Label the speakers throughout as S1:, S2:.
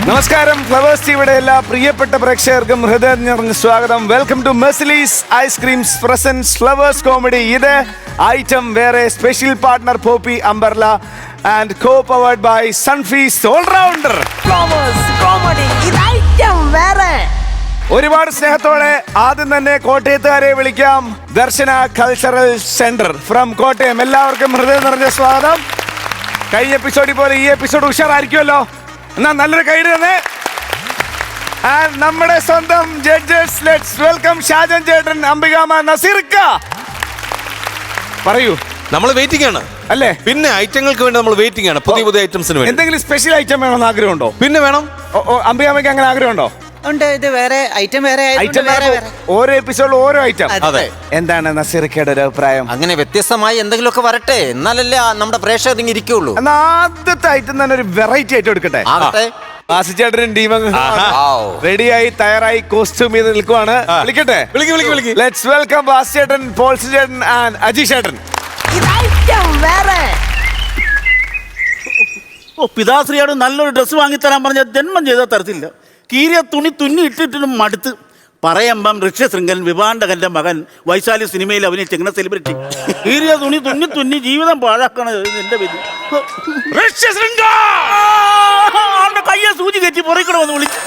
S1: നമസ്കാരം, ഫ്ലവേഴ്സ് ടിവിയുടെ എല്ലാ പ്രിയപ്പെട്ട പ്രേക്ഷകർക്കും ഹൃദയം നിറഞ്ഞ സ്വാഗതം. Welcome to Mercilees ice creams presents Flowers comedy. ഇത് ഐറ്റം വേറെ, special partner Poppy umbrella and co powered by Sunfees all rounder.
S2: Flowers comedy, ഇത് ഐറ്റം വേറെ.
S1: ഒരുപാട് സ്നേഹത്തോടെ ആദ്യം തന്നെ കോട്ടയത്തുകാരെ വിളിക്കാം. Darshana cultural centre from Kottayam. എല്ലാവർക്കും ഹൃദയം നിറഞ്ഞ സ്വാഗതം. കഴിഞ്ഞ എപ്പിസോഡിൽ പോലെ ഈ എപ്പിസോഡ് ഉഷാറായിരിക്കുമല്ലോ. എന്നാ നല്ലൊരു കൈഡ് തന്നെ. ആൻഡ് നമ്മുടെ സ്വന്തം ജഡ്ജസ്, ലെറ്റ്സ് വെൽക്കം ഷാജൻ ചേട്ടൻ, അംബികാമ, നസീർക്ക. പറയൂ.
S3: നമ്മൾ വെയിറ്റിംഗ് ആണ്
S1: അല്ലേ?
S3: പിന്നെ ഐറ്റങ്ങൾക്ക് വേണ്ടി നമ്മൾ വെയിറ്റിംഗ് ആണ്. പുതിയ പുതിയ ഐറ്റംസിന് വേണ്ടി
S1: എന്തെങ്കിലും സ്പെഷ്യൽ ഐറ്റം വേണമെന്ന് ആഗ്രഹമുണ്ടോ?
S3: പിന്നെ വേണം.
S1: അംബികാമയ്ക്ക് അങ്ങനെ ആഗ്രഹമുണ്ടോ?
S2: ഉണ്ട്. ഇത് വേറെ ഐറ്റം, വേറെ
S1: ഐറ്റം വേറെ. ഓരോ എപ്പിസോഡിൽ ഓരോ ഐറ്റം.
S3: അതെ.
S1: എന്താണ് നസീർക്കയുടെ ഒരു അഭിപ്രായം?
S4: അങ്ങനെ വ്യത്യസ്തമായി എന്തെങ്കിലുമൊക്കെ വരട്ടെ, എന്നാലല്ലേ നമ്മുടെ പ്രേക്ഷകർ ഇങ്ങനെ ഇരിക്കുള്ളൂ.
S1: എന്നാ ആദ്യത്തെ ഐറ്റം തന്നെ ഒരു വെറൈറ്റി ഐറ്റം എടുക്കട്ടെ.
S4: ആകട്ടെ.
S1: ആസിച്ചേട്ടനും ടീമും റെഡിയായി തയ്യാറായി കോസ്റ്റ്യൂം ചെയ്ത് നിൽക്കുവാണ്. വിളിക്കട്ടെ? ലെറ്റ്സ് വെൽക്കം ആസിച്ചേട്ടൻ, പോൾസി ചേട്ടൻ ആൻഡ് അജി ചേട്ടൻ.
S2: ഇത് ഐറ്റം വേറെ.
S5: പിതാശ്രീയോട് നല്ലൊരു ഡ്രസ്സ് വാങ്ങിത്തരാൻ പറഞ്ഞ ജന്മം ചെയ്താൽ തരത്തില്ല. കീരിയ തുണി തുന്നി ഇട്ടിട്ടും മടുത്ത്. പറയുമ്പം ഋഷ്യശൃംഗൻ വിഭാണ്ടകന്റെ മകൻ വൈശാലി സിനിമയിൽ അഭിനയിച്ചെങ്ങനെ സെലിബ്രിറ്റി. കീരിയ തുണി തുന്നി തുന്നി ജീവിതം പാഴാക്കണ എന്റെ വിധി. കയ്യെ സൂചി കയറ്റി പുറകിക്കട വന്ന് വിളിച്ചു.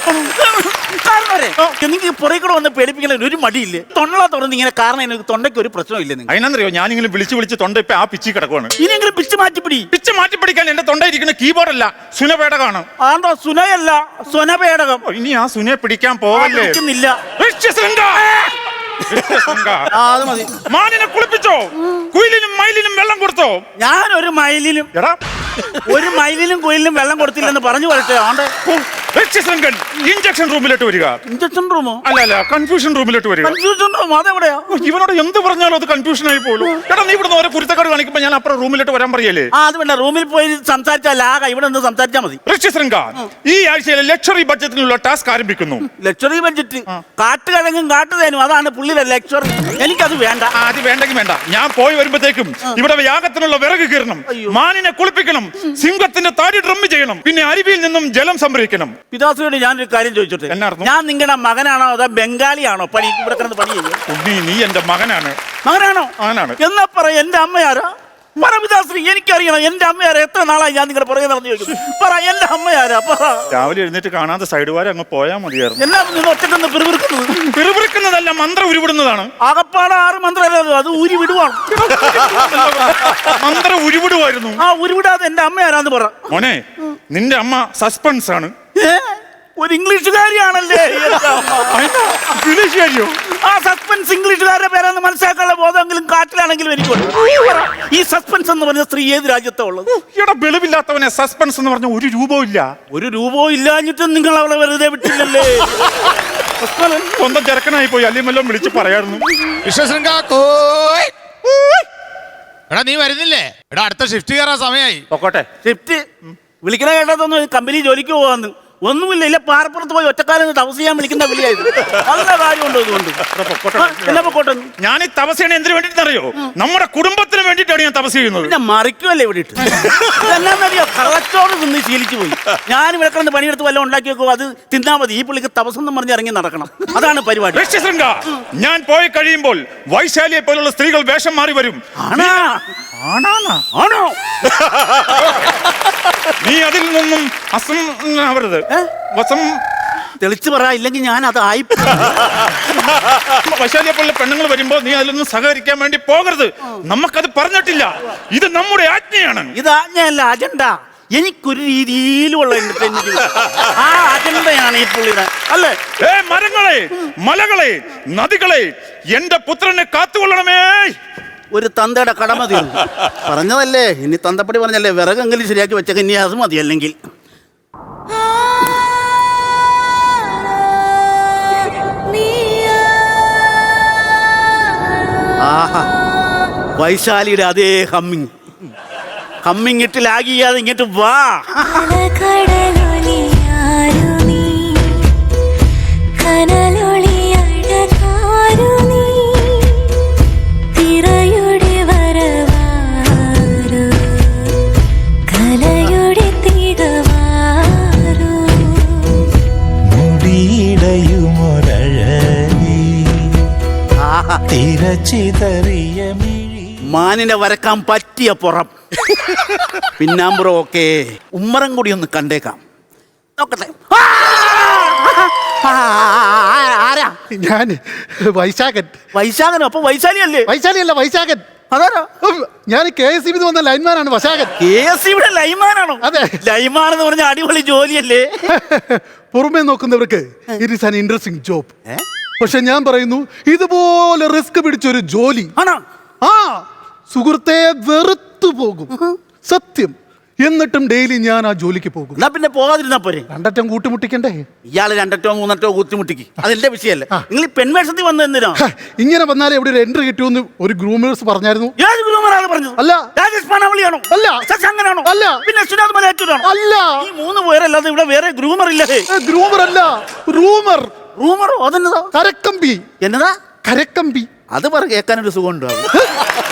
S5: എനിക്ക് പുറകിക്കട വന്ന് പേടിപ്പിക്കണ ഒരു മടിയില്ലേ? തൊണ്ട തുറന്ന് ഇങ്ങനെ. കാരണം എനിക്ക് തൊണ്ടയ്ക്ക് ഒരു പ്രശ്നമില്ല.
S6: അതിനെന്തറിയോ, ഞാനിങ്ങനെ വിളിച്ച് തൊണ്ട ഇപ്പൊ ആ പിച്ചി കിടക്കുവാണ്.
S5: ഇനിയെങ്കിലും പിച്ച് മാറ്റിപ്പിടി.
S6: പിച്ച് മാറ്റിപ്പിടിക്കാൻ എന്റെ തൊണ്ട ഇരിക്കുന്ന കീബോർഡ് അല്ല, സുനപേടകമാണ്.
S5: ആണ്ടോ? സുനയല്ല, സ്വനപേടകം.
S6: ഇനി ആ സുനെ പിടിക്കാൻ പോവല്ലേ?
S5: അത് മതി.
S6: മാനിനെ കുളിപ്പിച്ചോ? കുയിലിനും മയിലിനും വെള്ളം കൊടുത്തോ?
S5: ഞാനൊരു മയിലിനും ഒരു മയിലിനും കുയിലിനും വെള്ളം കൊടുത്തില്ലെന്ന് പറഞ്ഞു വരട്ടെ. ആണ്ട്
S6: ഇഞ്ചക്ഷൻ റൂമിലോട്ട് വരിക.
S5: ഇഞ്ചക്ഷൻ റൂമോ?
S6: അല്ല, കൺഫ്യൂഷൻ റൂമിലോട്ട് വരിക.
S5: കൺഫ്യൂഷൻ റൂം അതെവിടെയാ?
S6: ഇവനോട് എന്ത് പറഞ്ഞാലും അത് കൺഫ്യൂഷൻ ആയി പോലും. എടാ, നീ ഇവിടുന്ന് ഓരോ കുരുത്തക്കാട് കാണിക്കുമ്പോ ഞാൻ അപ്പുറം റൂമിലോട്ട് വരാൻ പറയല്ലേ?
S5: അത് വേണ്ട, റൂമിൽ പോയി സംസാരിച്ചാൽ ആകെ ഇവിടെ നിന്ന് സംസാരിച്ചാൽ മതി.
S6: ഈ ആഴ്ചയിലെ ലക്ഷറി ബഡ്ജറ്റിനുള്ള ടാസ്ക് ആരംഭിക്കുന്നു.
S5: ലക്ഷറി ബഡ്ജറ്റ്, കാട്ടുകിഴങ്ങും കാട്ടുതേനും, അതാണ് പുള്ളിയുടെ ലക്ഷറി. എനിക്കത് വേണ്ട.
S6: അത് വേണ്ടെങ്കിൽ വേണ്ട. ഞാൻ പോയി വരുമ്പോഴത്തേക്കും ഇവിടെ യാഗത്തിനുള്ള വിറക് കീറണം, മാനിനെ കുളിപ്പിക്കണം, സിംഹത്തിന്റെ താടി ഡ്രം ചെയ്യണം, പിന്നെ അരുവിയിൽ നിന്നും ജലം സംഭരിക്കണം.
S5: പിതാശ്രീയോട് ഞാനൊരു കാര്യം ചോദിച്ചോട്ടെ? ഞാൻ നിങ്ങളുടെ മകനാണോ അതോ ബംഗാളിയാണോ പണി ഇവിടെ കിടന്ന് പണി ചെയ്യുക?
S6: നീ എന്റെ മകനാണ്.
S5: മകനാണോ?
S6: മകനാണ്.
S5: എന്നാ പറ, എന്റെ അമ്മയാരാ? പറ പിതാശ്രീ, എനിക്കറിയണം എന്റെ അമ്മയാരാ. എത്ര നാളായി ഞാൻ നിങ്ങളുടെ പുറകെ നടന്നു ചോദിക്കുന്നു. പറ, എന്റെ അമ്മയാരാ? പറ.
S6: രാവിലെ എഴുന്നേറ്റ് കാണാതെ സൈഡ് വാരം അങ്ങ് പോയാൽ മതിയായിരുന്നു.
S5: എല്ലാം നിങ്ങൾ ഒറ്റക്കൊന്ന്
S6: പിറുപിറുക്കുന്നതല്ല, മന്ത്രം ഉരുവിടുന്നതാണ്.
S5: ആകപ്പാട് 6 മന്ത്രമല്ലോ, അത് ഊരി വിടുവാണ്.
S6: മന്ത്രം ഉരുവിടുവായിരുന്നു.
S5: ആ ഉരുവിടാതെ എന്റെ അമ്മയാരാന്ന് പറ.
S6: മോനെ, നിന്റെ അമ്മ സസ്പെൻസ് ആണ്.
S5: ഒരു ഇംഗ്ലീഷുകാരിയാണല്ലേ?
S6: ഇംഗ്ലീഷുകാരിയോ?
S5: ആ സസ്പെൻസ് ഇംഗ്ലീഷുകാരുടെ പേരെന്ന് മനസ്സിലാക്കാനുള്ള ബോധമെങ്കിലും കാറ്റിലാണെങ്കിലും എനിക്കുണ്ട്. ഈ സസ്പെൻസ് എന്ന് പറഞ്ഞ സ്ത്രീ ഏത് രാജ്യത്താ ഉള്ളത്?
S6: ഇവിടെ വെളിവില്ലാത്തവനെ സസ്പെൻസ് എന്ന് പറഞ്ഞ ഒരു രൂപവും ഇല്ല.
S5: ഒരു രൂപവും ഇല്ലാഞ്ഞിട്ടും നിങ്ങൾ അവളെ വെറുതെ വിട്ടില്ലല്ലേ?
S6: സ്വന്തം ചെറുക്കനായി പോയി, അല്ലെങ്കിൽ വല്ലതും വിളിച്ച് പറയായിരുന്നു.
S7: എടാ, നീ വരുന്നില്ലേ? എടാ, അടുത്ത ഷിഫ്റ്റ് കയറാൻ സമയമായി.
S6: പൊക്കോട്ടെ.
S5: ഷിഫ്റ്റ് വിളിക്കണ കേട്ടതൊന്നും കമ്പനി ജോലിക്ക് പോവാന്ന് ഒന്നുമില്ല. ഇല്ല, പാറപ്പുറത്ത് പോയി ഒറ്റക്കാലം തപസ് ചെയ്യാൻ വിളിക്കുന്ന വിളിയായിരുന്നു. നല്ല കാര്യമുണ്ടോ ഇതുകൊണ്ട്? എന്നാ പൊക്കോട്ടെ.
S6: ഞാൻ ഈ തപസ് ചെയ്യണ എന്തിനു വേണ്ടിയിട്ടറിയോ? നമ്മുടെ കുടുംബത്തിന് വേണ്ടിയിട്ടാണ് ഞാൻ തപസ് ചെയ്യുന്നത്.
S5: പിന്നെ മറിക്കുമല്ലേ ഇവിടെ ഇട്ട്? എന്നാന്നറിയോ, കള്ളച്ചോറ് തിന്ന് ശീലിച്ചു പോയി. ഞാൻ ഇവിടെ കിടന്ന് പണിയെടുത്ത് വല്ലതും ഉണ്ടാക്കി വെക്കുമോ, അത് തിന്നാ മതി. ഈ പുള്ളിക്ക് തപസ്സെന്നും പറഞ്ഞ് ഇറങ്ങി നടക്കണം. അതാണ് പരിപാടി.
S6: ഞാൻ പോയി കഴിയുമ്പോൾ വൈശാലിയെ പോലുള്ള സ്ത്രീകൾ വേഷം മാറി വരും.
S5: ആണോ?
S6: നീ അതിൽ നിന്നും അസംവരുത്.
S5: തെളിച്ചു പറ, ഇല്ലെങ്കിൽ ഞാൻ അത് ആയി.
S6: വൈശാലിയെ പോലുള്ള പെണ്ണുങ്ങൾ വരുമ്പോ നീ അതിലൊന്നും സഹകരിക്കാൻ വേണ്ടി പോകരുത്. നമുക്കത് പറഞ്ഞിട്ടില്ല. ഇത് നമ്മുടെ ആജ്ഞയാണ്.
S5: ഇത് ആജ്ഞയല്ല, അജണ്ട. എനിക്കൊരു രീതിയിലുള്ള ആ അജണ്ടയാണ് ഈ പുള്ളിയുടെ. അല്ലേ?
S6: മരങ്ങളെ, മലകളെ, നദികളെ, എന്റെ പുത്രനെ കാത്തുകൊള്ളണമേ.
S5: ഒരു തന്തയുടെ കടമ തീർന്നു. പറഞ്ഞതല്ലേ, ഇനി തന്തപ്പടി പറഞ്ഞല്ലേ, വിറകെങ്കിലും ശരിയാക്കി വെച്ചേക്ക. ഇനി അത് മതി. അല്ലെങ്കിൽ ആഹാ, വൈശാലിയുടെ അതേ ഹമ്മിങ് ഇട്ട് ലാഗ് ചെയ്യാതെ ഇങ്ങോട്ട് വാ.
S8: ചിതറിയ മിഴി.
S5: മാനിനെ വരക്കാൻ പറ്റിയ പുറം. പിന്നാമ്പുറം ഓക്കെ. ഉമ്മറം കൂടി ഒന്ന് കണ്ടേക്കാം. നോക്കട്ടെ. ആരാ?
S9: ഞാൻ വൈശാഖൻ.
S5: വൈശാഖനോ? അപ്പൊ വൈശാലി അല്ലേ?
S9: വൈശാലിയല്ല, വൈശാഖൻ.
S5: അതാരോ?
S9: ഞാൻ KSEB വന്ന ലൈൻമാനാണ് വശാഖൻ.
S5: KSEB ലൈമാനാണോ?
S9: അതെ.
S5: ലൈമാൻ എന്ന് പറഞ്ഞ അടിപൊളി ജോലിയല്ലേ?
S9: പുറമേ നോക്കുന്നവർക്ക് it is an interesting job. പക്ഷെ ഞാൻ പറയുന്നു, ഇതുപോലെ റിസ്ക് പിടിച്ചൊരു ജോലി
S5: ആണോ?
S9: ആ സുഹൃത്തെ വെറുത്തു പോകും, സത്യം. എന്നിട്ടും ഡെയിലി ഞാൻ ആ ജോലിക്ക് പോകും.
S5: എന്നാ പിന്നെ പോകാതിരുന്നാ പോരെ?
S9: രണ്ടറ്റം കൂട്ടിമുട്ടിക്കണ്ടേ?
S5: ഇയാള് രണ്ടറ്റോ മൂന്നറ്റോ കൂത്തിമുട്ടിക്ക്, അതെന്റെ വിഷയല്ലേ. നിങ്ങൾ ഈ പെൺവേഷത്തിൽ വന്ന എന്തിനാ?
S9: ഇങ്ങനെ വന്നാലേ എവിടെ ഒരു എൻട്രി കിട്ടുമെന്ന് ഒരു ഗ്രൂമേഴ്സ് പറഞ്ഞായിരുന്നു.
S5: ഏത് ഗ്രൂമറാണ് പറഞ്ഞത്?
S9: അല്ല.
S5: രാജേഷ് പാണാവളിയാണോ?
S9: അല്ല.
S5: ശശാങ്കനാണോ?
S9: അല്ല.
S5: പിന്നെ സുനാഥ് മലയാറ്റൂരാണോ?
S9: അല്ല.
S5: ഈ മൂന്ന് പേരല്ലാതെ ഇവിടെ വേറെ ഗ്രൂമർ ഇല്ലേ?
S9: ഗ്രൂമർ അല്ല, റൂമർ.
S5: റൂമറോ? അതെന്നതാ?
S9: കരക്കമ്പി.
S5: എന്നതാ?
S9: കരക്കമ്പി.
S5: അത് പറ, കേൾക്കാനൊരു സുഖം ഉണ്ടാവും.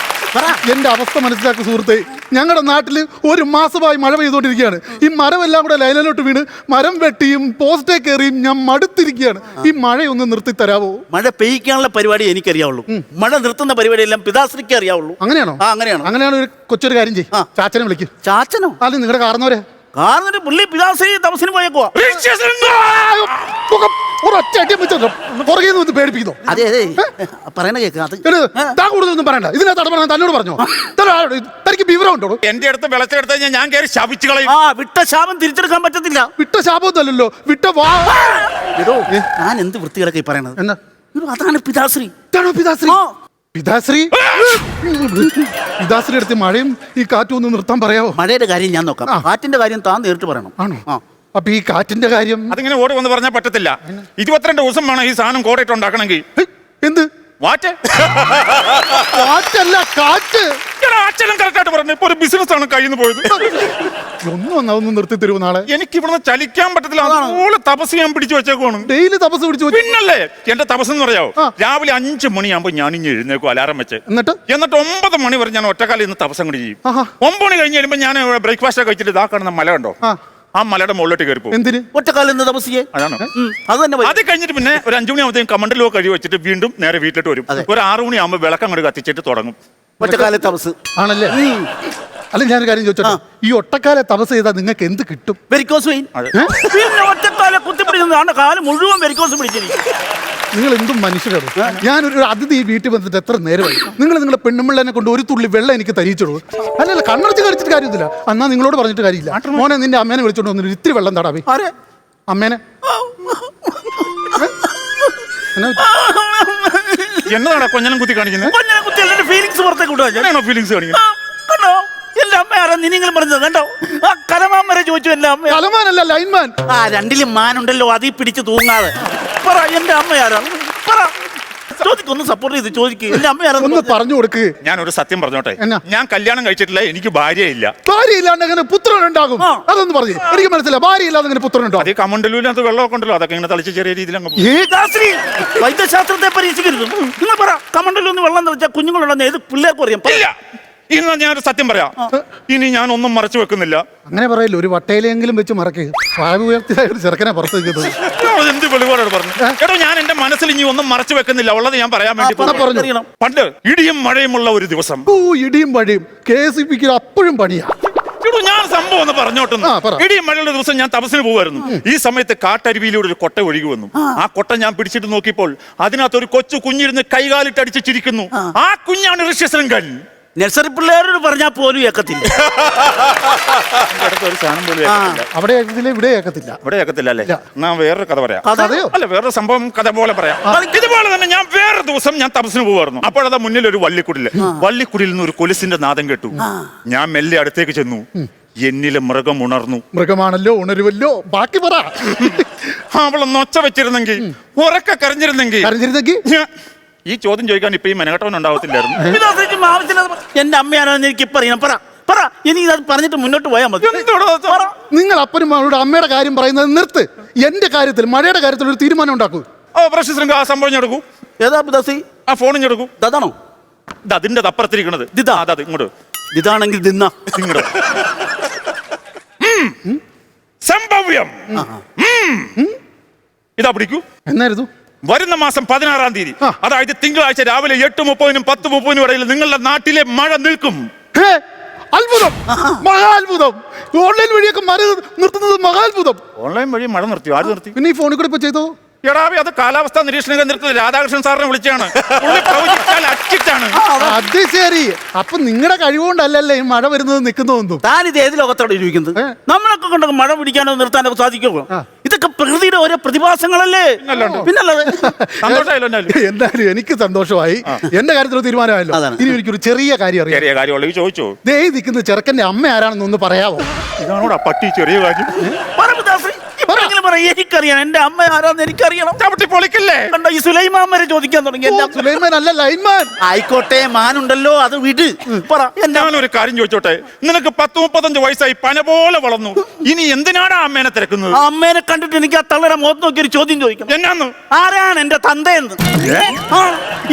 S9: എന്റെ അവസ്ഥ മനസ്സിലാക്കുക സുഹൃത്തെ. ഞങ്ങളുടെ നാട്ടിൽ ഒരു മാസമായി മഴ പെയ്തുകൊണ്ടിരിക്കുകയാണ്. ഈ മരമെല്ലാം കൂടെ ലൈനിലോട്ട് വീണ് മരം വെട്ടിയും പോസ്റ്റേ കയറിയും ഞാൻ മടുത്തിരിക്കുകയാണ്. ഈ മഴയൊന്ന് നിർത്തി തരാവോ?
S5: മഴ പെയ്യിക്കാനുള്ള പരിപാടി എനിക്കറിയാവുള്ളൂ. മഴ നിർത്തുന്ന പരിപാടി എല്ലാം പിതാശ്രീക്ക് അറിയാവുള്ളൂ.
S9: അങ്ങനെയാണോ?
S5: ആ, അങ്ങനെയാണ്.
S9: അങ്ങനെയാണ് ഒരു കൊച്ചൊരു കാര്യം ചെയ്യും. ചാച്ചനെ വിളിക്കും.
S5: ചാച്ചനോ?
S9: അല്ല, നിങ്ങളുടെ കാരണവരെ.
S5: കാരണം പുള്ളി പിതാശ്രീ തപസിന് പോയേക്കുവാ.
S9: പേടിപ്പിക്കുന്നോ?
S5: അതെ അതെ, പറയണ കേക്ക്. അത്
S9: താൻ കൂടുതലൊന്നും പറയണ്ട. ഇതിനകത്ത് പറഞ്ഞ തന്നോട് പറഞ്ഞോ? തനിക്ക് വിവരം ഉണ്ടോ?
S6: എന്റെ അടുത്ത് വിളച്ചെടുത്ത് കഴിഞ്ഞാൽ ഞാൻ കയറി ശപിച്ചു കളയും.
S5: ആ, വിട്ട ശാപം തിരിച്ചെടുക്കാൻ പറ്റത്തില്ല.
S9: വിട്ട ശാപമൊന്നുമല്ലോ, വിട്ട വാ.
S5: ഞാൻ എന്ത് വൃത്തികളൊക്കെ പറയണത്?
S9: എന്നാ?
S5: അതാണ് പിതാശ്രീ.
S9: ഇതാണോ പിതാശ്രീ? പിതാശ്രീ പിതാശ്രീ അടുത്ത് മഴയും ഈ കാറ്റും ഒന്ന് നിർത്താൻ പറയാവോ?
S5: മഴയുടെ കാര്യം ഞാൻ നോക്കാം. കാറ്റിന്റെ കാര്യം താൻ നേരിട്ട് പറയണം.
S9: ആണോ? അപ്പൊ ഈ കാറ്റിന്റെ കാര്യം
S6: അതിങ്ങനെ ഓടി വന്ന് പറഞ്ഞാൽ പറ്റത്തില്ല. 22 ദിവസം വേണം ഈ സാധനം കോടയിട്ട് ഉണ്ടാക്കണമെങ്കിൽ.
S9: എന്ത്
S6: വാറ്റ്?
S9: കാറ്റല്ല, കാറ്റ്.
S6: അച്ഛനും കറക്റ്റായിട്ട് പറഞ്ഞു. ഇപ്പൊ ഒരു ബിസിനസ് ആണ് കയ്യിൽ നിന്ന് പോയത്.
S9: ഒന്നും നിർത്തി തരുമോ നാളെ?
S6: എനിക്ക് ഇവിടുന്ന് ചലിക്കാൻ പറ്റത്തില്ല. അതുപോലെ തപസ് ഞാൻ പിടിച്ചു വെച്ചേക്കുവാണ്.
S9: ഡെയിലി തപസ് പിടിച്ചു വെച്ചു.
S6: പിന്നല്ലേ എന്റെ തപസ് എന്ന് പറയാവോ? രാവിലെ 5 മണിയാകുമ്പോ ഞാൻ ഇനി എഴുന്നേക്കും, അലാറം വെച്ച്. എന്നിട്ട് 9 മണി വരെ ഞാൻ ഒറ്റക്കാലിൽ നിന്ന് തപസം കൂടി ചെയ്യും. 9 മണി കഴിഞ്ഞ് കഴിയുമ്പോൾ ഞാൻ ബ്രേക്ക്ഫാസ്റ്റ് ഒക്കെ കഴിച്ചിട്ട് ഇതാ കാണുന്ന മല കണ്ടോ? ആ മലയുടെ മുകളിലോട്ട് കയറി പോകും.
S9: എന്തിന്?
S5: ഒറ്റക്കാലിൽ നിന്ന് തപസ്സിയെ.
S6: അതാണ്.
S5: അത് തന്നെ.
S6: അത് കഴിഞ്ഞിട്ട് പിന്നെ ഒരു 5 മണിയാകുമ്പോഴത്തേക്കും കമണ്ടലോ കഴിവ് വെച്ചിട്ട് വീണ്ടും നേരെ വീട്ടിലോട്ട് വരും. ഒരു 6 മണിയാകുമ്പോൾ വിളക്കം അങ്ങോട്ട് കത്തിച്ചിട്ട് തുടങ്ങും
S5: ഒറ്റക്കാല തപസ്.
S9: ആണല്ലേ? അല്ല, ഞാനൊരു കാര്യം ചോദിച്ചോട്ടെ. ഈ ഒറ്റക്കാല തപസ് ചെയ്താൽ നിങ്ങൾക്ക് എന്ത് കിട്ടും?
S5: Varicose vein. പിന്നെ ഒറ്റക്കാല കുത്തിപ്പിടിക്കുന്ന കാലം മുഴുവൻ വെരിക്കോസ് പിടിച്ചിരിക്കും.
S9: നിങ്ങൾ എന്തും മനുഷ്യരാണ്. ഞാനൊരു അതിഥി ഈ വീട്ടിൽ വന്നിട്ട് എത്ര നേരമായി. നിങ്ങളുടെ പെണ്ണുമ്പിള്ളനെ കൊണ്ട് ഒരു തുള്ളി വെള്ളം എനിക്ക് തരിച്ചുള്ളൂ. അല്ലല്ല, കണ്ണടച്ച് കഴിച്ചിട്ട് കാര്യമില്ല. എന്നാ നിങ്ങളോട് പറഞ്ഞിട്ട് കാര്യമില്ല. മോനെ, നിന്റെ അമ്മേനെ വിളിച്ചോണ്ട് വന്നിട്ട് ഇത്തിരി വെള്ളം തടാവേ. അമ്മേനെ.
S6: എന്നതാണ് കൊഞ്ഞനം കുത്തി കാണിക്കുന്നത്?
S5: കൊഞ്ഞനം കുത്തി അല്ലാണ്ട് ഫീലിങ്സ് പുറത്തേക്ക് വിടുക.
S6: ഫീലിങ്സ് കാണിക്കുന്നത്
S5: കണ്ടോ? എന്റെ അമ്മ ആരാ നിങ്ങൾ പറഞ്ഞത്? കണ്ടോ? ആ കലമാൻ വരെ ചോദിച്ചു എന്റെ അമ്മ.
S9: കലമാനല്ല, ലൈൻമാൻ.
S5: ആ, രണ്ടിലും മാനുണ്ടല്ലോ, അതിൽ പിടിച്ച് തൂങ്ങാതെ പറ എന്റെ അമ്മ ആരാ? പറ, ചോദിക്കൊന്ന് സപ്പോർട്ട് ചെയ്ത് ചോദിക്കുക. എന്റെ അമ്മ ആരാ?
S9: ഒന്ന് പറഞ്ഞു കൊടുക്ക്.
S6: ഞാൻ ഒരു സത്യം പറഞ്ഞോട്ടെ. ഞാൻ കല്യാണം കഴിച്ചിട്ടില്ല, എനിക്ക് ഭാര്യയില്ല.
S9: ഭാര്യയില്ലാണ്ട് അങ്ങനെ പുത്രൻ ഉണ്ടാകും? അതൊന്ന് പറഞ്ഞു. എനിക്ക് മനസ്സിലായി. ഭാര്യയില്ലാതെ അങ്ങനെ പുത്രൻ ഉണ്ടാകും.
S6: അതേ കമണ്ടലൂരിനകത്ത് വെള്ളമൊക്കെ ഉണ്ടല്ലോ, അതൊക്കെ ഇങ്ങനെ തളിച്ച് ചെറിയ രീതിയിൽ അങ്ങ്
S5: വൈദ്യശാസ്ത്രത്തെ പരീക്ഷിക്കരുത്. നിങ്ങൾ പറ, കമണ്ടലൊന്ന് വെള്ളം തെളിച്ചാൽ കുഞ്ഞുങ്ങളുണ്ടെന്ന് ഏത് പിള്ളേർക്കും അറിയാം?
S6: ഇല്ല. ഇന്ന് ഞാനൊരു സത്യം പറയാം. ഇനി ഞാൻ ഒന്നും മറച്ചു വെക്കുന്നില്ല.
S9: അങ്ങനെ പറയല്ലോ, ഒരു വട്ടയിലെങ്കിലും വെച്ച് മറക്കുക. പ്രായം ഉയർത്തിയ ഒരു ചെറുക്കനെ പുറത്ത് വെക്കുന്നത്
S6: എന്ത് വെളിപാടാണ് പറഞ്ഞു? എടോ, ഞാൻ എന്റെ മനസ്സിൽ ഇനി ഒന്നും മറച്ചു വെക്കുന്നില്ല. ഉള്ളത് ഞാൻ പറയാൻ വേണ്ടി
S9: പറഞ്ഞു.
S6: പണ്ട് ഇടിയും മഴയുമുള്ള ഒരു ദിവസം.
S9: ഇടിയും മഴയും KSEBക്ക് അപ്പോഴും പണിയാ.
S6: ഞാൻ സംഭവം ഒന്ന് പറഞ്ഞോട്ടുന്നു. ഇടിയും മഴയുള്ള ദിവസം ഞാൻ തപസ്സിന് പോകുമായിരുന്നു. ഈ സമയത്ത് കാട്ടരുവിയിലൂടെ ഒരു കൊട്ട ഒഴുകി വന്നു. ആ കൊട്ട ഞാൻ പിടിച്ചിട്ട് നോക്കിയപ്പോൾ അതിനകത്ത് ഒരു കൊച്ചു കുഞ്ഞിരുന്ന് കൈകാലിട്ട് അടിച്ച് ചിരിക്കുന്നു. ആ കുഞ്ഞാണ് ഋഷ്യശൃംഗൻ.
S5: നഴ്സറി പിള്ളേരോട് പറഞ്ഞാൽ പോലും കേൾക്കത്തില്ല.
S6: ഒരു സാധനം പോലും
S9: അവിടെ കേൾക്കത്തില്ല, ഇവിടെ കേൾക്കത്തില്ല.
S6: ഇവിടെ കേൾക്കത്തില്ല അല്ലേ? ഞാൻ വേറൊരു കഥ പറയാം.
S9: അതെയോ?
S6: അല്ല, വേറൊരു സംഭവം കഥ പോലെ പറയാം. ഇതുപോലെ തന്നെ ഞാൻ വേറെ ദിവസം ഞാൻ തപസ്സിന് പോകുമായിരുന്നു. അപ്പോഴതാ മുന്നിൽ ഒരു വള്ളിക്കുടില്. വള്ളിക്കുടിയിൽ നിന്ന് ഒരു കൊലുസിന്റെ നാദം കേട്ടു. ഞാൻ മെല്ലെ അടുത്തേക്ക് ചെന്നു. എന്നിലെ മൃഗം ഉണർന്നു.
S9: മൃഗമാണല്ലോ, ഉണരുവല്ലോ. ബാക്കി പറ.
S6: അവളൊന്ന് ഒച്ച വെച്ചിരുന്നെങ്കിൽ, ഉറക്കെ കരഞ്ഞിരുന്നെങ്കിൽ. ഈ ചോദ്യം ചോദിക്കാൻ ഇപ്പൊ ഈ മെനകെട്ടവൻ ഉണ്ടാവത്തില്ലായിരുന്നു.
S5: എന്റെ അമ്മയാണെന്ന് എനിക്ക് ഇപ്പൊ അറിയണം. പറ പറ, എനിക്ക് അത് പറഞ്ഞിട്ട് മുന്നോട്ട് പോയാൽ മതി.
S9: നിങ്ങൾ അപ്പനും അവരുടെ അമ്മയുടെ കാര്യം പറയുന്നത് നിർത്ത്. എന്റെ കാര്യത്തിൽ, മഴയുടെ കാര്യത്തിൽ ഒരു തീരുമാനം ഉണ്ടാക്കൂ.
S6: ഋഷ്യശൃംഗ, ആ സംഭവം ഞെടുക്കൂ.
S5: ഏതാ പിതാസി?
S6: ആ ഫോണും ഞെടുക്കൂ.
S5: അതാണോ?
S6: അതിന്റെ അപ്പുറത്തിരിക്കണത്. അതെ, ഇങ്ങോട്ട്.
S5: ഇതാണെങ്കിൽ ദിന്ന
S6: ഇങ്ങോട്ട്. സംഭവ്യം. ഇതാ പിടിക്കൂ.
S9: എന്നായിരുന്നു?
S6: വരുന്ന മാസം 16-ാം തീയതി, അതായത് തിങ്കളാഴ്ച രാവിലെ 8:30-നും 10:30-നും ഇടയിൽ നിങ്ങളുടെ നാട്ടിലെ മഴ നിൽക്കും.
S9: അത്ഭുതം, മഹാത്ഭുതം. ഓൺലൈൻ വഴിയൊക്കെ മഴ നിർത്തുന്നത് മഹാത്ഭുതം.
S6: ഓൺലൈൻ വഴി മഴ നിർത്തിയോ? ആര് നിർത്തി?
S9: പിന്നെ ഈ ഫോണിൽ കൂടെ ഇപ്പൊ ചെയ്തോ?
S6: എടാവി, അത് കാലാവസ്ഥാ നിരീക്ഷണ കേന്ദ്രത്തിൽ രാധാകൃഷ്ണൻ സാറിനെ വിളിച്ചാണ്. അച്ചിട്ടാണ്.
S9: അത് ശരി. അപ്പൊ നിങ്ങളുടെ കഴിവുകൊണ്ടല്ലല്ലേ ഈ മഴ വരുന്നത് നിൽക്കുന്നതൊന്നും.
S5: താനിത് ഏത് ലോകത്തോടെ ഇരിക്കുന്നത്? നമ്മളൊക്കെ കൊണ്ടൊക്കെ മഴ പിടിക്കാനോ നിർത്താനോ സാധിക്കുമോ? ഇതൊക്കെ പ്രകൃതിയുടെ ഓരോ പ്രതിഭാസങ്ങളല്ലേ? പിന്നല്ലാതെ.
S6: സന്തോഷമായല്ലോ എന്നാലും.
S9: എന്തായാലും എനിക്ക് സന്തോഷമായി. എന്റെ കാര്യത്തിൽ തീരുമാനമായല്ലോ. ഇനി എനിക്കൊരു ചെറിയ കാര്യം അറിയാം.
S6: ചെറിയ കാര്യമുള്ള ചോദിച്ചോ?
S9: ദേ നിൽക്കുന്ന ചെറുക്കന്റെ അമ്മ ആരാണെന്ന് ഒന്ന് പറയാവോ?
S6: ഇതാണോടാ പട്ടി ചെറിയ കാര്യം?
S5: എനിക്കറിയാം, എന്റെ അമ്മ ആരാന്ന് എനിക്കറിയണം.
S6: ചവിട്ടി പൊളിക്കല്ലേ?
S5: കണ്ടോ, ഈ സുലൈമാൻ വരെ ചോദിക്കാൻ തുടങ്ങി.
S9: സുലൈമാൻ അല്ല, ലൈൻമാൻ.
S5: ആയിക്കോട്ടെ, മാനുണ്ടല്ലോ, അത് വിട്. പറ.
S6: ഞാനൊരു കാര്യം ചോദിച്ചോട്ടെ? നിനക്ക് 10-35 വയസ്സായി, പന പോലെ വളർന്നു. ഇനി എന്തിനാണ് അമ്മേനെ തിരക്കുന്നത്?
S5: ആ അമ്മേനെ കണ്ടിട്ട് എനിക്ക് ആ തള്ളയുടെ മുഖത്ത് നോക്കി ഒരു ചോദ്യം ചോദിക്കണം.
S6: എന്നാന്ന്?
S5: ആരാണ് എന്റെ തന്തയെന്ന്?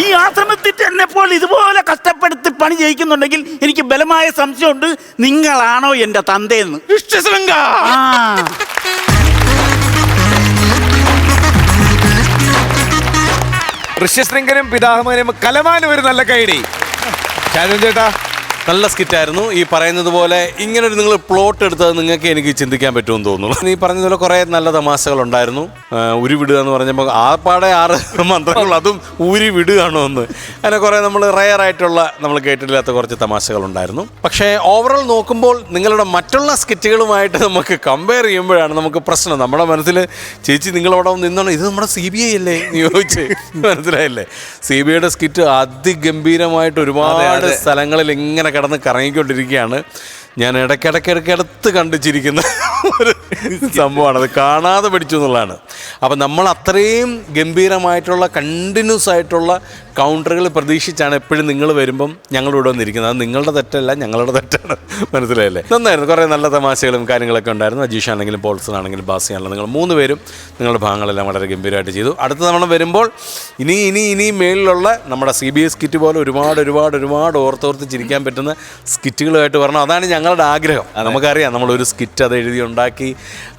S5: ഈ ആശ്രമത്തിൽ എന്നെ പോലെ ഇതുപോലെ കഷ്ടപ്പെടുത്തി പണി ചെയ്യിക്കുന്നുണ്ടെങ്കിൽ എനിക്ക് ബലമായ സംശയമുണ്ട്, നിങ്ങളാണോ എന്റെ തന്തയെന്ന്.
S1: ഋഷ്യശൃംഖനും പിതാമഹനും കലമാനും ഒരു നല്ല കൈഡി. ഷാജൻ ചേട്ടാ,
S3: നല്ല സ്കിറ്റായിരുന്നു. ഈ പറയുന്നത് പോലെ ഇങ്ങനൊരു നിങ്ങൾ പ്ലോട്ട് എടുത്തത് നിങ്ങൾക്ക് എനിക്ക് ചിന്തിക്കാൻ പറ്റുമെന്ന് തോന്നുന്നു. നീ പറഞ്ഞതുപോലെ കുറേ നല്ല തമാശകളുണ്ടായിരുന്നു. ഉരി വിടുക എന്ന് പറഞ്ഞപ്പോൾ ആപ്പാടെ 6 മന്ത്രങ്ങൾ, അതും ഊരി വിടുകയാണോ എന്ന്. അങ്ങനെ കുറേ നമ്മൾ റയറായിട്ടുള്ള നമ്മൾ കേട്ടിട്ടില്ലാത്ത കുറച്ച് തമാശകളുണ്ടായിരുന്നു. പക്ഷേ ഓവറോൾ നോക്കുമ്പോൾ നിങ്ങളുടെ മറ്റുള്ള സ്കിറ്റുകളുമായിട്ട് നമുക്ക് കമ്പയർ ചെയ്യുമ്പോഴാണ് നമുക്ക് പ്രശ്നം. നമ്മുടെ മനസ്സിൽ ചേച്ചി നിങ്ങളവിടെ നിന്നാണ്, ഇത് നമ്മുടെ CBI അല്ലേ എന്ന് ചോദിച്ച് മനസ്സിലായില്ലേ? CBIയുടെ സ്കിറ്റ് അതിഗംഭീരമായിട്ട് ഒരുപാട് സ്ഥലങ്ങളിൽ ഇങ്ങനെ കിടന്ന് കറങ്ങിക്കൊണ്ടിരിക്കുകയാണ്. ഞാൻ ഇടയ്ക്കിടയ്ക്കിടയ്ക്കടുത്ത് കണ്ടിച്ചിരിക്കുന്ന ഒരു സംഭവമാണ്. അത് കാണാതെ പഠിച്ചു എന്നുള്ളതാണ്. അപ്പം നമ്മൾ അത്രയും ഗംഭീരമായിട്ടുള്ള കണ്ടിന്യൂസ് ആയിട്ടുള്ള കൗണ്ടറുകൾ പ്രതീക്ഷിച്ചാണ് എപ്പോഴും നിങ്ങൾ വരുമ്പം ഞങ്ങളിവിടെ വന്നിരിക്കുന്നത്. അത് നിങ്ങളുടെ തെറ്റല്ല, ഞങ്ങളുടെ തെറ്റാണ്. മനസ്സിലായില്ലേ? നന്നായിരുന്നു. കുറേ നല്ല തമാശകളും കാര്യങ്ങളൊക്കെ ഉണ്ടായിരുന്നു. അജീഷ് ആണെങ്കിലും പോൾസൺ ആണെങ്കിലും ബാസി ആണെങ്കിലും നിങ്ങൾ 3 പേരും നിങ്ങളുടെ ഭാഗങ്ങളെല്ലാം വളരെ ഗംഭീരമായിട്ട് ചെയ്തു. അടുത്ത തവണ വരുമ്പോൾ ഇനി മേളിലുള്ള നമ്മുടെ CBI സ്കിറ്റ് പോലെ ഒരുപാട് ഓർത്തോർത്ത് ചിരിക്കാൻ പറ്റുന്ന സ്കിറ്റുകളുമായിട്ട് വരണം. അതാണ് ഞങ്ങളുടെ ആഗ്രഹം. നമുക്കറിയാം, നമ്മളൊരു സ്കിറ്റ് അത് എഴുതി ഉണ്ടാക്കി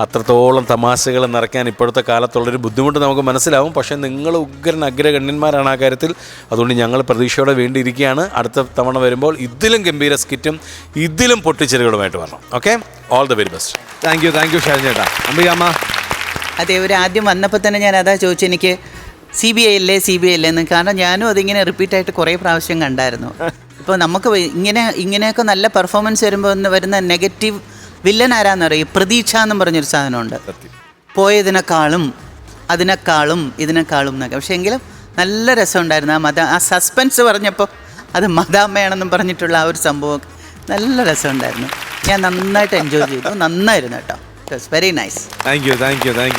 S3: അത്രത്തോളം തമാശകൾ നിറയ്ക്കാൻ ഇപ്പോഴത്തെ കാലത്തുള്ളൊരു ബുദ്ധിമുട്ട് നമുക്ക് മനസ്സിലാവും. പക്ഷേ നിങ്ങൾ ഉഗ്രൻ അഗ്രഗണ്യന്മാരാണ് ആ കാര്യത്തിൽ. അതുകൊണ്ട് ഞങ്ങൾ പ്രതീക്ഷയോടെ വേണ്ടിയിരിക്കുകയാണ്. അടുത്ത തവണ വരുമ്പോൾ ഇതിലും ഗംഭീര സ്കിറ്റും ഇതിലും പൊട്ടിച്ചെറികളുമായിട്ട് വരണം. Okay, all the very best.
S1: Thank U Shajan ചേട്ടാ. അമ്പികമ്മ,
S2: അതെ, ഒരു ആദ്യം വന്നപ്പോൾ തന്നെ ഞാൻ അതാ ചോദിച്ചു, എനിക്ക് CBI അല്ലേ എന്ന്. കാരണം ഞാനും അതിങ്ങനെ റിപ്പീറ്റായിട്ട് കുറേ പ്രാവശ്യം കണ്ടായിരുന്നു. ഇപ്പോൾ നമുക്ക് ഇങ്ങനെയൊക്കെ നല്ല പെർഫോമൻസ് വരുമ്പോൾ വരുന്ന നെഗറ്റീവ് വില്ലൻ ആരാന്ന് പറയും, പ്രതീക്ഷ എന്നും പറഞ്ഞൊരു സാധനമുണ്ട്. പോയതിനേക്കാളും ഇതിനേക്കാളും എന്നൊക്കെ. പക്ഷേ എങ്കിലും നല്ല രസമുണ്ടായിരുന്നു. ആ സസ്പെൻസ് പറഞ്ഞപ്പോൾ അത് മദാമ്മയാണെന്നും പറഞ്ഞിട്ടുള്ള ആ ഒരു സംഭവം നല്ല രസമുണ്ടായിരുന്നു. ഞാൻ നന്നായിട്ട് എൻജോയ് ചെയ്തു. നന്നായിരുന്നു കേട്ടോ. It was very nice.
S1: Thank you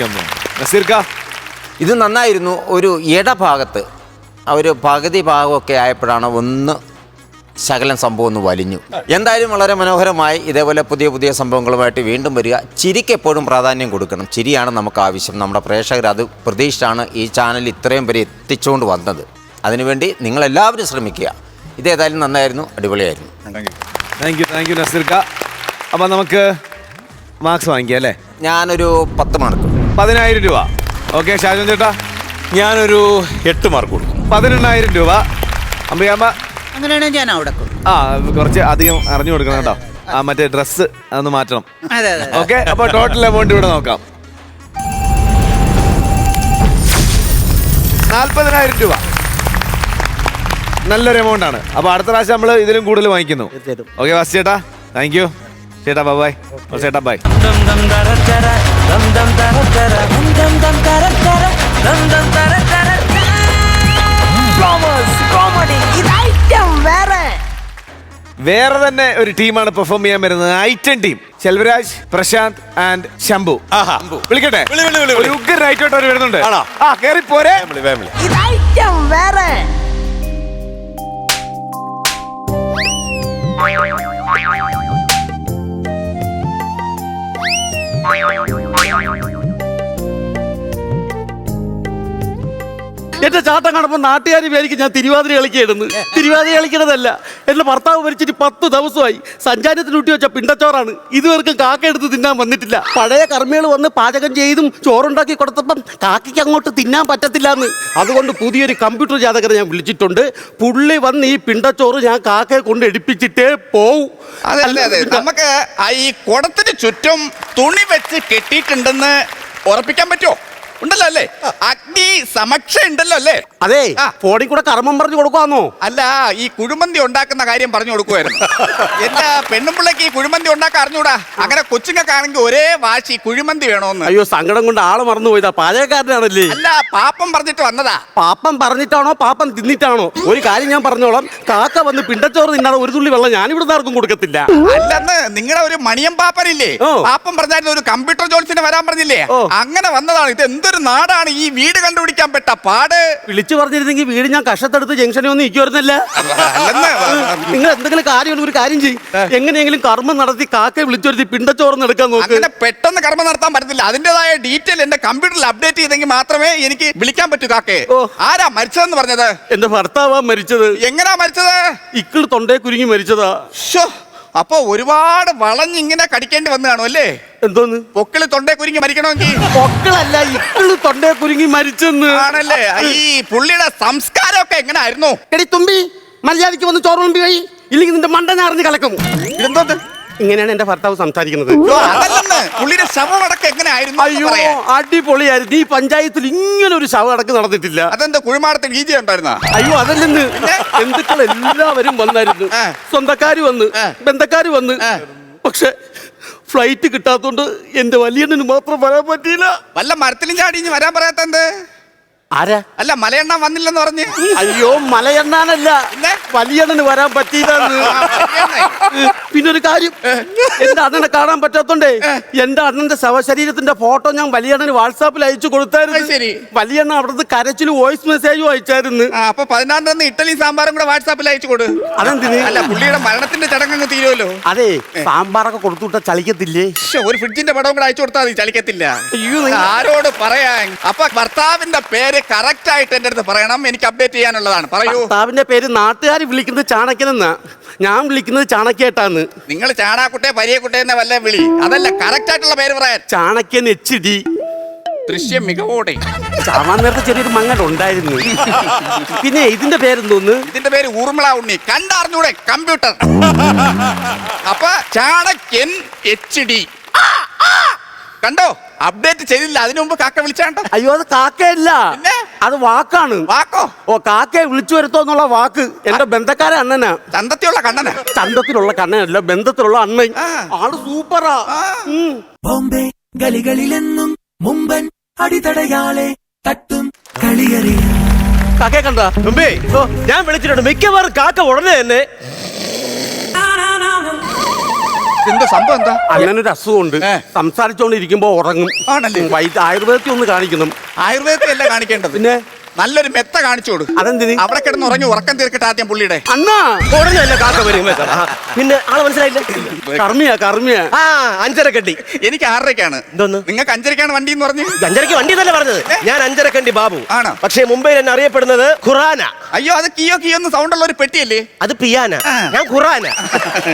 S1: അമ്മ. നസീർക്ക,
S4: ഇത് നന്നായിരുന്നു. ഒരു ഇടഭാഗത്ത് ഒരു പകുതി ഭാഗമൊക്കെ ആയപ്പോഴാണ് ഒന്ന് ശകലം സംഭവം ഒന്ന് വലിഞ്ഞു. എന്തായാലും വളരെ മനോഹരമായി. ഇതേപോലെ പുതിയ സംഭവങ്ങളുമായിട്ട് വീണ്ടും വരിക. ചിരിക്ക് എപ്പോഴും പ്രാധാന്യം കൊടുക്കണം. ചിരിയാണ് നമുക്ക് ആവശ്യം. നമ്മുടെ പ്രേക്ഷകർ അത് പ്രതീക്ഷിച്ചാണ് ഈ ചാനൽ ഇത്രയും വരെ എത്തിച്ചുകൊണ്ട് വന്നത്. അതിനുവേണ്ടി നിങ്ങളെല്ലാവരും ശ്രമിക്കുക. ഇതേതായാലും നന്നായിരുന്നു, അടിപൊളിയായിരുന്നു.
S1: താങ്ക് യു നസീർക്ക. അപ്പം നമുക്ക് മാർക്സ് വാങ്ങിക്കാം അല്ലേ?
S4: ഞാനൊരു 10 മാർക്ക്.
S1: 10,000 രൂപ. ഓക്കെ ഷാജൻ ചേട്ടാ,
S3: ഞാനൊരു 8 മാർക്ക് കൊടുക്കും.
S1: 18,000 രൂപ. അമ്പികമ്മ,
S2: അങ്ങനെയാണെങ്കിൽ ഞാൻ അവിടെ
S1: കുറച്ച് അധികം അറിഞ്ഞു കൊടുക്കണം കേട്ടോ. മറ്റേ ഡ്രസ്സ് അതൊന്ന് മാറ്റണം.
S2: അതെ.
S1: ഓക്കെ, അപ്പോൾ ടോട്ടൽ എമൗണ്ട് ഇവിടെ നോക്കാം. 40,000 രൂപ. നല്ലൊരു എമൗണ്ട് ആണ്. അപ്പോൾ അടുത്ത പ്രാവശ്യം നമ്മൾ ഇതിലും കൂടുതൽ വാങ്ങിക്കുന്നു. ഓക്കെ വാസി ചേട്ടാ, താങ്ക് യു ചേട്ടാ. ബൈ. ചേട്ടാ ബൈ. വേറെ തന്നെ ഒരു ടീമാണ് പെർഫോം ചെയ്യാൻ വരുന്നത്. Item team. Selvaraj, Prashanth and Shambhu. വിളിക്കട്ടെ? ഒരു ഉഗ്ര നൈറ്റോട്ട് അവർ വരുന്നുണ്ട്. കേറി പോരെ.
S5: എന്റെ ചാട്ടം കാണുമ്പോൾ നാട്ടുകാർ പേരിക്ക് ഞാൻ തിരുവാതിര കളിക്കായിരുന്നു. തിരുവാതിര കളിക്കണതല്ല, എന്റെ ഭർത്താവ് മരിച്ചിട്ട് 10 ദിവസമായി. സഞ്ചാരത്തിന് ഊട്ടി വെച്ച പിണ്ടച്ചോറാണ്. ഇതുവരെക്കും കാക്ക എടുത്ത് തിന്നാൻ വന്നിട്ടില്ല. പഴയ കർമ്മികൾ വന്ന് പാചകം ചെയ്തും ചോറുണ്ടാക്കി കൊടുത്തപ്പം കാക്കയ്ക്ക് അങ്ങോട്ട് തിന്നാൻ പറ്റത്തില്ല എന്ന്. അതുകൊണ്ട് പുതിയൊരു കമ്പ്യൂട്ടർ ജാതകരെ ഞാൻ വിളിച്ചിട്ടുണ്ട്. പുള്ളി വന്ന് ഈ പിണ്ടച്ചോറ് ഞാൻ കാക്കയെ കൊണ്ട് എടുപ്പിച്ചിട്ടേ പോവും.
S8: അതെ അതെ അതെ, നമുക്ക് ഈ കുടത്തിന് ചുറ്റും തുണി വെച്ച് കെട്ടിയിട്ടുണ്ടെന്ന് ഉറപ്പിക്കാൻ പറ്റുമോ? ഉണ്ടല്ലോ അല്ലേ? അഗ്നി സമക്ഷ ഉണ്ടല്ലോ അല്ലേ?
S5: അതെ, ഫോണിൽ കൂടെ കർമ്മം പറഞ്ഞു കൊടുക്കാന്നോ?
S8: അല്ല, ഈ കുഴിമന്തി ഉണ്ടാക്കുന്ന കാര്യം പറഞ്ഞു കൊടുക്കുമായിരുന്നു. എന്റെ പെണ്ണുമ്പിള്ളക്ക് ഈ കുഴിമന്തി ഉണ്ടാക്കാൻ അറിഞ്ഞൂടാ. അങ്ങനെ കൊച്ചുങ്ങൾക്കാണെങ്കിൽ ഒരേ വാശി കുഴിമന്തി വേണോന്ന്.
S5: അയ്യോ, സങ്കടം കൊണ്ട് ആള് മറന്നു പോയതാ. പാചകക്കാരനാണല്ലേ?
S8: അല്ല, പാപ്പം പറഞ്ഞിട്ട് വന്നതാ.
S5: പാപ്പം പറഞ്ഞിട്ടാണോ പാപ്പം തിന്നിട്ടാണോ? ഒരു കാര്യം ഞാൻ പറഞ്ഞോളാം, കാക്ക വന്ന് പിണ്ടച്ചോറ് തിന്നാതെ ഒരു തുള്ളി വെള്ളം ഞാൻ ഇവിടെ ആർക്കും കൊടുക്കത്തില്ല.
S8: അല്ലെന്ന് നിങ്ങളുടെ ഒരു മണിയം പാപ്പനില്ലേ, പാപ്പം പറഞ്ഞാൽ ഒരു കമ്പ്യൂട്ടർ ജോലിസിന് വരാൻ പറഞ്ഞില്ലേ, അങ്ങനെ വന്നതാണ്. ഇത് എന്തൊരു നാടാണ്! ഈ വീട് കണ്ടുപിടിക്കാൻ പെട്ട പാട്.
S5: വിളിച്ചു പറഞ്ഞിരുന്നെങ്കിൽ വീട് ഞാൻ കഷത്തെടുത്ത് ജംഗ്ഷനിൽ ഒന്നും ഇരിക്കുവായിരുന്നല്ല. നിങ്ങൾ എന്തെങ്കിലും കാര്യമുള്ള ഒരു കാര്യം ചെയ്യും, എങ്ങനെയെങ്കിലും കർമ്മം നടത്തി കാക്കയെ വിളിച്ചു വരുത്തി പിണ്ടച്ചോറ് എടുക്കാൻ നോക്ക്.
S8: അങ്ങനെ പെട്ടെന്ന് കർമ്മം നടത്താൻ പറ്റത്തില്ല. അതിന്റേതായ ഡീറ്റെയിൽ എന്റെ കമ്പ്യൂട്ടറിൽ അപ്ഡേറ്റ് ചെയ്തെങ്കിൽ മാത്രമേ എനിക്ക് വിളിക്കാൻ പറ്റൂ കാക്കയെ. ആരാ മരിച്ചതെന്ന് പറഞ്ഞത്?
S5: എന്റെ ഭർത്താവാ മരിച്ചത്.
S8: എങ്ങനാ മരിച്ചത്?
S5: ഇക്കിള് തൊണ്ടേ കുരുങ്ങി മരിച്ചതാ.
S8: അപ്പൊ ഒരുപാട് വളഞ്ഞിങ്ങനെ കടിക്കേണ്ടി വന്നു കാണും അല്ലേ?
S5: എന്തോന്ന്?
S8: പൊക്കിള് തൊണ്ടേ കുരുങ്ങി മരിക്കണമെങ്കിൽ?
S5: പൊക്കിളല്ല, ഇക്കിള് തൊണ്ടേ കുരുങ്ങി മരിച്ചെന്ന്.
S8: ആണല്ലേ? ഈ പുള്ളിയുടെ സംസ്കാരമൊക്കെ എങ്ങനായിരുന്നു?
S5: എടി തുമ്പി, മര്യാദയ്ക്ക് വന്ന് ചോറ് കൊമ്പി കഴി, ഇല്ലെങ്കിൽ നിന്റെ മണ്ട ഞാൻ അറിഞ്ഞ് കളക്കും.
S8: ഇതെന്തോന്ന്?
S5: ഇങ്ങനെയാണ് എന്റെ ഭർത്താവ് സംസാരിക്കുന്നത്.
S8: അതല്ലെന്ന്, പുള്ളിയുടെ ശവമടക്കം എങ്ങനെയായിരുന്നു?
S5: അയ്യോ, അടിപൊളിയായിരുന്നു. ഈ പഞ്ചായത്തിൽ ഇങ്ങനെ ഒരു ശവമടക്ക് നടന്നിട്ടില്ല.
S8: അതെന്താ കുഴിമാടത്തിൽ ഗീജ ഉണ്ടായിരുന്ന?
S5: അയ്യോ, അതല്ലെന്ന്, ബന്ധുക്കൾ എല്ലാവരും വന്നായിരുന്നു. സ്വന്തക്കാര് വന്ന്, ബന്ധക്കാര് വന്ന്. പക്ഷെ ഫ്ലൈറ്റ് കിട്ടാത്തോണ്ട് എന്റെ വലിയണ്ണന് മാത്രം വരാൻ പറ്റിയില്ല.
S8: വല്ല മരത്തിലും ചാടി വരാൻ പറയാത്തത്?
S5: ആരാ?
S8: അല്ല, മലയെണ്ണ വന്നില്ലെന്ന് പറഞ്ഞ്.
S5: അയ്യോ, മലയെണ്ണാനല്ല, വലിയണ്ണന് വരാൻ പറ്റിയില്ലെന്ന്. പിന്നെ ഒരു കാര്യം, എന്റെ അണ്ണനെ കാണാൻ പറ്റാത്തോണ്ടേ എന്റെ അണ്ണന്റെ ശവശരീരത്തിന്റെ ഫോട്ടോ ഞാൻ വലിയണ്ണന് വാട്സാപ്പിൽ അയച്ചു കൊടുത്തായിരുന്നു.
S8: ശരി.
S5: വലിയണ്ണ അവിടുന്ന് കരച്ചിൽ വോയിസ് മെസ്സേജും അയച്ചായിരുന്നു.
S8: അപ്പൊ 14 ഇഡ്ഡലിയും സാമ്പാറും കൂടെ വാട്സാപ്പിൽ അയച്ചു കൊടു.
S5: അതെന്തിന്?
S8: അല്ല, പുള്ളിയുടെ മരണത്തിന്റെ ചടങ്ങ് തീരുമല്ലോ.
S5: അതെ, സാമ്പാറൊക്കെ കൊടുത്തുവിട്ട ചളിക്കത്തില്ലേ?
S8: ഒരു ഫ്രിഡ്ജിന്റെ പടവും കൂടെ അയച്ചു കൊടുത്താൽ മതി, ചളിക്കത്തില്ല.
S5: അയ്യോ,
S8: ആരോട് പറയാൻ? അപ്പൊ ഭർത്താവിന്റെ പേര് കറക്റ്റ് ആയിട്ട് എന്റെ അടുത്ത് പറയണം, എനിക്ക് അപ്ഡേറ്റ് ചെയ്യാനുള്ളതാണ്. പറയൂ.
S5: ഭർത്താവിന്റെ പേര് നാട്ടുകാർ വിളിക്കുന്നത് ചാണക്യനെന്നാ, ഞാൻ വിളിക്കുന്നത് ചാണക്യേട്ടാന്ന്.
S8: നിങ്ങൾ ചാണാക്കുട്ടെ പരിയക്കുട്ടെ എന്ന വല്ല വിളി, അതല്ല കറക്റ്റ് ആയിട്ടുള്ള പേര് പറയാൻ.
S5: ചാണക്യൻ HD.
S8: ദൃശ്യം മികവോടെ.
S5: ചാവാൻ നേരത്തെ ചെറിയൊരു മങ്ങൽ ഉണ്ടായിരുന്നു. പിന്നെ ഇതിന്റെ പേരെന്തോന്ന്?
S8: ഇതിന്റെ പേര് ഊർമിള ഉണ്ണി. കണ്ടറിഞ്ഞൂടെ കമ്പ്യൂട്ടർ? അപ്പൊ ചാണക്യൻ HD കണ്ടോ? അപ്ഡേറ്റ് ചെയ്തില്ല, അതിനു മുമ്പ് കാക്ക വിളിച്ചാണ്ടോ?
S5: അയ്യോ, അത് കാക്കയല്ല, അത് വാക്കാണ്.
S8: വാക്കോ?
S5: ഓ, കാക്കയെ വിളിച്ചു വരുത്തോന്നുള്ള വാക്ക് എന്റെ ബന്ധക്കാരെ അണ്ണനാ.
S8: ചന്തത്തിലുള്ള കണ്ണന?
S5: ചന്തത്തിലുള്ള കണ്ണനല്ല, ബന്ധത്തിലുള്ള അണ്ണൻ. ആള് സൂപ്പറാ.
S10: ബോംബെ ഗലികളിലെന്നും മുമ്പൻ അടിതടയാളെ തട്ടും കളിയറിയാ.
S5: കാക്കയെ കണ്ട മുമ്പേ ഞാൻ വിളിച്ചിട്ടുണ്ട്. മിക്കവാറും കാക്ക ഉടനെ തന്നെ.
S8: എന്താ സംഭവം? എന്താ?
S5: അങ്ങനൊരു അസുഖമുണ്ട്, സംസാരിച്ചോണ്ടിരിക്കുമ്പോ ഉറങ്ങും.
S8: ആണല്ലേ?
S5: ആയുർവേദത്തിൽ ഒന്ന് കാണിക്കണം.
S8: ആയുർവേദത്തിൽ അല്ല കാണിക്കേണ്ടത്, പിന്നെ നല്ലൊരു മെത്ത കാണിച്ചോട്.
S5: അതെന്തിന്?
S8: അവിടെ കിടന്ന് ഉറങ്ങി ഉറക്കം തീർക്കട്ടെ ആദ്യം പുള്ളിയുടെ.
S5: അണ്ണാ, ഉടനെയല്ല കാക്ക വരും. പിന്നെ ആളെ മനസ്സിലായില്ല? കർമ്മിയാ.
S11: ആ, 5:30
S8: എനിക്ക് 6:30
S11: എന്തോന്ന്?
S8: നിങ്ങൾക്ക് 5:30 വണ്ടി എന്ന് പറഞ്ഞു.
S11: 5:30 വണ്ടി എന്നല്ല പറഞ്ഞത്, ഞാൻ 5:30 ബാബു
S8: ആണോ?
S11: പക്ഷേ മുംബൈയിൽ എന്നെ അറിയപ്പെടുന്നത് ഖുറാന.
S8: അയ്യോ, അത് കിയോ എന്ന് സൗണ്ട് ഉള്ള ഒരു പെട്ടിയല്ലേ?
S11: അത് പിയാന, ഞാൻ ഖുറാന.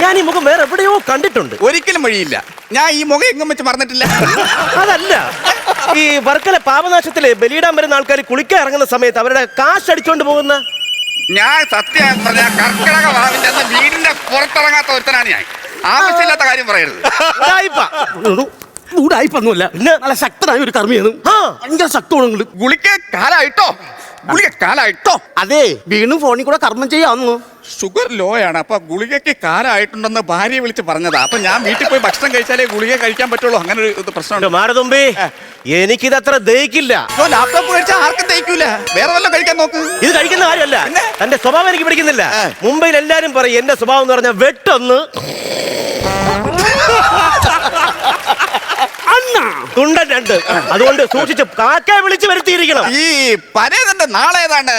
S11: ഞാൻ ഈ മുഖം വേറെ എവിടെയോ കണ്ടിട്ടുണ്ട്.
S8: ഒരിക്കലും വഴിയില്ല, ഞാൻ ഈ മുഖം എങ്ങും വെച്ച് മറന്നിട്ടില്ല.
S11: അതല്ല, ഈ വർക്കല പാപനാശത്തില് ബലിയിടാൻ വരുന്ന ആൾക്കാർ കുളിക്കാൻ ഇറങ്ങുന്ന സമയത്ത് അവരുടെ കാശ് അടിച്ചോണ്ട് പോകുന്ന.
S8: ഞാൻ സത്യം പറഞ്ഞ കർക്കിടക വാവിന്റെ അന്ന് വീടിന്റെ പുറത്തിറങ്ങാത്ത ഒരുത്തനാണ് ഞാൻ. ആവശ്യമില്ലാത്ത കാര്യം പറയരുത്.
S5: ൂടായിപ്പൊന്നുമല്ല, നല്ല ശക്തനായ ഒരു കർമ്മിയാണ്. ഭയങ്കര ശക്തമാണ്.
S8: ഗുളിക്ക് കാലായിട്ടോ? ഗുളിക കാലായിട്ടോ?
S5: അതെ, വീണ്ടും ഫോണിൽ കൂടെ കർമ്മം ചെയ്യാവുന്നു.
S8: ഷുഗർ ലോ ആണ്, അപ്പൊ ഗുളികയ്ക്ക് കാലായിട്ടുണ്ടെന്ന് ഭാര്യയെ വിളിച്ച് പറഞ്ഞതാ. അപ്പൊ ഞാൻ വീട്ടിൽ പോയി ഭക്ഷണം കഴിച്ചാലേ ഗുളിക കഴിക്കാൻ പറ്റുള്ളൂ. അങ്ങനെ ഒരു പ്രശ്നമുണ്ട്.
S11: മാരതുമ്പി, എനിക്കിത് അത്ര ദഹിക്കില്ല.
S8: ലാപ്ടോപ്പ് കഴിച്ചാൽ ആർക്കും ദഹിക്കൂല. വേറെ വല്ലതും കഴിക്കാൻ നോക്ക്.
S11: ഇത് കഴിക്കുന്ന കാര്യമല്ല, തന്റെ സ്വഭാവം എനിക്ക് പിടിക്കുന്നില്ല. മുംബൈയിൽ എല്ലാരും പറയും എന്റെ സ്വഭാവം എന്ന് പറഞ്ഞാൽ വെട്ടൊന്ന്.
S5: അണ്ണ
S11: തുണ്ടൻ 2. അതുകൊണ്ട് സൂക്ഷിച്ച് കാക്കയെ വിളിച്ച് വരുത്തിയിരിക്കണം.
S8: ഈ പരേതന്റെ നാളേതാണ്?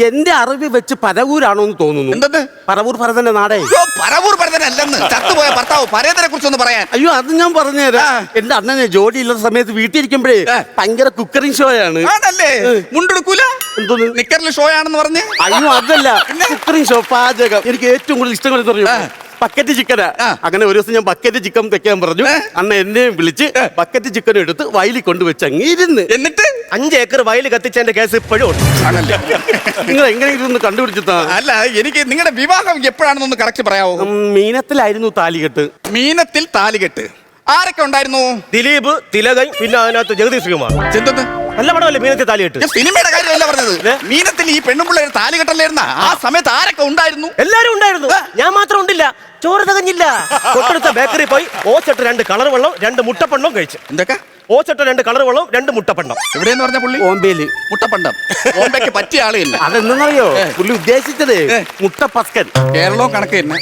S11: എന്റെ അറിവ് വെച്ച് പരവൂരാണോ എന്ന് തോന്നുന്നു.
S8: എന്തെന്ന്?
S11: പറവൂർ ഭരതന്റെ നാടേ.
S8: അയ്യോ, പറവൂർ ഭരതനല്ലെന്ന്, ചത്തുപോയ ഭർത്താവ് പരേതനെ കുറിച്ചൊന്ന് പറയാൻ.
S11: അയ്യോ, അത് ഞാൻ പറഞ്ഞുതരാം. എന്റെ അണ്ണനെ ജോലി ഇല്ലാത്ത സമയത്ത് വീട്ടിൽ ഇരിക്കുമ്പോഴേ ഭയങ്കര കുക്കറിംഗ് ഷോ ആണ്.
S8: ആണല്ലേ? മുണ്ടെടുക്കൂല?
S11: എന്തോന്ന്?
S8: നിക്കറിൽ ഷോ ആണെന്ന് പറഞ്ഞ്?
S11: അയ്യോ, അതല്ല, കുക്കറിംഗ് ഷോ, പാചകം. എനിക്ക് ഏറ്റവും കൂടുതൽ ഇഷ്ടം എന്ന് പറയും ബക്കറ്റ് ചിക്കനാ. അങ്ങനെ ഒരു ദിവസം ഞാൻ ബക്കറ്റ് ചിക്കൻ വെക്കാൻ പറഞ്ഞു. അണ്ണ എന്നെയും വിളിച്ച് ബക്കറ്റ് ചിക്കൻ എടുത്ത് വയലിൽ കൊണ്ടുവച്ച് അങ്ങ് ഇരുന്ന്.
S8: എന്നിട്ട്
S11: 5 ഏക്കർ വയൽ കത്തിച്ചതിന്റെ കേസ് ഇപ്പോഴും ഉണ്ട്. നിങ്ങൾ എങ്ങനെയെങ്കിലും ഒന്ന് കണ്ടുപിടിച്ചിട്ടാ?
S8: അല്ല, എനിക്ക് നിങ്ങളുടെ വിവാഹം എപ്പോഴാണെന്നൊന്ന് കറക്റ്റ് പറയാവോ?
S11: മീനത്തിലായിരുന്നു താലികെട്ട്.
S8: മീനത്തിൽ താലികെട്ട്. ആരൊക്കെ ഉണ്ടായിരുന്നു?
S11: ദിലീപ്, തിലകൻ, പിന്നെ അതിനകത്ത് ജഗദീഷ് ശ്രീകുമാർ.
S8: എന്തെന്ന്?
S11: നല്ല പടമല്ലേ മീനത്തിൽ താലികെട്ട്?
S8: സിനിമയുടെ കാര്യമല്ല പറഞ്ഞത്. മീനത്തിൽ ഈ പെണ്ണുപിള്ളേർ താലികെട്ടല്ലായിരുന്ന ആ സമയത്ത് ആരൊക്കെ ഉണ്ടായിരുന്നു?
S11: എല്ലാരും ഉണ്ടായിരുന്നു, ഞാൻ മാത്രം ഉണ്ടില്ല. ചോറ് തികഞ്ഞില്ല. തൊട്ടടുത്ത ബേക്കറി പോയി ഓച്ചട്ട് 2 കളർ വെള്ളം 2 മുട്ടപ്പണ്ടവും കഴിച്ചു.
S8: എന്തൊക്കെ?
S11: ഓച്ചട്ട് 2 കളർ വെള്ളം 2 മുട്ടപ്പണ്ടം.
S8: എവിടെയെന്ന് പറഞ്ഞ പുള്ളി?
S11: ബോംബെയില്.
S8: മുട്ടപ്പണ്ടം. ബോംബെക്ക് പറ്റിയ ആള് തന്നെ.
S11: അതെന്തെന്നറിയോ പുള്ളി ഉദ്ദേശിച്ചത്? മുട്ടപ്പസ്കൻ.
S8: കേരളവും കണക്ക് തന്നെ.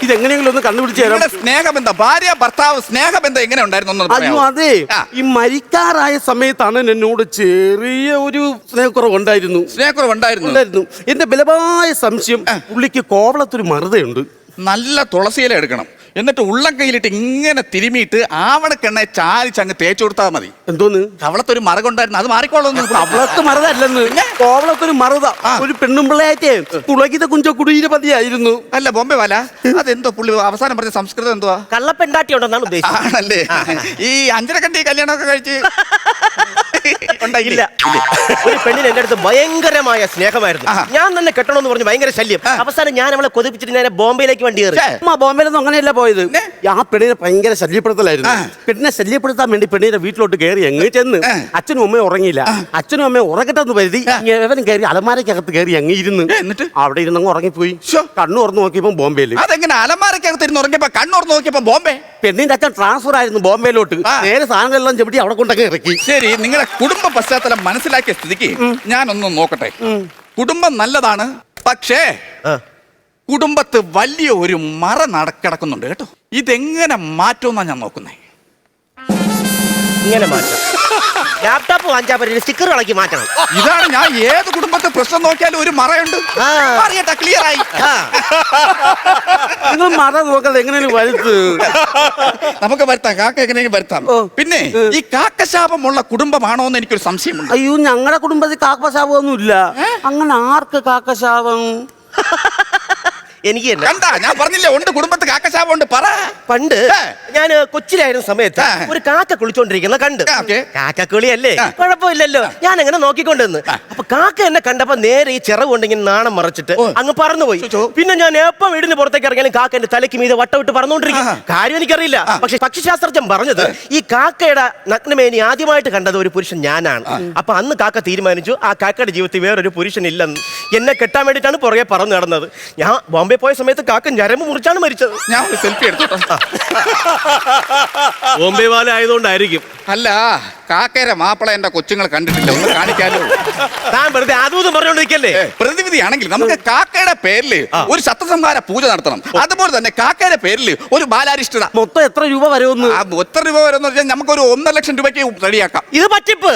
S11: ഇതെങ്ങനെയെങ്കിലും ഒന്ന് കണ്ടുപിടിച്ച് തരാം.
S8: സ്നേഹബന്ധം, ഭാര്യ ഭർത്താവ് സ്നേഹബന്ധം എങ്ങനെ ഉണ്ടായിരുന്നു?
S11: അയ്യോ, അതെ, ഈ മരിക്കാറായ സമയത്താണ് എന്നോട് ചെറിയ ഒരു സ്നേഹക്കുറവുണ്ടായിരുന്നു.
S8: സ്നേഹക്കുറവുണ്ടായിരുന്നു.
S11: എന്റെ ബലമായ സംശയം പുള്ളിക്ക് കോവളത്തൊരു മറുതയുണ്ട്.
S8: നല്ല തുളസിയില എടുക്കണം, എന്നിട്ട് ഉള്ളം കയ്യിലിട്ട് ഇങ്ങനെ തിരുമിയിട്ട് ആവണക്കെണ്ണ ചാലിച്ചങ്ങ് തേച്ചു കൊടുത്താൽ മതി.
S11: എന്തോന്ന്?
S8: കവളത്തൊരു മറുകുണ്ടായിരുന്നു, അത് മാറിക്കോളൊന്നും.
S11: കവളത്ത് മറുതല്ലെന്ന്, കോവളത്തൊരു മറുത. ഒരു പെണ്ണുമ്പിള്ളയായിട്ട് തുളകിത കുഞ്ച കുടീരപതിയായിരുന്നു.
S8: അല്ല ബോംബെ വാല, അതെന്തോ പുള്ളി അവസാനം പറഞ്ഞ സംസ്കൃതം എന്തുവാ?
S11: കള്ളപ്പെണ്ടാട്ടി ഉണ്ടെന്നാണ് ഉദ്ദേശിച്ചത്.
S8: ആണല്ലേ? ഈ അഞ്ചരക്കണ്ടി കല്യാണമൊക്കെ കഴിച്ച്
S11: ഇല്ല. ഒരു പെണ്ണിന് എന്റെ അടുത്ത് ഭയങ്കരമായ സ്നേഹമായിരുന്നു. ഞാൻ തന്നെ കെട്ടണമെന്ന് പറഞ്ഞു ഭയങ്കര ശല്യം. അവസാനം ഞാൻ അവളെ കൊതിപ്പിച്ചിട്ട് ഞാൻ ബോംബെയിലേക്ക് വണ്ടി കയറി. ബോംബെയിലൊന്നും അങ്ങനെയല്ല പോയത്. ആ പെണ്ണിനെ ഭയങ്കര ശല്യപ്പെടുത്തലായിരുന്നു. പെണ്ണിനെ ശല്യപ്പെടുത്താൻ വേണ്ടി പെണ്ണിന്റെ വീട്ടിലോട്ട് കയറി അങ്ങ് ചെന്ന് അച്ഛനും അമ്മയും ഉറങ്ങിയില്ല. അച്ഛനും അമ്മയും ഉറങ്ങട്ടെന്ന് കരുതി ഇവനും കയറി അലമാരക്കകത്ത് കയറി അങ്ങ് ഇരുന്ന്. എന്നിട്ട് അവിടെ ഇരുന്ന് അങ്ങ് ഉറങ്ങിപ്പോയി. കണ്ണു തുറന്ന് നോക്കിയപ്പോ ബോംബെയിൽ.
S8: അതെങ്ങനെ അലമാരക്കകത്ത് ഇരുന്ന് ഉറങ്ങിയപ്പോ കണ്ണു തുറന്ന് നോക്കിയപ്പോ ബോംബെ?
S11: പെണ്ണിന്റെ അച്ഛൻ ട്രാൻസ്ഫർ ആയിരുന്നു ബോംബെയിലോട്ട്. നേരെ സാധനങ്ങളെല്ലാം ചെപ്പിട്ടി അവിടെ കൊണ്ടൊക്കെ ഇറക്കി.
S8: ശരി, നിങ്ങളുടെ കുടുംബ പശ്ചാത്തലം മനസ്സിലാക്കിയ സ്ഥിതിക്ക് ഞാനൊന്ന് നോക്കട്ടെ. കുടുംബം നല്ലതാണ്, പക്ഷേ കുടുംബത്ത് വലിയ ഒരു മറ കിടക്കുന്നുണ്ട് കേട്ടോ. ഇതെങ്ങനെ മാറ്റുമെന്നാ ഞാൻ നോക്കുന്നേ.
S11: ഇങ്ങനെ മാറ്റാം. ലാപ്ടോപ്പ് വാങ്ങിച്ചാൽ പറ്റില്ല, സ്റ്റിക്കർ ഇളക്കി മാറ്റണം.
S8: ഇതാണ് ഞാൻ ഏത് കുടുംബത്തെ പ്രശ്നം നോക്കിയാലും ഒരു മറയുണ്ട്. അറിയട്ടെ, ക്ലിയർ ആയി.
S11: നിങ്ങൾ മറ നോക്കാതെ എങ്ങനെയാണ് വരുത്ത്?
S8: നമുക്ക് വരുത്താം, കാക്ക എങ്ങനെയെങ്കിലും വരുത്താം. പിന്നെ ഈ കാക്കശാപമുള്ള കുടുംബമാണോ എന്ന് എനിക്കൊരു സംശയമുണ്ട്.
S11: അയ്യോ, ഞങ്ങളുടെ കുടുംബത്തിൽ കാക്കശാപമൊന്നും ഇല്ല. അങ്ങനെ ആർക്ക് കാക്കശാപം? എനിക്ക്
S8: കണ്ടാ, ഞാൻ പറഞ്ഞില്ലേ ഉണ്ട് കുടുംബത്ത് കാക്കശാപം ഉണ്ട്. പറ.
S11: പണ്ട് ഞാൻ കൊച്ചിലായിരുന്ന സമയത്ത് ഒരു കാക്ക കുളിച്ചോണ്ടിരിക്കുന്ന കണ്ട്. കാക്ക കുളിയല്ലേ, കുഴപ്പമില്ലല്ലോ. ഞാൻ അങ്ങനെ നോക്കിക്കൊണ്ടിരുന്നു. അപ്പൊ കാക്ക എന്നെ കണ്ടപ്പോ നേരെ ഈ ചിറവ് കൊണ്ടിങ്ങനെ നാണം മറച്ചിട്ട് അങ്ങ് പറന്നുപോയി. പിന്നെ ഞാൻ എപ്പം വീടിന് പുറത്തേക്ക് ഇറങ്ങിയാലും കാക്ക എന്റെ തലയ്ക്ക് മീതെ വട്ടമിട്ട് പറന്നുകൊണ്ടിരിക്കും. കാര്യം എനിക്കറിയില്ല. പക്ഷെ പക്ഷിശാസ്ത്രജ്ഞൻ പറഞ്ഞത് ഈ കാക്കയുടെ നഗ്നമേനി ആദ്യമായിട്ട് കണ്ടത് ഒരു പുരുഷൻ ഞാനാണ്. അപ്പൊ അന്ന് കാക്ക തീരുമാനിച്ചു ആ കാക്കയുടെ ജീവിതത്തിൽ വേറൊരു പുരുഷൻ ഇല്ലെന്ന്. എന്നെ കെട്ടാൻ വേണ്ടിയിട്ടാണ് പുറകെ പറന്നു നടന്നത്. ഞാൻ ബോംബെ പോയ സമയത്ത് കാക്ക ഞരമ്പ് മുറിച്ചാണ് മരിച്ചത്.
S8: ഞാൻ ഒരു സെൽഫി എടുത്തു.
S11: ബോംബെ വാല ആയതുകൊണ്ടായിരിക്കും.
S8: അല്ല, കാക്കയുടെ മാപ്പിള എന്റെ കൊച്ചുങ്ങൾ കണ്ടിട്ടില്ല, ഒന്ന് കാണിക്കാലോ.
S11: താൻ വെറുതെ അതും പറഞ്ഞോണ്ടിരിക്കല്ലേ.
S8: പ്രതിവിധിയാണെങ്കിൽ നമുക്ക് കാക്കയുടെ പേരിൽ ഒരു ശതസംഹാര പൂജ നടത്തണം. അതുപോലെ തന്നെ കാക്കയുടെ പേരിൽ ഒരു ബാലാരിഷ്ടത.
S11: മൊത്തം എത്ര രൂപ വരുമെന്ന്?
S8: എത്ര രൂപ വരുമെന്ന് വെച്ചാൽ നമുക്കൊരു 1.5 ലക്ഷം രൂപയ്ക്ക് റെഡിയാക്കാം.
S11: ഇത് പറ്റിപ്പ്.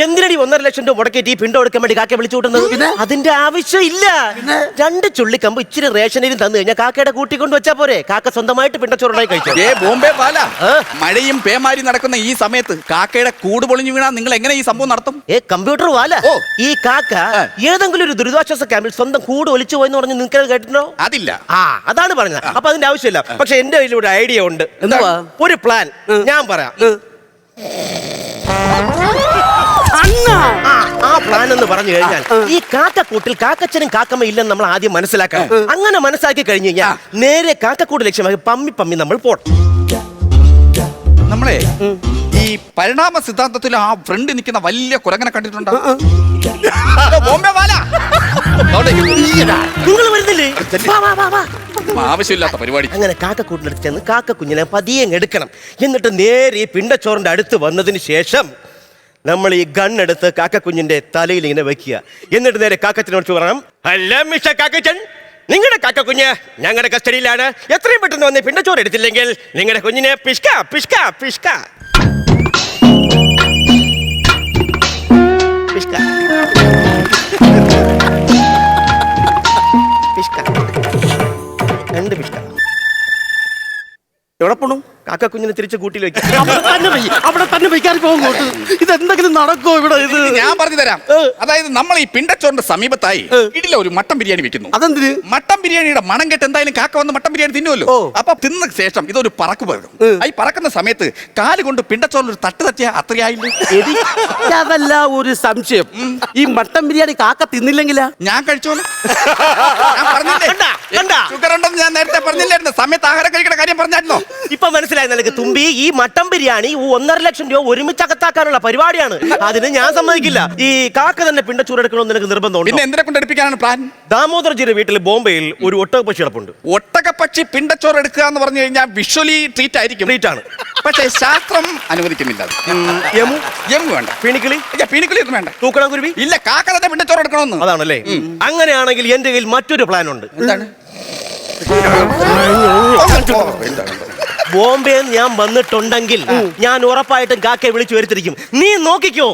S11: എന്തിനടി 1.5 ലക്ഷം രൂപ മുടക്കിയിട്ട് ഈ പിണ്ടം എടുക്കാൻ വേണ്ടി കാക്ക വിളിച്ചു കൂട്ടുന്നത്? അതിന്റെ ആവശ്യം ഇല്ല. 2 ചുള്ളിക്കമ്പ് ഇച്ചിരി റേഷനിലും തന്നു കഴിഞ്ഞാൽ കാക്കയുടെ കൂട്ടിക്കൊണ്ട് വെച്ചാ പോരെ. കാക്ക സ്വന്തമായിട്ട് പിണ്ടച്ചോറുണ്ടായി കഴിച്ചു.
S8: ബോംബെ പാല മഴയും പേമാരി നടക്കുന്ന ഈ സമയത്ത് കാക്കയുടെ കൂട് പൊളിഞ്ഞു വീണാൽ നിങ്ങൾ എങ്ങനെ ഈ സംഭവം നടത്തും?
S11: കമ്പ്യൂട്ടർ വാല. ഈ കാക്ക ഏതെങ്കിലും ഒരു ദുരിതാശ്വാസ ക്യാമ്പിൽ സ്വന്തം കൂട് ഒലിച്ചു പോയെന്ന് പറഞ്ഞ് നിങ്ങൾക്ക് കേട്ടിട്ടുണ്ടോ?
S8: അതില്ല.
S11: അതാണ് പറഞ്ഞത്. അപ്പൊ അതിന്റെ ആവശ്യമില്ല. പക്ഷെ എന്റെ കയ്യിൽ ഒരു ഐഡിയ ഉണ്ട്. ഒരു പ്ലാൻ ഞാൻ പറയാം. ആ പ്ലാൻ എന്ന് പറഞ്ഞു കഴിഞ്ഞാൽ ഈ കാക്കക്കൂട്ടിൽ കാക്കച്ചനും കാക്കമ്മ ഇല്ലെന്ന് നമ്മൾ ആദ്യം മനസ്സിലാക്കണം. അങ്ങനെ മനസ്സിലാക്കി കഴിഞ്ഞു കഴിഞ്ഞാൽ നേരെ കാക്കക്കൂട് ലക്ഷ്യമാക്കി പമ്മി പമ്മി നമ്മൾ പോണം.
S8: നമ്മളെ ഈ പരിണാമ സിദ്ധാന്തത്തിൽ ആ ഫ്രണ്ട് നിൽക്കുന്ന വലിയ കുരങ്ങനെ കണ്ടിട്ടുണ്ടോ? ബോംബെ വാല
S11: നിങ്ങൾ വരുന്നില്ലേ?
S8: ആവശ്യമില്ലാത്ത പരിപാടി.
S11: അങ്ങനെ കാക്കക്കൂട്ടിനടുത്ത് ചെന്ന് കാക്ക കുഞ്ഞിനെ പതിയെ എടുക്കണം. എന്നിട്ട് നേരെ ഈ പിണ്ടച്ചോറിന്റെ അടുത്ത് വന്നതിന് ശേഷം നമ്മൾ ഈ ഗണ്ണെടുത്ത് കാക്കക്കുഞ്ഞിന്റെ തലയിൽ ഇങ്ങനെ വെക്കുക. എന്നിട്ട് നേരെ കാക്കച്ചനോട് പറയണം, അല്ല മിസ്റ്റർ കാക്കച്ചൻ, നിങ്ങളുടെ കാക്കക്കുഞ്ഞ് ഞങ്ങളുടെ കസ്റ്റഡിയിലാണ്. എത്രയും പെട്ടെന്ന് വന്ന് പിണ്ടച്ചോറ് എടുത്തില്ലെങ്കിൽ നിങ്ങളുടെ കുഞ്ഞിനെ പിഷ്ക പിഷ്ക പിഷ്ക. 2 പിഷ്ക. എവിടെ പോണു? കാക്ക കുഞ്ഞിനെ തിരിച്ച് കൂട്ടിൽ വെക്കാം. അവിടെ തന്നെ വയ്ക്കാൻ പോകും. ഇതെന്തെങ്കിലും നടക്കോ ഇവിടെ? ഇത്
S8: ഞാൻ പറഞ്ഞു തരാം. അതായത് നമ്മൾ ഈ പിണ്ടച്ചോറിന്റെ സമീപത്തായി ഇടില്ല ഒരു മട്ടൻ ബിരിയാണി വെക്കുന്നു.
S11: അതെന്തിന്?
S8: മട്ടൻ ബിരിയാണിയുടെ മണം കേട്ട് എന്തായാലും കാക്ക വന്ന് മട്ടൻ ബിരിയാണി തിന്നുമല്ലോ. അപ്പൊ തിന്ന ശേഷം ഇതൊരു പറക്ക് പറക്കും. ഈ പറക്കുന്ന സമയത്ത് കാല് കൊണ്ട് പിണ്ടച്ചോറിൽ ഒരു തട്ട് തട്ടിയാ അത്രയായില്ലേ?
S11: അതല്ല ഒരു സംശയം. ഈ മട്ടൻ ബിരിയാണി കാക്ക തിന്നില്ലെങ്കിലാ?
S8: ഞാൻ കഴിച്ചോളൂ. ഞാൻ പറഞ്ഞില്ലേ ഷുഗർ ഉണ്ടെന്ന് ഞാൻ നേരത്തെ പറഞ്ഞില്ലായിരുന്നു. സമയത്ത് ആഹാരം കഴിക്കുന്ന കാര്യം പറഞ്ഞായിരുന്നോ?
S11: ഇപ്പൊ മനസ്സിലായി നിനക്ക് തുമ്പി. ഈ മട്ടൻ ബിരിയാണി 1.5 ലക്ഷം രൂപ ഒരുമിച്ച് അകത്താക്കാനുള്ള പരിപാടിയാണ്. അതിന് ഞാൻ സമ്മതിക്കില്ല. ഈ കാക്ക തന്നെ പിണ്ടച്ചോറെടുക്കണമെന്ന് നിനക്ക് നിർബന്ധമുണ്ട്.
S8: പിന്നെ എന്തിനെ കൊണ്ട് എടുപ്പിക്കാനാണ് പ്ലാൻ?
S11: ദാമോദർജിയുടെ വീട്ടിൽ ബോംബെയിൽ ഒരു ഒട്ടകപ്പക്ഷി കിടപ്പുണ്ട്.
S8: ഒട്ടകപ്പക്ഷി പിണ്ടച്ചോറ് എടുക്കുക എന്ന് പറഞ്ഞു കഴിഞ്ഞാൽ വിഷ്വലി ട്രീറ്റ് ആയിരിക്കും.
S11: ട്രീറ്റ് ആണ്.
S8: പക്ഷേ ശാസ്ത്രം അനുവദിക്കുന്നില്ല.
S11: യമു
S8: വേണ്ട.
S11: പിണിക്കിളി
S8: ഒന്നും വേണ്ട.
S11: തൂക്കണ കുരുവി
S8: ഇല്ല, കാക്ക തന്നെ പിണ്ടച്ചോറ് എടുക്കണമെന്ന്.
S11: അതാണല്ലേ? അങ്ങനെയാണെങ്കിൽ എന്റെ കയ്യിൽ മറ്റൊരു പ്ലാൻ ഉണ്ട്.
S8: എന്താണ്?
S11: ബോംബെ ഞാൻ വന്നിട്ടുണ്ടെങ്കിൽ ഞാൻ ഉറപ്പായിട്ടും കാക്കയെ വിളിച്ചു വരുത്തിരിക്കും. നീ നോക്കിക്കോ.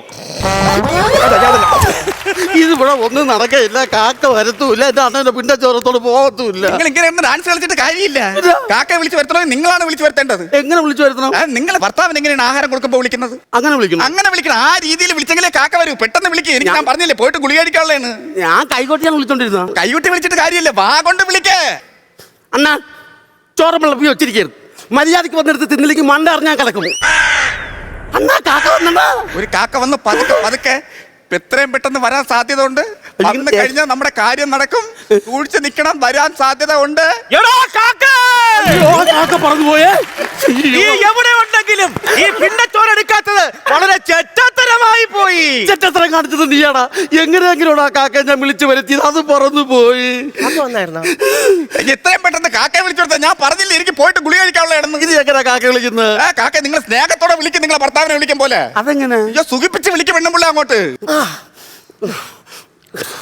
S5: ഇതിവിടെ ഒന്നും നടക്കയില്ല. കാക്ക വരത്തുമില്ല. എന്റെ അണ്ണന്റെ പിണ്ടച്ചോറത്തോട് പോകത്തുമില്ല.
S8: നിങ്ങൾ ഇങ്ങനെ ഡാൻസ് കളിച്ചിട്ട് കാര്യമില്ല. കാക്കയെ വിളിച്ചു വരുത്തണമെങ്കിൽ നിങ്ങളാണ് വിളിച്ചു വരുത്തേണ്ടത്.
S5: എങ്ങനെ വിളിച്ചു വരുത്തണം?
S8: നിങ്ങൾ ഭർത്താവിന് എങ്ങനെയാണ് ആഹാരം കൊടുക്കുമ്പോൾ വിളിക്കുന്നത്?
S5: അങ്ങനെ വിളിക്കണം.
S8: അങ്ങനെ വിളിക്കണം. ആ രീതിയിൽ വിളിച്ചെങ്കിലേ കാക്ക വരൂ. പെട്ടെന്ന് വിളിക്കുക. എനിക്ക് ഞാൻ പറഞ്ഞില്ലേ പോയിട്ട് ഗുളിക കഴിക്കാനുള്ളതാണ്.
S5: ഞാൻ കൈകൊട്ടിയാണ് വിളിച്ചോണ്ടിരുന്ന.
S8: കൈകൊട്ടി വിളിച്ചിട്ട് കാര്യമില്ല. വാ കൊണ്ട് വിളിക്കേ.
S5: അണ്ണാ ചോറ് വിളപ്പി വെച്ചിരിക്കരുത്. മര്യാദക്ക് വന്നെടുത്ത് തിന്നില്ലെങ്കിൽ മണ്ട അറിഞ്ഞാൽ കലക്കും. അണ്ണാ കാക്ക വന്നണ്ണാ.
S8: ഒരു കാക്ക വന്ന് പതുക്കെ പതുക്കെ എത്രയും പെട്ടെന്ന് വരാൻ സാധ്യത ഉണ്ട്. വന്നു കഴിഞ്ഞാൽ നമ്മുടെ കാര്യം നടക്കും. സൂക്ഷിച്ച് നിൽക്കണം. വരാൻ സാധ്യത ഉണ്ട്.
S5: പറഞ്ഞു പോയേ.
S11: എവിടെ ഉണ്ടെങ്കിലും ഈ പിണ്ടച്ചോറ് എടുക്കാത്തത് വളരെ ചെറ്റത്തരമായി പോയി.
S5: ചെറ്റത്തരം കാണിച്ചത് നീയാടാ. എങ്ങനെയെങ്കിലും ആ കാക്ക ഞാൻ വിളിച്ചു വരുത്തിയത്. അത് പറന്നു പോയി.
S8: എത്രയും പെട്ടെന്ന് കാക്കയെ വിളിച്ചു കൊടുത്താൽ ഞാൻ പറഞ്ഞില്ലേ എനിക്ക് പോയിട്ട് ഗുളിക കഴിക്കാനുള്ളതാണെന്ന്.
S5: ഇത് എങ്ങനെ കാക്ക വിളിക്കുന്നത്?
S8: കാക്ക നിങ്ങൾ സ്നേഹത്തോടെ വിളിക്കും. നിങ്ങളെ ഭർത്താവിനെ വിളിക്കും പോലെ.
S5: അതെങ്ങനെ?
S8: സുഖിപ്പിച്ച് വിളിക്കും. പെണ്ണുമ്പിള്ള അങ്ങോട്ട്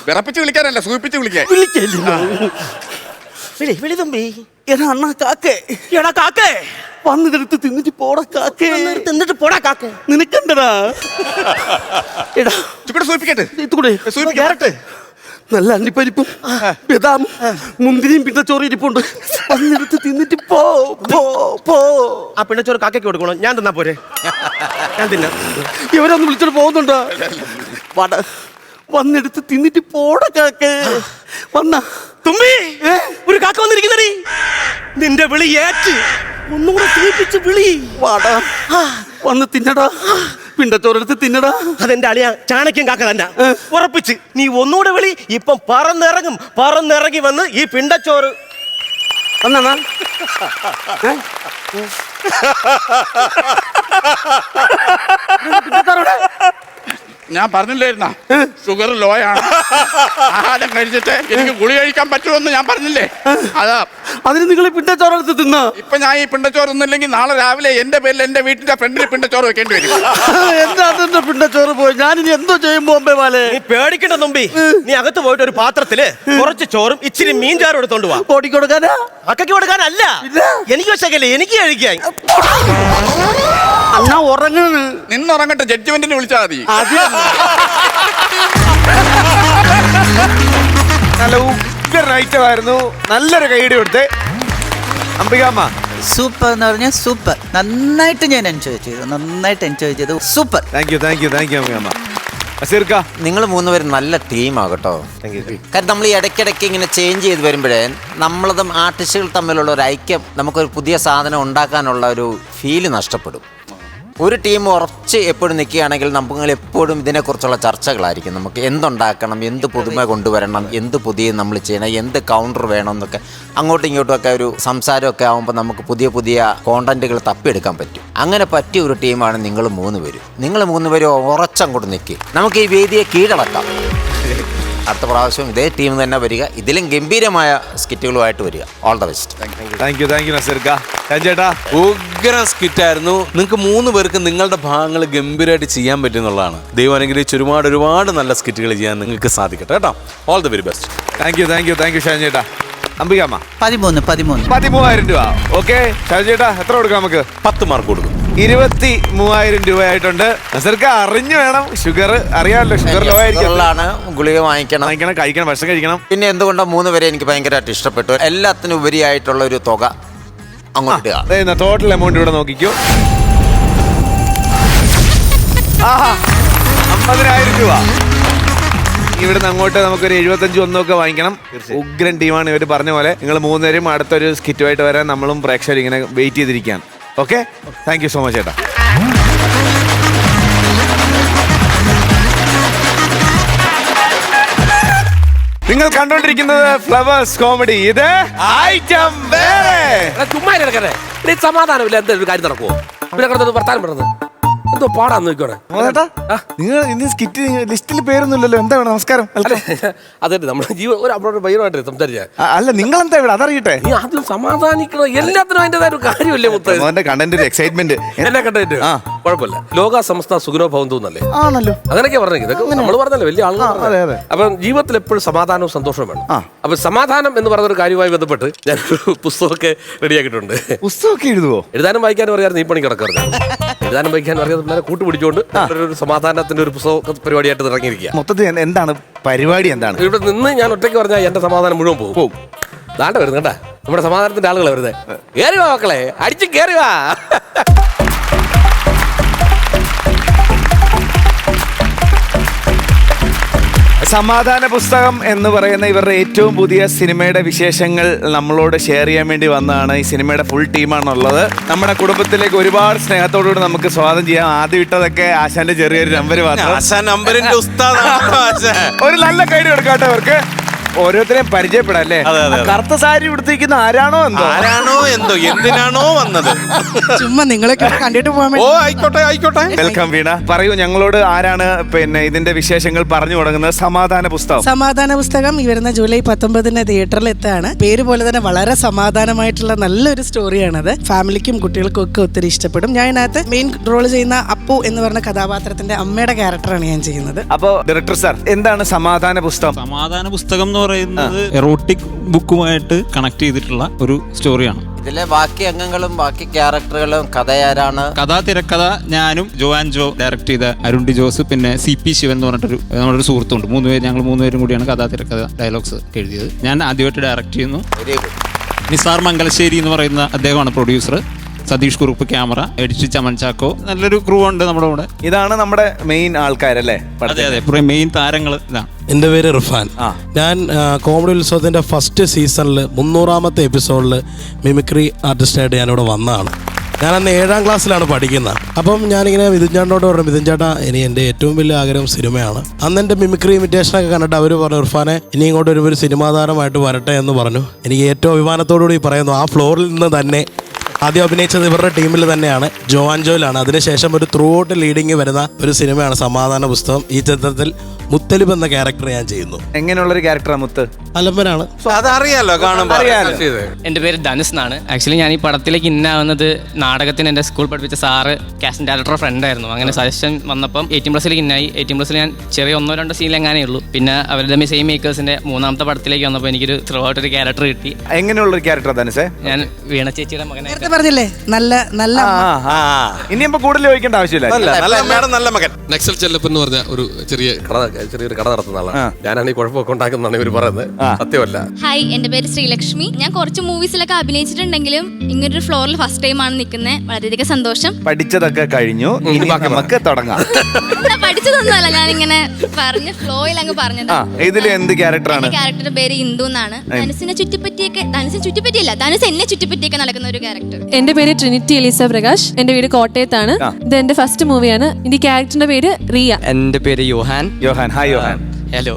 S8: വിറപ്പിച്ച് വിളിക്കാനല്ല, സുഖിപ്പിച്ച് വിളിക്കാൻ.
S5: അണ്ണാ കാക്കേ. എടാ കാക്കേ വന്നിതെടുത്ത് തിന്നിട്ട് പോടാ കാക്കേ.
S11: തിന്നിട്ട് പോടാ കാക്കേ.
S5: നിനക്കെന്തടാ? എടാ
S8: ചുക്കടെ സൂചിപ്പിക്കട്ടെ.
S5: ഇതുകൂടെ നല്ല അണ്ടിപ്പരിപ്പും ബദാമും മുന്തിരിയും പിണ്ടച്ചോറ് ഇരിപ്പുണ്ട്. വന്നിടത്ത് തിന്നിട്ട് പോ പോ പോ.
S11: ആ പിണ്ടച്ചോറ് കാക്കയ്ക്ക് കൊടുക്കണം. ഞാൻ തിന്നാ പോരെ? ഞാൻ തിന്നാ.
S5: ഇവരൊന്ന് വിളിച്ചോണ്ട് പോകുന്നുണ്ടോ? വന്നെടുത്ത് തിന്നിട്ട് പോടാ കാക്കേ. വന്ന
S11: തുമ്പി ഒരു കാക്ക വന്നിരിക്കുന്നടി. നിന്റെ വിളി ഏറ്റ് ഒന്നുകൂടെ തിന്നിപ്പിച്ച് വിളി.
S5: വാടാ വന്ന് തിന്നടാ. പിണ്ടച്ചോറെടുത്ത് തിന്നടാ.
S11: അതെന്റെ അളിയ ചാണക്യം കാക്ക തന്നെ. ഉറപ്പിച്ച് നീ ഒന്നുകൂടെ വിളി. ഇപ്പം പറന്നിറങ്ങും. പറന്നിറങ്ങി വന്ന് ഈ പിണ്ടച്ചോറ്
S5: വന്നാ
S8: ഞാൻ പറഞ്ഞില്ലായിരുന്ന ഷുഗർ ലോ ആണ്. ആഹാരം കഴിച്ചിട്ട് എനിക്ക് ഗുളി കഴിക്കാൻ പറ്റുമെന്ന് ഞാൻ പറഞ്ഞില്ലേ? അതാ
S5: അതിന് നിങ്ങൾ പിണ്ടച്ചോറെടുത്ത് തിന്ന.
S8: ഇപ്പൊ ഞാൻ ഈ പിണ്ടച്ചോറൊന്നുമില്ലെങ്കിൽ നാളെ രാവിലെ എന്റെ പേരിൽ എന്റെ വീട്ടിന്റെ ഫ്രണ്ടിൽ പിണ്ടച്ചോറ് വെക്കേണ്ടി വരും.
S5: എന്താ അതിന്റെ പിണ്ടച്ചോറ് പോയി? ഞാനിനി എന്തോ ചെയ്യും ബോംബെ വാലെ?
S11: നീ പേടിക്കണ്ട തുമ്പി. നീ അകത്ത് പോയിട്ട് ഒരു പാത്രത്തില് കുറച്ച് ചോറും ഇച്ചിരി മീൻചാറും എടുത്തോണ്ട് പോവാ.
S5: ഓടിക്ക് കൊടുക്കാനാ?
S11: അക്കയ്ക്ക് കൊടുക്കാനല്ല, എനിക്ക് വെച്ചേക്കല്ലേ, എനിക്ക് കഴിക്കാൻ.
S5: അണ്ണാ ഉറങ്ങണ്.
S8: നിന്നുറങ്ങട്ടെ. ജഡ്ജ്മെന്റിന് വിളിച്ചാൽ മതി.
S1: നല്ല ഉഗ്ര ഐറ്റമായിരുന്നു. നല്ലൊരു കൈയ്യടി കൊടുത്തേ അംബികാമ്മ.
S2: സൂപ്പർ എന്ന് പറഞ്ഞാൽ സൂപ്പർ. നന്നായിട്ട് ഞാൻ എൻജോയ് ചെയ്തു. നന്നായിട്ട് എൻജോയ് ചെയ്തു. സൂപ്പർ.
S1: താങ്ക് യു അംബികാമ്മ.
S4: നിങ്ങൾ 3 പേരും നല്ല ടീമാകട്ടോ. കാരണം നമ്മൾ ഈ ഇടയ്ക്കിടയ്ക്ക് ഇങ്ങനെ ചേഞ്ച് ചെയ്ത് വരുമ്പോഴേ നമ്മളതും ആർട്ടിസ്റ്റുകൾ തമ്മിലുള്ള ഒരു ഐക്യം, നമുക്കൊരു പുതിയ സാധനം ഉണ്ടാക്കാനുള്ള ഒരു ഫീല് നഷ്ടപ്പെടും. ഒരു ടീം ഉറച്ച് എപ്പോഴും നിൽക്കുകയാണെങ്കിൽ നമ്മൾ എപ്പോഴും ഇതിനെക്കുറിച്ചുള്ള ചർച്ചകളായിരിക്കും. നമുക്ക് എന്തുണ്ടാക്കണം, എന്ത് പുതുമ കൊണ്ടുവരണം, എന്ത് പുതിയ നമ്മൾ ചെയ്യണം, എന്ത് കൗണ്ടർ വേണം എന്നൊക്കെ അങ്ങോട്ടും ഇങ്ങോട്ടും ഒക്കെ ഒരു സംസാരമൊക്കെ ആകുമ്പോൾ നമുക്ക് പുതിയ പുതിയ കോണ്ടന്റുകൾ തപ്പിയെടുക്കാൻ പറ്റും. അങ്ങനെ പറ്റിയ ഒരു ടീമാണ് നിങ്ങൾ 3 പേരും. നിങ്ങൾ 3 പേരും ഉറച്ചങ്ങോട്ട് നിൽക്കുക. നമുക്ക് ഈ വേദിയെ കീഴടക്കാം. അടുത്ത പ്രാവശ്യം ഇതേ ടീം തന്നെ വരിക. ഇതിലും ഗംഭീരമായ സ്കിറ്റുകളുമായിട്ട് വരിക. All the best.
S1: Thank you നസീർക്ക. ചേട്ടാ
S3: ഉഗ്ര സ്കിറ്റായിരുന്നു. നിങ്ങൾക്ക് 3 പേർക്ക് നിങ്ങളുടെ ഭാഗങ്ങൾ ഗംഭീരമായിട്ട് ചെയ്യാൻ പറ്റുന്നുള്ളതാണ്. ദൈവം അനുഗ്രഹിച്ച് ഒരുപാട് നല്ല സ്കിറ്റുകൾ ചെയ്യാൻ നിങ്ങൾക്ക് സാധിക്കട്ടെ കേട്ടോ. All the very best.
S1: Thank you Shan ചേട്ടാ. അംബികാമ്മ
S2: 13,000
S1: രൂപ. ഓക്കെ ഷാൻ ചേട്ടാ എത്ര കൊടുക്കാം? നമുക്ക്
S3: 10 മാർക്ക് കൊടുക്കും.
S1: 23,000 രൂപയായിട്ടുണ്ട്. നസർക്ക് അറിഞ്ഞു വേണം, ഷുഗർ അറിയാമല്ലോ, ഷുഗർ ലോ ആയിരിക്കും.
S4: ഗുളിക വാങ്ങിക്കണം,
S1: കഴിക്കണം, ഭക്ഷണം കഴിക്കണം.
S4: പിന്നെ എന്തുകൊണ്ടോ 3 പേരെ എനിക്ക് ഭയങ്കരമായിട്ട് ഇഷ്ടപ്പെട്ടു. എല്ലാത്തിനും ഉപരിയായിട്ടുള്ള ഒരു തുക അങ്ങോട്ട് ഇടുക.
S1: ടോട്ടൽ എമൗണ്ട് ഇവിടെ നോക്കിക്കോ. 50,000 രൂപ. ഇവിടുന്ന് അങ്ങോട്ട് നമുക്കൊരു 75 ഒന്നൊക്കെ വാങ്ങിക്കണം. ഉഗ്രൻ ടീമാണ് ഇവർ പറഞ്ഞ പോലെ. നിങ്ങൾ 3 പേരും അടുത്തൊരു സ്കിറ്റുമായിട്ട് വരാൻ നമ്മളും പ്രേക്ഷകർ ഇങ്ങനെ വെയിറ്റ് ചെയ്തിരിക്കുകയാണ്. Okay, thank you so much ചേട്ടാ. നിങ്ങൾ കണ്ടോണ്ടിരിക്കുന്നത് ഫ്ലവേഴ്സ് കോമഡി. ഇത് ഐറ്റം വേറെ.
S11: സമാധാനമില്ല, എന്തെങ്കിലും കാര്യം നടക്കുമോ? പിന്നെ കിടന്നത് വർത്താനം പറഞ്ഞത് എന്തോ പാടാന്ന് നോക്കിയോടെ.
S1: നിങ്ങൾ ഇന്ന് സ്കിറ്റ് ലിസ്റ്റിൽ പേരൊന്നുമില്ലല്ലോ. എന്താ വേണം? നമസ്കാരം.
S11: അതെ, നമ്മുടെ ജീവൻ ഒരു അവരോട് ഭയങ്കരമായിട്ട് സംസാരിച്ചാൽ.
S1: അല്ല, നിങ്ങൾ എന്താ ഇവിടെ അതറിയട്ടെ.
S11: നീ ആദ്യം സമാധാനിക്കണം. എല്ലാത്തിനും അതിൻ്റെതായ ഒരു കാര്യമില്ലേ മുത്തേ?
S1: കണ്ടന്റ് ഒരു എക്സൈറ്റ്മെന്റ്.
S11: എന്നെ കണ്ടിട്ട് കുഴപ്പമില്ല. ലോക സമസ്ത സുഖനോ ഭവന്തു എന്നല്ലേ?
S1: ആണല്ലോ,
S11: അങ്ങനെയൊക്കെ പറഞ്ഞത്. ഇതൊക്കെ നമ്മൾ പറഞ്ഞല്ലോ, വലിയ ആളുകൾ. അപ്പം ജീവിതത്തിൽ എപ്പോഴും സമാധാനവും സന്തോഷവും വേണം. അപ്പൊ സമാധാനം എന്ന് പറഞ്ഞൊരു കാര്യവുമായി ബന്ധപ്പെട്ട് ഞാനൊരു പുസ്തകമൊക്കെ റെഡിയാക്കിയിട്ടുണ്ട്.
S1: പുസ്തകമൊക്കെ എഴുതുവോ?
S11: എഴുതാനും വായിക്കാനും അറിയാതെ നീ പണി കിടക്കരുത്. എഴുതാനും വായിക്കാനും അറിയാതെ പിള്ളേരെ കൂട്ടുപിടിച്ചുകൊണ്ട് ഒരു സമാധാനത്തിന്റെ ഒരു പുസ്തക പരിപാടിയായിട്ട് ഇറങ്ങിയിരിക്കുക.
S1: മൊത്തത്തിൽ എന്താണ് പരിപാടി? എന്താണ്
S11: ഇവിടെ നിന്ന് ഞാൻ ഒറ്റയ്ക്ക് പറഞ്ഞാൽ എന്റെ സമാധാനം മുഴുവൻ പോകും. ദാണ്ട വരുന്നത് കേട്ടാ, നമ്മുടെ സമാധാനത്തിന്റെ ആളുകളെ വരുന്നത്. കേറി വാ മക്കളെ, അടിച്ച് കേറി വാ.
S1: സമാധാന പുസ്തകം എന്ന് പറയുന്ന ഇവരുടെ ഏറ്റവും പുതിയ സിനിമയുടെ വിശേഷങ്ങൾ നമ്മളോട് ഷെയർ ചെയ്യാൻ വേണ്ടി വന്നതാണ്. ഈ സിനിമയുടെ ഫുൾ ടീമാണുള്ളത്. നമ്മുടെ കുടുംബത്തിലേക്ക് ഒരുപാട് സ്നേഹത്തോടുകൂടി നമുക്ക് സ്വാഗതം ചെയ്യാം. ആദ്യം ഇട്ടതൊക്കെ ആശാന്റെ ചെറിയൊരു നമ്പർ മാത്രം.
S3: ആശാൻ നമ്പറിന്റെ ഉസ്താദാണ്.
S1: ഒരു നല്ല കൈഡി കൊടുക്കാട്ടെ അവർക്ക്. ഓരോരുത്തരെയും പരിചയപ്പെടാം അല്ലേ? കറുത്ത സാരി ഉടുത്തിരിക്കുന്ന ആരാണോ
S3: എന്തോ എന്തിനാണോ വന്നത്.
S12: ചുമ്മാ നിങ്ങളൊക്കെ കണ്ടിട്ട് പോകാൻ.
S3: ഓ, ആയിക്കോട്ടെ.
S1: വെൽക്കം വീണ. പറയൂ ഞങ്ങളോട്, ആരാണ് പിന്നെ ഇതിന്റെ വിശേഷങ്ങൾ പറഞ്ഞു തുടങ്ങുന്നത്? സമാധാന പുസ്തകം
S12: ഈ വരുന്ന ജൂലൈ 19 തിയേറ്ററിൽ എത്താണ്. പേര് പോലെ തന്നെ വളരെ സമാധാനമായിട്ടുള്ള നല്ലൊരു സ്റ്റോറിയാണത്. ഫാമിലിക്കും കുട്ടികൾക്കും ഒക്കെ ഒത്തിരി ഇഷ്ടപ്പെടും. ഞാൻ ഇതിനകത്ത് മെയിൻ റോൾ ചെയ്യുന്ന അപ്പു എന്ന് പറഞ്ഞ കഥാപാത്രത്തിന്റെ അമ്മയുടെ ക്യാരക്ടറാണ് ഞാൻ ചെയ്യുന്നത്.
S1: അപ്പോ ഡയറക്ടർ സാർ, എന്താണ് സമാധാന പുസ്തകം?
S13: സമാധാന പുസ്തകം എന്ന് പറയുന്നത് എറോട്ടിക് ബുക്കുമായിട്ട് കണക്ട് ചെയ്തിട്ടുള്ള ഒരു സ്റ്റോറിയാണ്.
S4: ഇതിലെ ബാക്കി അംഗങ്ങളും ബാക്കി ക്യാരക്ടറുകളും കഥയാരാണ്?
S13: കഥ തിരക്കഥ ഞാനും ജോആൻ ജോ ഡയറക്ട് ചെയ്ത അരുൺ ഡി ജോസ്, പിന്നെ CP ശിവൻ എന്ന് പറഞ്ഞിട്ടൊരു നമ്മുടെ ഒരു സുഹൃത്തുണ്ട്. ഞങ്ങൾ 3 പേരും കൂടിയാണ് കഥ തിരക്കഥ ഡയലോഗ്സ് എഴുതിയത്. ഞാൻ ആദ്യമായിട്ട് ഡയറക്ട് ചെയ്യുന്നു. നിസാർ മംഗലശ്ശേരി എന്ന് പറയുന്ന അദ്ദേഹമാണ് producer. Satheesh Kurup camera, edit Chaman Chacko, നല്ലൊരു ക്രൂ ഉണ്ട് നമ്മുടെ കൂടെ.
S1: ഇതാണ് നമ്മുടെ മെയിൻ ആൾക്കാരല്ലേ?
S13: അതെ, മെയിൻ താരങ്ങൾ ഇതാണ്.
S14: എൻ്റെ പേര് ഇർഫാൻ. ഞാൻ കോമഡി ഉത്സവത്തിൻ്റെ ഫസ്റ്റ് സീസണിൽ 300ാമത്തെ എപ്പിസോഡിൽ മിമിക്രി ആർട്ടിസ്റ്റായിട്ട് ഞാനിവിടെ വന്നതാണ്. ഞാനന്ന് 7ാം ക്ലാസ്സിലാണ് പഠിക്കുന്നത്. അപ്പം ഞാനിങ്ങനെ മിഥുൻ ചേട്ടനോട് പറഞ്ഞു, മിഥുൻ ചേട്ടാ, ഇനി എൻ്റെ ഏറ്റവും വലിയ ആഗ്രഹം സിനിമയാണ്. അന്ന് എൻ്റെ മിമിക്രി ഇമിറ്റേഷനൊക്കെ കണ്ടിട്ട് അവർ പറഞ്ഞു, ഇർഫാനെ ഇനി ഇങ്ങോട്ട് ഒരു സിനിമാ താരമായിട്ട് വരട്ടെ എന്ന് പറഞ്ഞു. എനിക്ക് ഏറ്റവും അഭിമാനത്തോടുകൂടി പറയുന്നു, ആ ഫ്ലോറിൽ നിന്ന് തന്നെ ആദ്യം അഭിനയിച്ചത് ഇവരുടെ ടീമിൽ തന്നെയാണ്, ജോആൻ ജോയിലാണ്. അതിനുശേഷം ഒരു ത്രൂ ഔട്ട് ലീഡിങ് വരുന്ന ഒരു സിനിമയാണ് സമാധാന പുസ്തകം. ഈ ചിത്രത്തിൽ മുത്തലിബ് എന്ന ക്യാരക്ടർ ഞാൻ ചെയ്യുന്നു.
S1: എങ്ങനെയുള്ളൊരു ക്യാരക്ടറാണ് മുത്ത്?
S14: അലമ്പനാണ്,
S3: അതറിയാലോ, കാണുമ്പോൾ.
S15: എൻ്റെ പേര് ധനുസ് എന്നാണ്. ആക്ച്വലി ഞാൻ ഈ പടത്തിലേക്ക് ഇന്നാവുന്നത് നാടകത്തിന് എൻ്റെ സ്കൂൾ പഠിപ്പിച്ച സാറ് കാസ്റ്റിംഗ് ഡയറക്ടർ ഫ്രണ്ടായിരുന്നു. അങ്ങനെ സജഷൻ വന്നപ്പം 18+ ഇന്നായി. 18+ ഞാൻ ചെറിയ 1-2 സീനിൽ എങ്ങാനേ ഉള്ളൂ. പിന്നെ അവരുടെ സെയിം മേക്കേഴ്സിന്റെ 3ാമത്തെ പടത്തിലേക്ക് വന്നപ്പോൾ എനിക്കൊരു ത്രൂ ഔട്ട് ഒരു ക്യാരക്ടർ കിട്ടി.
S1: എങ്ങനെയുള്ളൊരു ക്യാരക്ടർ ധനുസേ?
S15: ഞാൻ വീണ ചേച്ചിയുടെ മകനായിട്ട്
S12: പറഞ്ഞില്ലേ, നല്ല നല്ല.
S1: ഇനിയിപ്പോ കൂടുതൽ ചോദിക്കേണ്ട ആവശ്യമില്ല.
S3: നല്ല മകൻ.
S14: നക്സൽ ചെല്ലപ്പൻ എന്ന് പറഞ്ഞ ഒരു
S11: ചെറിയൊരു കട നടത്തുന്ന ആളാണ്. ഞാനാണ് ഈ കുഴപ്പമൊക്കെ ഉണ്ടാക്കുന്നതാണ് ഇവർ പറയുന്നത്. സത്യമല്ല.
S16: ഹായ്, എൻ്റെ പേര് ശ്രീലക്ഷ്മി. ഞാൻ കുറച്ച് മൂവീസിലൊക്കെ അഭിനയിച്ചിട്ടുണ്ടെങ്കിലും ഇങ്ങനൊരു ഫ്ലോറിൽ ഫസ്റ്റ് ടൈം ആണ് നിൽക്കുന്നത്. വളരെയധികം സന്തോഷം.
S1: പഠിച്ചതൊക്കെ കഴിഞ്ഞു, ഇനി നമുക്ക് തുടങ്ങാം.
S16: പഠിച്ചതൊന്നുമല്ല, ഞാനിങ്ങനെ പറഞ്ഞ ഫ്ലോയിൽ അങ്ങ് പറഞ്ഞത്.
S1: ഇതിൽ എന്ത് ക്യാരക്ടറാണ്?
S16: ക്യാരക്ടറുടെ പേര് ഇന്ദു എന്നാണ്. ധനുസിനെ ചുറ്റിപ്പറ്റിയൊക്കെ ധനുസ് എന്നെ ചുറ്റിപ്പറ്റിയൊക്കെ നടക്കുന്ന ഒരു ക്യാരക്ടർ.
S17: എന്റെ പേര് ട്രിനിറ്റി എലിസ പ്രകാശ്. എന്റെ വീട് കോട്ടയത്താണ്. ഇത് എന്റെ ഫസ്റ്റ് മൂവിയാണ്. ഇതിന്റെ ക്യാരക്ടറിന്റെ പേര് റിയ.
S15: എന്റെ പേര് യോഹാൻ.
S1: Hi Yohan.
S15: ഹലോ,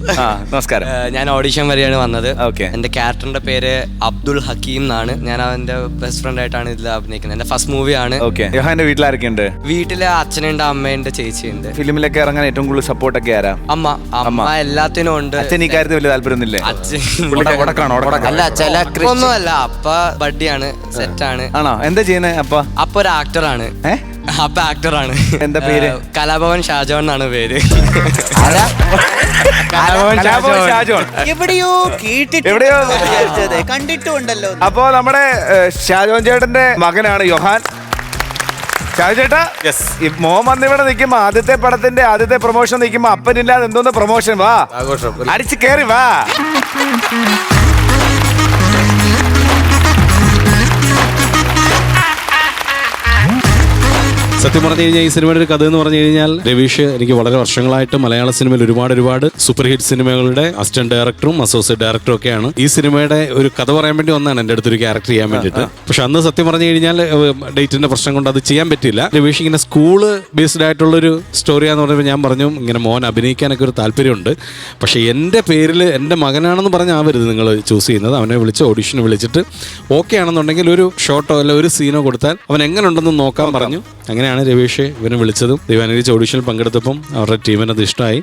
S1: നമസ്കാരം.
S15: ഞാൻ ഓഡിഷൻ വരെയാണ് വന്നത്. എന്റെ ക്യാരക്ടറിന്റെ പേര് അബ്ദുൾ ഹക്കീം എന്നാണ്. ഞാൻ അവന്റെ ബെസ്റ്റ് ഫ്രണ്ട് ആയിട്ടാണ് ഇതിൽ അഭിനയിക്കുന്നത്. എന്റെ ഫസ്റ്റ് മൂവിയാണ്.
S1: യോഹാന്റെ വീട്ടിലാരൊക്കെ ഉണ്ട്?
S15: വീട്ടില് അച്ഛനുണ്ട്, അമ്മയുണ്ട്, ചേച്ചിയുണ്ട്.
S1: ഫിലിമിലൊക്കെ ഇറങ്ങാൻ ഏറ്റവും കൂടുതൽ സപ്പോർട്ട് ഒക്കെ ആരാ?
S15: അമ്മ എല്ലാത്തിനും ഉണ്ട്.
S1: അച്ഛൻ ഈ കാര്യത്തിൽ വലിയ താല്പര്യമൊന്നുമില്ലേ?
S15: ഒന്നുമല്ല, അപ്പ ബഡ്ഡിയാണ്, സെറ്റാണ്.
S1: ആണോ? എന്താ ചെയ്യുന്നത് അപ്പ?
S15: അപ്പൊ ഒരു ആക്ടറാണ്. അപ്പ ആക്ടറാണ്.
S1: എന്താ പേര്?
S15: കലാഭവൻ ഷാജോൺ എന്നാണ് പേര്.
S2: എവിടെയോ കണ്ടിട്ടുണ്ടല്ലോ.
S1: അപ്പോ നമ്മുടെ ഷാജോൻ ചേട്ടന്റെ മകനാണ് യോഹാൻ. ചേട്ടാ, ഈ മോൻ വന്ന് ഇവിടെ നിൽക്കുമ്പോ ആദ്യത്തെ പടത്തിന്റെ ആദ്യത്തെ പ്രൊമോഷൻ നിൽക്കുമ്പോ അപ്പനില്ലാതെ എന്തോന്ന് പ്രൊമോഷൻ? വാ, അടിച്ച് കേറി വാ.
S3: സത്യം പറഞ്ഞു കഴിഞ്ഞാൽ ഈ സിനിമയുടെ ഒരു കഥ എന്ന് പറഞ്ഞു കഴിഞ്ഞാൽ രവീഷ് എനിക്ക് വളരെ വർഷങ്ങളായിട്ട് മലയാള സിനിമയിൽ ഒരുപാട് സൂപ്പർ ഹിറ്റ് സിനിമകളുടെ അസിസ്റ്റന്റ് ഡയറക്ടറും അസോസിയേറ്റ് ഡയറക്ടറും ഒക്കെയാണ്. ഈ സിനിമയുടെ ഒരു കഥ പറയാൻ വേണ്ടി വന്നാണ് എൻ്റെ അടുത്തൊരു ക്യാരക്ടർ ചെയ്യാൻ വേണ്ടിയിട്ട്. പക്ഷെ അന്ന് സത്യം പറഞ്ഞു കഴിഞ്ഞാൽ ഡേറ്റിന്റെ പ്രശ്നം കൊണ്ട് അത് ചെയ്യാൻ പറ്റില്ല. രവീഷ് ഇങ്ങനെ സ്കൂള് ബേസ്ഡ് ആയിട്ടുള്ളൊരു സ്റ്റോറിയാന്ന് പറയുമ്പോൾ ഞാൻ പറഞ്ഞു ഇങ്ങനെ മോൻ അഭിനയിക്കാനൊക്കെ ഒരു താല്പര്യമുണ്ട്, പക്ഷേ എൻ്റെ പേരിൽ എൻ്റെ മകനാണെന്ന് പറഞ്ഞാവരുത് നിങ്ങൾ ചൂസ് ചെയ്യുന്നത്. അവനെ വിളിച്ച് ഓഡിഷന് വിളിച്ചിട്ട് ഓക്കെ ആണെന്നുണ്ടെങ്കിൽ ഒരു ഷോട്ടോ അല്ല ഒരു സീനോ കൊടുത്താൽ അവൻ എങ്ങനെ ഉണ്ടെന്ന് നോക്കാൻ പറഞ്ഞു. അങ്ങനെയാണ് രവീഷ് ഇവനെ വിളിച്ചതും. ദൈവാനുഗ്രഹിച്ച് ഓഡിഷനിൽ പങ്കെടുത്തപ്പം അവരുടെ ടീമിന് അത് ഇഷ്ടമായി.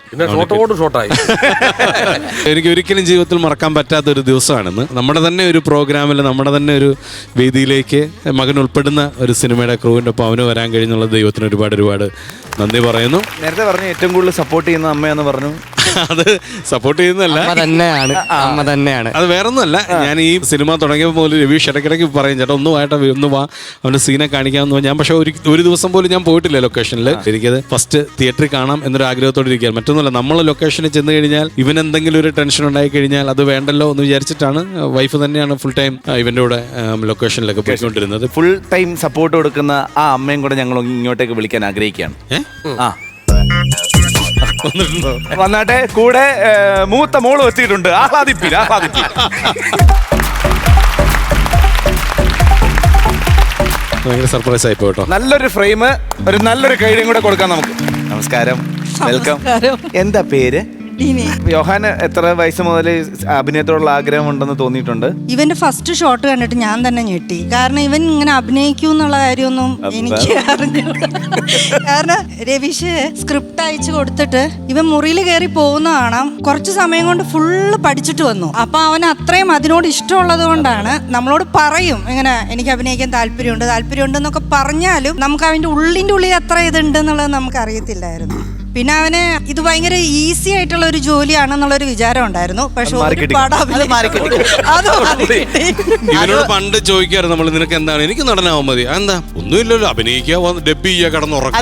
S3: എനിക്ക് ഒരിക്കലും ജീവിതത്തിൽ മറക്കാൻ പറ്റാത്ത ഒരു ദിവസമാണെന്ന്. നമ്മുടെ തന്നെ ഒരു പ്രോഗ്രാമിൽ നമ്മുടെ തന്നെ ഒരു വേദിയിലേക്ക് മകൻ ഉൾപ്പെടുന്ന ഒരു സിനിമയുടെ ക്രൂവിൻ്റെ ഒപ്പം അവന് വരാൻ കഴിഞ്ഞുള്ള ദൈവത്തിന് ഒരുപാട് നന്ദി പറയുന്നു.
S1: നേരത്തെ പറഞ്ഞു ഏറ്റവും കൂടുതൽ സപ്പോർട്ട് ചെയ്യുന്ന അമ്മയാന്ന് പറഞ്ഞു.
S3: അത് സപ്പോർട്ട് ചെയ്യുന്നതല്ല,
S11: അമ്മ തന്നെയാണ്.
S3: അത് വേറൊന്നുമല്ല. ഞാൻ ഈ സിനിമ തുടങ്ങിയപ്പോൾ പോലും രവീഷ് ഇടയ്ക്കിടയ്ക്ക് പറയും ചേട്ടാ ഒന്ന് വാ അവൻ്റെ സീനെ കാണിക്കാമെന്ന്. ഞാൻ പക്ഷേ ഒരു ദിവസം പോലും ഞാൻ പോയിട്ടില്ല ലൊക്കേഷനിൽ. എനിക്കത് ഫസ്റ്റ് തിയേറ്ററിൽ കാണാം എന്നൊരു ആഗ്രഹത്തോടെ ഇരിക്കുകയാണ്. മറ്റൊന്നുമല്ല, നമ്മൾ ലൊക്കേഷനിൽ ചെന്ന് കഴിഞ്ഞാൽ ഇവൻ എന്തെങ്കിലും ഒരു ടെൻഷൻ ഉണ്ടായി കഴിഞ്ഞാൽ അത് വേണ്ടല്ലോ എന്ന് വിചാരിച്ചിട്ടാണ് വൈഫ് തന്നെയാണ് ഫുൾ ടൈം ഇവൻ്റെ കൂടെ ലൊക്കേഷനിലൊക്കെ പോയിക്കൊണ്ടിരുന്നത്.
S1: ഫുൾ ടൈം സപ്പോർട്ട് കൊടുക്കുന്ന ആ അമ്മയും കൂടെ ഞങ്ങൾ ഇങ്ങോട്ടേക്ക് വിളിക്കാൻ ആഗ്രഹിക്കുകയാണ്. വന്നാട്ടെ, കൂടെ മൂത്ത മോള് എത്തിയിട്ടുണ്ട്. ആഹ്ലാദിപ്പില്ല.
S3: ഭയങ്കര സർപ്രൈസ് ആയിപ്പോ കേട്ടോ.
S1: നല്ലൊരു ഫ്രെയിം, ഒരു നല്ലൊരു കൈഡിയും കൂടെ കൊടുക്കാം നമുക്ക്. നമസ്കാരം, വെൽക്കം. എന്താ പേര്? യോഹാന് എത്ര വയസ്സ് മുതൽ അഭിനയത്തോടുള്ള ആഗ്രഹം ഉണ്ടെന്ന് തോന്നിയിട്ടുണ്ട്?
S18: ഇവന്റെ ഫസ്റ്റ് ഷോട്ട് കണ്ടിട്ട് ഞാൻ തന്നെ ഞെട്ടി. കാരണം ഇവൻ ഇങ്ങനെ അഭിനയിക്കൂ എന്നുള്ള കാര്യമൊന്നും എനിക്ക് അറിഞ്ഞു. കാരണം രവീഷ് സ്ക്രിപ്റ്റ് അയച്ചു കൊടുത്തിട്ട് ഇവൻ മുറിയിൽ കയറി പോകുന്ന കാണാം. കുറച്ച് സമയം കൊണ്ട് ഫുള്ള് പഠിച്ചിട്ട് വന്നു. അപ്പൊ അവൻ അത്രയും അതിനോട് ഇഷ്ടമുള്ളത് കൊണ്ടാണ് നമ്മളോട് പറയും ഇങ്ങനെ എനിക്ക് അഭിനയിക്കാൻ താല്പര്യമുണ്ട് എന്നൊക്കെ പറഞ്ഞാലും നമുക്ക് അവന്റെ ഉള്ളിന്റെ ഉള്ളിൽ അത്ര ഇതുണ്ട് എന്നുള്ളത് നമുക്ക് അറിയത്തില്ലായിരുന്നു. പിന്നെ അവന് ഇത് ഭയങ്കര ഈസി ആയിട്ടുള്ള ഒരു ജോലിയാണെന്നുള്ളൊരു വിചാരം ഉണ്ടായിരുന്നു. പക്ഷെ
S3: ഇവനോട് പണ്ട് ചോദിക്കാറ് നമ്മൾ നിനക്ക് എന്താണ്? എനിക്ക് നടനാവാൻ മതി. എന്താ? ഒന്നുമില്ലല്ലോ, അഭിനയിക്കുക, ഡബ് ചെയ്യുക, കിടന്നുറക്കുക.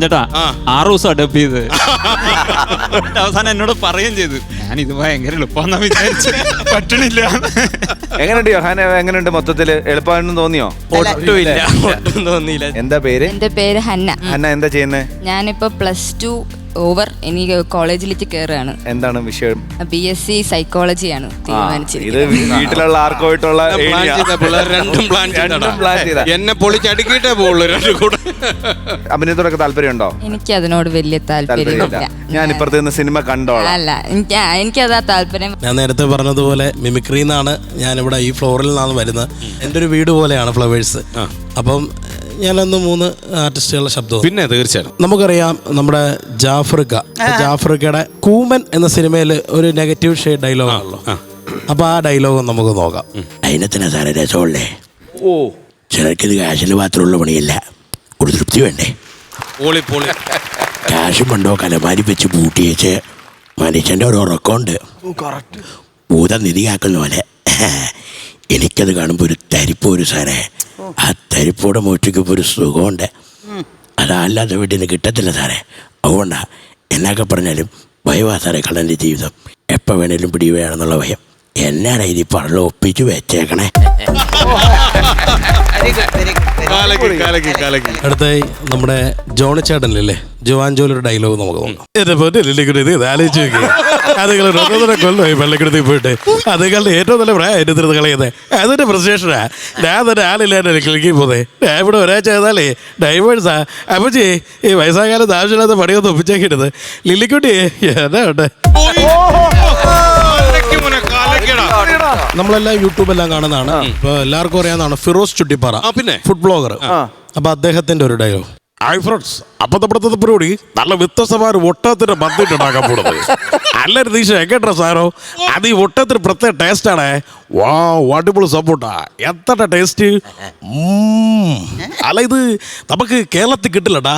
S13: ചേട്ടാ 6 ദിവസം ഡബ് ചെയ്ത് അവസാനം എന്നോട് പറയുകയും ചെയ്തു ഞാൻ ഇത് ഭയങ്കര എളുപ്പമെന്നാ വിചാരിച്ചു, പറ്റണില്ല.
S1: എങ്ങനെയുണ്ട് യോഹാന? എങ്ങനെയുണ്ട് മൊത്തത്തില്? എളുപ്പമാണെന്ന് തോന്നിയോ?
S11: ഒട്ടും തോന്നിയില്ല.
S1: എന്താ പേര്?
S19: എന്റെ പേര് ഹന്ന.
S1: ഹന്ന എന്താ ചെയ്യുന്നത്?
S19: ഞാനിപ്പോ +2 ഓവർ എനിക്ക് കോളേജിലേക്ക് കയറുകയാണ്.
S1: എന്താണ് വിഷയം?
S19: BSc സൈക്കോളജിയാണ് തീരുമാനിച്ചിരിക്കുന്നത്.
S1: ഇത് വീട്ടിലുള്ള ആർക്കുമായിട്ടുള്ള
S3: എന്നെ പൊളിച്ചടുക്കിയിട്ടേ പോകുള്ളൂ രണ്ടും കൂടെ.
S1: അഭിനയത്തോടൊക്കെ താല്പര്യമുണ്ടോ?
S19: എനിക്ക് അതിനോട് വലിയ താല്പര്യമില്ല.
S1: ഞാൻ ഇപ്പുറത്ത് നിന്ന് സിനിമ കണ്ടോളാം.
S19: അല്ല, എനിക്കതാ താല്പര്യം.
S14: ഞാൻ നേരത്തെ പറഞ്ഞതുപോലെ മിമിക്രി എന്നാണ് ഞാനിവിടെ ഈ ഫ്ലോറിൽ നിന്നാണ് വരുന്നത്. എൻ്റെ ഒരു വീട് പോലെയാണ് ഫ്ലവേഴ്സ്. അപ്പം ഞാനൊന്ന് 3 ആർട്ടിസ്റ്റുകളുടെ ശബ്ദം.
S3: പിന്നെ തീർച്ചയായും
S14: നമുക്കറിയാം നമ്മുടെ ജാഫ്രിക്കയുടെ കൂമൻ എന്ന സിനിമയിൽ ഒരു നെഗറ്റീവ് ഷെയ്ഡ് ഡയലോഗ് ആണല്ലോ. അപ്പൊ ആ ഡയലോഗ് നമുക്ക് നോക്കാം. അതിനത്തിന് സാറേ രസമുള്ളേ. ചിലർക്ക് ഇത് കാശിന് മാത്രമുള്ള പണിയല്ല, ഒരു തൃപ്തി വേണ്ടേ? കാശും പണ്ടോ കലമാരി വെച്ച് പൂട്ടിയേച്ച് മനുഷ്യന്റെ ഒരു ഉറക്കമുണ്ട്. ഭൂതം നിധിയാക്കുന്ന പോലെ എനിക്കത് കാണുമ്പോൾ ഒരു തരിപ്പ് ഒരു സാറേ. ആ തരിപ്പോടെ മോട്ടിക്കുമ്പോൾ ഒരു സുഖമുണ്ട്. അതല്ലാതെ വീട്ടിൽ നിന്ന് കിട്ടത്തില്ല സാറേ. അതുകൊണ്ടാ എന്നൊക്കെ പറഞ്ഞാലും ഭയവാ സാറേ കള്ളൻ്റെ ജീവിതം. എപ്പോൾ വേണേലും പിടിയുകയാണെന്നുള്ള ഭയം. എന്നാണ് ഇത് പറഞ്ഞ ഒപ്പിച്ച് വെച്ചേക്കണേ. അടുത്തായി നമ്മുടെ ജോണി ചേട്ടനില്ലേ, ജോവാൻ ജോലിയുടെ ഡയലോഗ് നമുക്ക് നോക്കാം. കൊല്ലമായി വെള്ളക്കെടുത്തി പോയിട്ട് അതുങ്ങളുടെ ഏറ്റവും നല്ല പ്രായം എടുത്തിരുന്ന് കളയുന്നത് അതിന്റെ പ്രസ്റ്റേഷനാ. ഞാൻ തന്നെ ആളില്ലാണ്ട് ക്ലിനിക്കിൽ പോന്നെ. ഞാൻ ഇവിടെ ഒരാഴ്ച ചെയ്താലേ ഡൈവേഴ്സാ. അപ്പച്ചി ഈ വയസ്സാകാലത്ത് ആവശ്യമില്ലാത്ത പണിയൊന്നും ഒപ്പിച്ചേക്കരുത്. ലില്ലിക്കുട്ടി എന്നാ ഉണ്ട്. നമ്മളെല്ലാം യൂട്യൂബെല്ലാം കാണുന്നതാണ്. ഇപ്പൊ എല്ലാവർക്കും അറിയാവുന്നതാണ് ഫിറോസ് ചുട്ടിപ്പാറ, പിന്നെ ഫുഡ് ബ്ലോഗർ. അപ്പൊ അദ്ദേഹത്തിന്റെ ഒരു ഡയലോഗ്. അപ്പത്തപ്പെടുത്തത് പരിപാടി നല്ല വ്യത്യസ്തമായ ഒട്ടകത്തിന്റെ മന്തിട്ടുണ്ടാക്കാൻ പോകുന്നത്. അല്ല രതീഷ എങ്ങട്ടാ സാറോ? അത് ഈ ഒട്ടകത്തിന് പ്രത്യേക ടേസ്റ്റ് ആണ്. വാ, അടിപൊളി സപ്പോർട്ടാ. എത്ര ടേസ്റ്റ്! അല്ല ഇത് നമുക്ക് കേരളത്തിൽ കിട്ടില്ലടാ,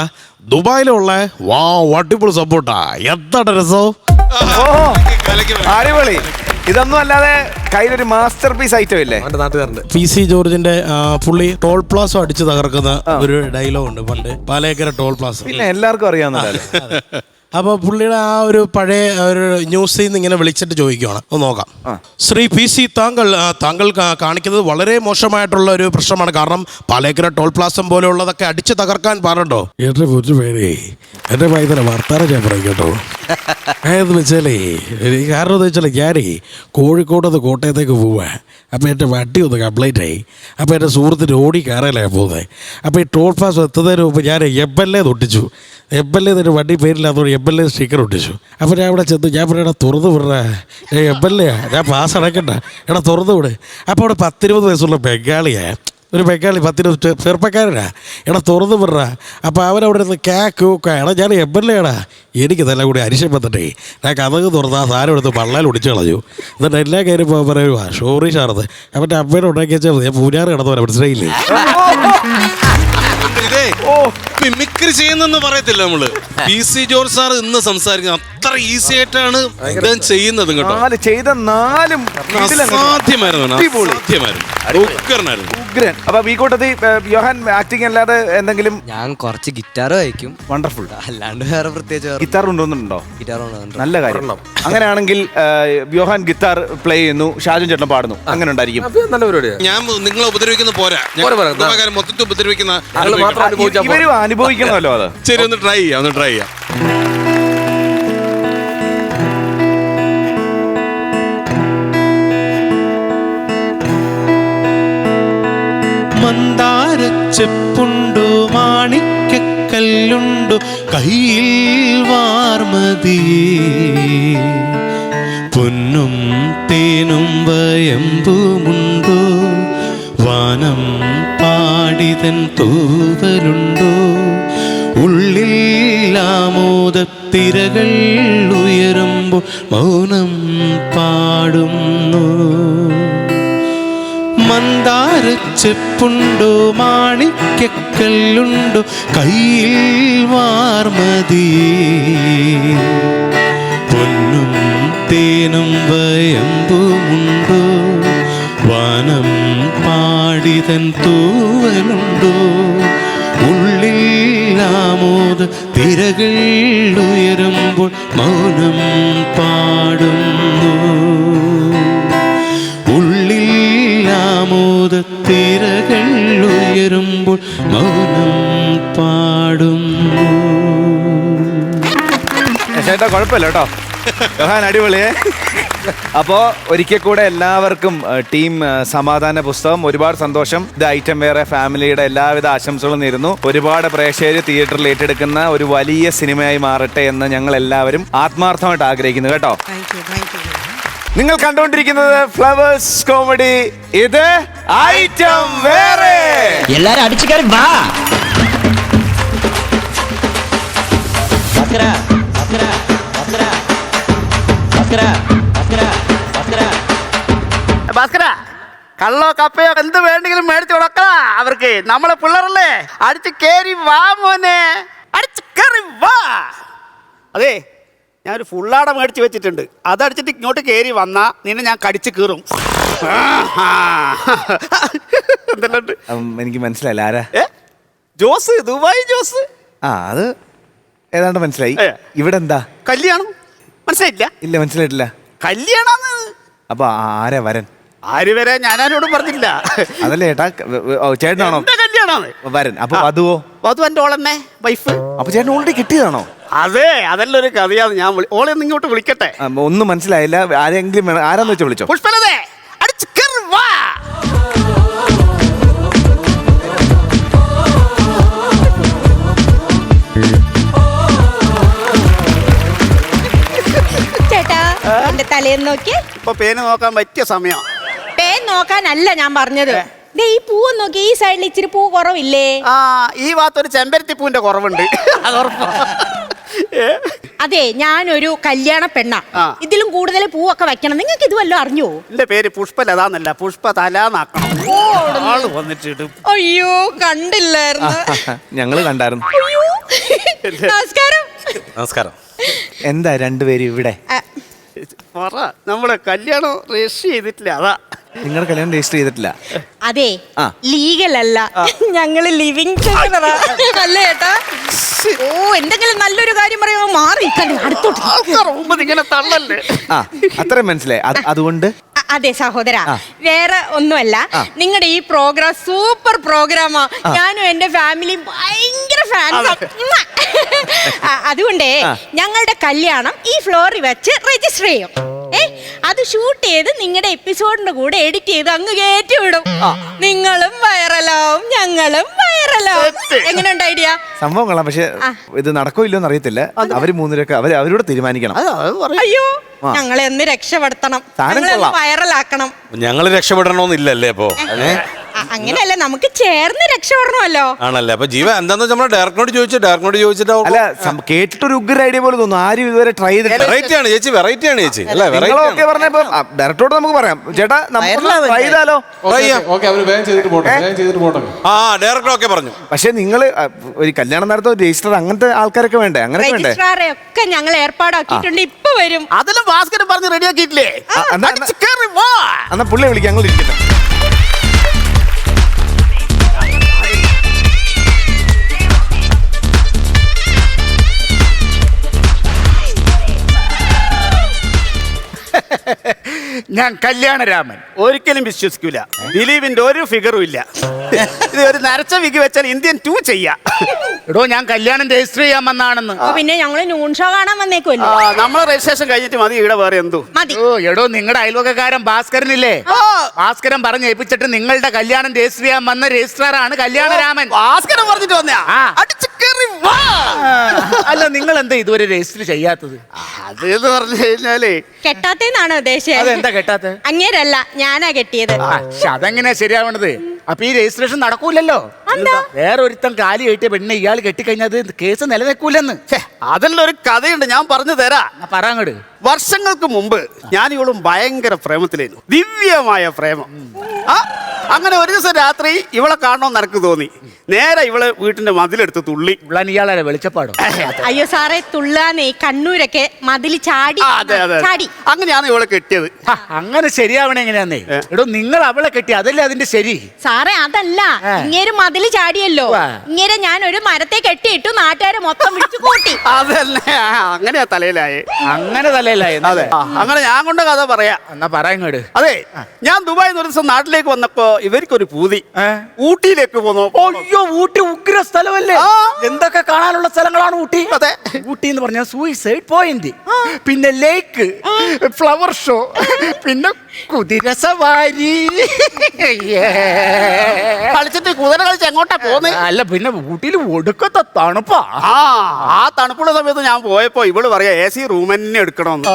S14: ദുബായിലുള്ള. വാ, അടിപൊളി സപ്പോർട്ടാ. എത്ര രസോ!
S1: അടിപൊളി. ഇതൊന്നും അല്ലാതെ കയ്യിലൊരു മാസ്റ്റർ പീസ് ഐറ്റം ഇല്ലേ?
S14: PC ജോർജിന്റെ പുള്ളി ടോൾ പ്ലാസ അടിച്ച് തകർക്കുന്ന ഒരു ഡയലോഗ് ഉണ്ട് പണ്ട്, പാലേക്കര ടോൾ പ്ലാസ.
S1: പിന്നെ എല്ലാവർക്കും അറിയാവുന്നതല്ലേ.
S14: അപ്പോൾ പുള്ളിയുടെ ആ ഒരു പഴയ ഒരു ന്യൂസിൽ നിന്ന് ഇങ്ങനെ വിളിച്ചിട്ട് ചോദിക്കുകയാണ്, ഒന്ന് നോക്കാം. ശ്രീ PC, താങ്കൾ കാണിക്കുന്നത് വളരെ മോശമായിട്ടുള്ള ഒരു പ്രശ്നമാണ്. കാരണം പാലേക്കര ടോൾ പ്ലാസം പോലെയുള്ളതൊക്കെ അടിച്ച് തകർക്കാൻ പാടുണ്ടോ? എന്റെ ഒരു പേരേ എന്റെ പൈതല വർത്താനം ഞാൻ പറയും കേട്ടോ. അതെന്ന് വെച്ചാലേ കാരണം എന്ന് വെച്ചാൽ ഞാനേ കോഴിക്കോട്ടത് കോട്ടയത്തേക്ക് പോവാ. അപ്പോൾ എൻ്റെ വണ്ടി ഒന്ന് കംപ്ലൈൻ്റ് ആയി. അപ്പോൾ എൻ്റെ സുഹൃത്തിന് ഓടി കയറലാണ് പോകുന്നത്. അപ്പോൾ ഈ ടോൾ പ്ലാസ് എത്തുന്നതിന് മുമ്പ് ഞാൻ MLA തൊട്ടിച്ചു. MLA തന്നെ വണ്ടി പേരില്ലാത്തതുകൊണ്ട് MLA സ്റ്റിക്കർ ഒട്ടിച്ചു. അപ്പോൾ ഞാൻ ഇവിടെ ചെന്ന് ഞാൻ പറയണ തുറന്നു വിടണ MLA ഞാൻ പാസ് അടക്കണ്ട, എടാ തുറന്നു വിട്. അപ്പോൾ അവിടെ 10-20 വയസ്സുള്ള ബംഗാളിയാണ്, ഒരു ബംഗാളി 10-20 ചെറുപ്പക്കാരനാ, എടാ തുറന്നു വിടറ. അപ്പോൾ അവനവിടെ നിന്ന് എടാ ഞാൻ MLA ആടാ, എനിക്ക് നല്ല കൂടി അരിശം വന്നിട്ടേ ഞാൻ കഥക് തുറന്ന് ആ സാധനം എടുത്ത് പള്ളയിൽ ഒടിച്ചു കളഞ്ഞു. എന്നിട്ട് എല്ലാ കാര്യം പറയുക ഷോറി ഷാർന്ന് അവൻ്റെ അമ്മേനെ ഉണ്ടാക്കി വെച്ചാൽ ഞാൻ പൂഞ്ഞാറ് കിടന്നവരെ മനസ്സിലായില്ലേ.
S3: മിമിക്രി ചെയ്യുന്നെന്ന് പറയത്തില്ല നമ്മള്. PC ജോർജ് സാർ ഇന്ന് സംസാരിക്കുന്നത് അത്ര ഈസി ആയിട്ടാണ് ഇദ്ദേഹം ചെയ്യുന്നത് കേട്ടോ.
S1: ചെയ്ത 4
S3: അസാധ്യമായിരുന്നു.
S1: ഉഗ്രൻ. അപ്പൊ ഈ കൂട്ടത്തിൽ യോഹാൻ ആക്ടിങ് അല്ലാതെ എന്തെങ്കിലും?
S20: ഞാൻ കുറച്ച് ഗിറ്റാർ വായിക്കും.
S1: വണ്ടർഫുൾ.
S20: അല്ലാണ്ട് വേറെ പ്രത്യേകിച്ച്
S1: ഗിറ്റാർ കൊണ്ടുവന്നിട്ടുണ്ടോ?
S20: ഗിറ്റാർ
S1: നല്ല കാര്യം. അങ്ങനെയാണെങ്കിൽ യോഹാൻ ഗിറ്റാർ പ്ലേ ചെയ്യുന്നു, ഷാജുൻ ചേട്ടൻ പാടുന്നു, അങ്ങനെ ഉണ്ടായിരിക്കും.
S3: നല്ല പരിപാടിയാണ്. ഞാൻ നിങ്ങളെ ഉപദ്രവിക്കുന്ന പോരാ, മൊത്തത്തിൽ ഉപദ്രവിക്കുന്ന
S1: ഇവരും അനുഭവിക്കണമല്ലോ അത്.
S3: ശരി, ഒന്ന് ട്രൈ ചെയ്യാം.
S21: മന്ദാരച്ചെപ്പുണ്ടു മാണിക്കല്ലുണ്ടു കയ്യിൽ വാർമതിയേ, പൊന്നും തേനും വയമ്പുമുണ്ടോ, വാനം പാടിതൻ തൂവലുണ്ടോ, ഉള്ളിൽ ആമോദത്തിരകൾ ഉയരുമ്പോൾ മൗനം പാടുന്നു. മന്ദാരച്ചെപ്പുണ്ടോ മാണിക്കല്ലുണ്ടോ കയ്യിൽ വാർമതിയേ, പൊന്നും തേനും വയമ്പുമുണ്ടോ, വാനം പാടിതൻ തൂവലുണ്ടോ, ഉള്ളിൽ ആമോദ തിരകൾ ഉയരുമ്പോൾ മൗനം പാടുന്നു. ഉള്ളിൽ ആമോദ തിരകൾ ഉയരുമ്പോൾ മൗനം പാടുന്നു.
S1: ചേട്ടാ കുഴപ്പമില്ല കേട്ടോ, യോഹാൻ അടിപൊളിയേ. അപ്പോൾ ഒരിക്കൽ കൂടെ എല്ലാവർക്കും ടീം സമാധാന പുസ്തകം ഒരുപാട് സന്തോഷം. ഇത് ഐറ്റം വേറെ ഫാമിലിയുടെ എല്ലാവിധ ആശംസകളും നേരുന്നു. ഒരുപാട് പ്രേക്ഷകർ തിയേറ്ററിൽ ഏറ്റെടുക്കുന്ന ഒരു വലിയ സിനിമയായി മാറട്ടെ എന്ന് ഞങ്ങൾ എല്ലാവരും ആത്മാർത്ഥമായിട്ട് ആഗ്രഹിക്കുന്നു കേട്ടോ. നിങ്ങൾ കണ്ടുകൊണ്ടിരിക്കുന്നത് ഫ്ലവേഴ്സ് കോമഡി. ഇത് ഐറ്റം വേറെ.
S11: എല്ലാരും അടിച്ചു കയറി വാ.
S5: ഭാസ്കര, കള്ളോ കപ്പയോ എന്ത് വേണ്ടെങ്കിലും മേടിച്ചു കൊടുക്കടാ അവർക്ക്. നമ്മളെ പിള്ളേരല്ലേ, അടിച്ചു കേറി വാ മോനെ, അടിച്ചു കേറി വാ. അതെ, ഞാനൊരു ഫുള്ളാട മേടിച്ച് വെച്ചിട്ടുണ്ട്, അതടിച്ചിട്ട് ഇങ്ങോട്ട് കയറി വന്നാ നിന്നെ ഞാൻ കടിച്ചു കീറും. എന്തെല്ലാം
S1: എനിക്ക് മനസ്സിലായില്ല ആരാ?
S5: ജോസ്, ദുബായ് ജോസ്.
S1: അത് ഏതാണ്ട് മനസ്സിലായി. ഇവിടെ എന്താ
S5: കല്യാണം? മനസ്സിലായില്ല?
S1: ഇല്ല, മനസ്സിലായിട്ടില്ല.
S5: കല്യാണം.
S1: അപ്പൊ ആരാ വരൻ?
S5: ആര് വരെ ഞാനാരോടും പറഞ്ഞില്ല.
S1: അതല്ലേ ചേട്ടാ, ചേട്ടനാണോ
S5: കല്യാണമാണ്
S1: വരൻ? അപ്പൊ വധുവോ?
S5: വധു എൻ്റെ ഓളെന്നെ വൈഫ്.
S1: അപ്പൊ ചേട്ടൻ ഓൾറെഡി കിട്ടിയതാണോ?
S5: അതെ, അതെല്ലാം ഒരു കഥയാണ്. ഞാൻ ഓളെ ഒന്ന് ഇങ്ങോട്ട് വിളിക്കട്ടെ.
S1: ഒന്നും മനസ്സിലായില്ല. ആരെങ്കിലും ആരാന്ന് വെച്ചാൽ വിളിച്ചോ.
S5: പുഷ്പലതേ, അടിച്ചു കേറി വാ.
S22: ചേട്ടാ, എന്റെ തലേന്ന് നോക്കി.
S5: ഇപ്പൊ പേന് നോക്കാൻ പറ്റിയ സമയം.
S22: പേൻ നോക്കാനല്ല ഞാൻ പറഞ്ഞത്. ഈ പൂവ് നോക്കി, ഈ സൈഡിൽ ഇച്ചിരി പൂ കുറവില്ലേ?
S5: ഈ ഭാഗത്തൊരു ചെമ്പരത്തി പൂവിന്റെ കുറവുണ്ട്.
S22: അതെ, ഞാനൊരു കല്യാണ പെണ്ണാ. ഇതിലും കൂടുതൽ പൂവൊക്കെ വെക്കണം. നിങ്ങൾക്ക് ഇത് വല്ലതും അറിഞ്ഞോ?
S5: എന്റെ പേര് പുഷ്പലതാന്നല്ല, പുഷ്പതലാന്നാക്കണം. ആള് വന്നിട്ട്
S22: അയ്യോ, കണ്ടില്ലായിരുന്നു.
S1: ഞങ്ങള് കണ്ടായിരുന്നു.
S22: നമസ്കാരം.
S3: നമസ്കാരം.
S1: എന്താ രണ്ടുപേരും ഇവിടെ?
S5: പറ, നമ്മളെ കല്യാണം രജിസ്റ്റർ ചെയ്തിട്ടില്ല, അതാ.
S1: നിങ്ങളുടെ കല്യാണം രജിസ്റ്റർ ചെയ്തിട്ടില്ല?
S22: അതെ,
S1: ആ.
S22: ലീഗലല്ല, ഞങ്ങള് ലിവിങ് അല്ലേ ചേട്ടാ? ഓ, എന്തെങ്കിലും നല്ലൊരു കാര്യം പറയുമ്പോ മാറി അടുത്തോട്ട്
S5: ഇങ്ങനെ തള്ളല്ലേ.
S1: ആ, അത്രയും മനസ്സിലായി. അതുകൊണ്ട്
S22: അതെ സഹോദര, വേറെ ഒന്നുമല്ല, നിങ്ങളുടെ ഈ പ്രോഗ്രാം സൂപ്പർ പ്രോഗ്രാമാ. ഞാനും എന്റെ ഫാമിലിയും ഭയങ്കര ഫാൻസാ. അതുകൊണ്ടേ ഞങ്ങളുടെ കല്യാണം ഈ ഫ്ലോറിൽ വെച്ച് രജിസ്റ്റർ ചെയ്യും. അത് ഷൂട്ട് ചെയ്ത് നിങ്ങളുടെ എപ്പിസോഡിന്റെ കൂടെ എഡിറ്റ് ചെയ്ത് അങ്ങ് കയറ്റി വിടും. നിങ്ങളും വൈറലാവും, ഞങ്ങളും വൈറലാവും. എങ്ങനെയുണ്ട് ഐഡിയ?
S1: സംഭവം കൊള്ളാം. പക്ഷെ ഇത് നടക്കോ ഇല്ലയോന്ന് അറിയത്തില്ല. അവര് മൂന്നുപേരൊക്കെ അവരോട് തീരുമാനിക്കണം.
S22: അയ്യോ, ഞങ്ങളെ ഒന്ന് രക്ഷപ്പെടുത്തണം, ഞങ്ങളെ വൈറലാക്കണം.
S3: ഞങ്ങള് രക്ഷപ്പെടണമെന്നില്ലല്ലേ അപ്പോ?
S22: അങ്ങനെയല്ല, നമുക്ക് ചേർന്ന് രക്ഷപ്പെടണമല്ലോ.
S3: ആണല്ലേ? അപ്പൊ ജീവ എന്താന്ന് നമ്മളെ ഡയറക്ടറോട് ചോദിച്ചിട്ട്
S1: അല്ല, കേട്ടിട്ടൊരു ഉഗ്ര ഐഡിയ പോലെ തോന്നുന്നു. ആരും ഇതുവരെ ട്രൈ ചെയ്തിട്ടില്ല.
S3: വെറൈറ്റി ആണ് ചേച്ചി, വെറൈറ്റി ആണ് ചേച്ചി. അല്ല,
S1: വെറൈറ്റി പറഞ്ഞപ്പോ ഡയറക്ടറോട് നമുക്ക് പറയാം, ചേട്ടാ നമുക്ക് ട്രൈ ചെയ്താലോ?
S3: ആ, ഡയറക്ടർ ഓക്കെ പറഞ്ഞു.
S1: പക്ഷെ നിങ്ങൾ ഒരു കല്യാണം നടത്ത രജിസ്റ്റർ അങ്ങനത്തെ ആൾക്കാരൊക്കെ വേണ്ടേ? അങ്ങനെയൊക്കെ വേണ്ടേ?
S22: രജിസ്ട്രാറെ ഒക്കെ ഞങ്ങൾ ഏർപ്പാടാക്കിയിട്ടുണ്ട്, ഇപ്പൊ വരും.
S5: അതിലും ഭാസ്കരൻ പറഞ്ഞ് റെഡിയാക്കിയിട്ടില്ലേ?
S1: എന്നാ പുള്ളിയെ വിളിക്കാം, ഞങ്ങൾ ഇരിക്കട്ടെ.
S5: ഞാൻ കല്യാണരാമൻ, ഒരിക്കലും വിശ്വസിക്കൂല. ദിലീപിന്റെ ഒരു ഫിഗറും ഇല്ല. ഇത് ഒരു നരച്ച വിഗ് വെച്ചാൽ ഇന്ത്യൻ 2 ചെയ്യാം. എടോ, ഞാൻ കല്യാണം രജിസ്റ്റർ ചെയ്യാൻ വന്നാണെന്ന്.
S22: പിന്നെ ഞങ്ങള് നൂൺ ഷോ കാണാൻ വന്നേക്കുമല്ലോ.
S5: നമ്മളെ രജിസ്ട്രേഷൻ കഴിഞ്ഞിട്ട് മതി, ഇവിടെ വേറെ എന്തോ. എടോ, നിങ്ങളുടെ അയൽവക്കക്കാരൻ ഭാസ്കരനില്ലേ? ഭാസ്കരൻ പറഞ്ഞ് ഏൽപ്പിച്ചിട്ട് നിങ്ങളുടെ കല്യാണം രജിസ്റ്റർ ചെയ്യാൻ വന്ന രജിസ്ട്രാറാണ് കല്യാണരാമൻ. ഭാസ്കരൻ പറഞ്ഞിട്ട് വന്നാ? അല്ല, നിങ്ങൾ എന്താ ഇതുവരെ രജിസ്റ്റർ ചെയ്യാത്തത്? അത് എന്ന് പറഞ്ഞു കഴിഞ്ഞാലേ
S22: കെട്ടാത്തേന്നാണ് ഉദ്ദേശിച്ചത്.
S5: അതെന്താ കെട്ടാത്ത?
S22: അങ്ങേരല്ല, ഞാനാ കെട്ടിയത്.
S5: അതെങ്ങനെയാ ശരിയാവണത്? അപ്പൊ ഈ രജിസ്ട്രേഷൻ നടക്കൂലല്ലോ. വേറെ ഒരുത്തം കാലി കെട്ടിയ പെണ്ണിനെ ഇയാൾ കെട്ടിക്കഴിഞ്ഞാൽ കേസ് നിലനിൽക്കൂലെന്ന്. അതിലുള്ള ഒരു കഥയുണ്ട്, ഞാൻ പറഞ്ഞു തരാം. പറയാങ്ങട്. വർഷങ്ങൾക്ക് മുമ്പ് ഞാൻ ഇവളും ഭയങ്കര പ്രേമത്തിലായിരുന്നു, ദിവ്യമായ പ്രേമം. അങ്ങനെ ഒരു ദിവസം രാത്രി ഇവളെ കാണണമെന്ന് എനിക്ക് തോന്നി. നേരെ ഇവളെ വീട്ടിന്റെ മതിലെടുത്ത് തുള്ളി. ഇവളാൻ ഇയാളെ വെളിച്ചപ്പാടോ?
S22: അയ്യോ സാറേ, തുള്ളാന്നേ കണ്ണൂരൊക്കെ മതില് ചാടി. ചാടി.
S5: അങ്ങനെയാണ് ഇവളെ കെട്ടിയത്. അങ്ങനെ ശരിയാവണേ എങ്ങനെയാന്നേ? എടോ, നിങ്ങൾ അവളെ കെട്ടി, അതല്ലേ അതിന്റെ ശരി?
S22: സാറേ, അതല്ല, ഇങ്ങേര് മതില് ചാടിയല്ലോ. ഇങ്ങേരെ ഞാൻ ഒരു മരത്തെ കെട്ടിയിട്ടു, നാട്ടുകാരെ മൊത്തം വിളിച്ചു കൂട്ടി.
S5: അതല്ലേ, അങ്ങനെയാ തലയിലായേ. അങ്ങനെ തലയിലായേ? അതെ, അങ്ങനെ ഞാൻ കൊണ്ട് കഥ പറയാ. എന്നാ പറയാങ്ങട്. അതെ, ഞാൻ ദുബായിൽ നിന്ന് ഒരു ദിവസം നാട്ടിലേക്ക് വന്നപ്പോ ഇവർക്കൊരു പൂതി, ഊട്ടിയിലേക്ക് പോന്നു. അയ്യോ, ഊട്ടി ഉഗ്ര സ്ഥലമല്ലേ? എന്തൊക്കെ കാണാനുള്ള സ്ഥലങ്ങളാണ് ഊട്ടി. അതെ, ഊട്ടി എന്ന് പറഞ്ഞാൽ സൂയിസൈഡ് പോയിന്റ്, പിന്നെ ലേക്ക്, ഫ്ലവർ ഷോ, പിന്നെ കുതിര സവാരി. കളിച്ചിട്ട് കുതിര കളിച്ച് എങ്ങോട്ടാ പോന്നെ? അല്ല, പിന്നെ ഊട്ടിയിൽ ഒടുക്കത്തെ തണുപ്പാ. ആ തണുപ്പുള്ള സമയത്ത് ഞാൻ പോയപ്പോ ഇവള് പറയാ AC റൂം തന്നെ എടുക്കണമെന്ന്.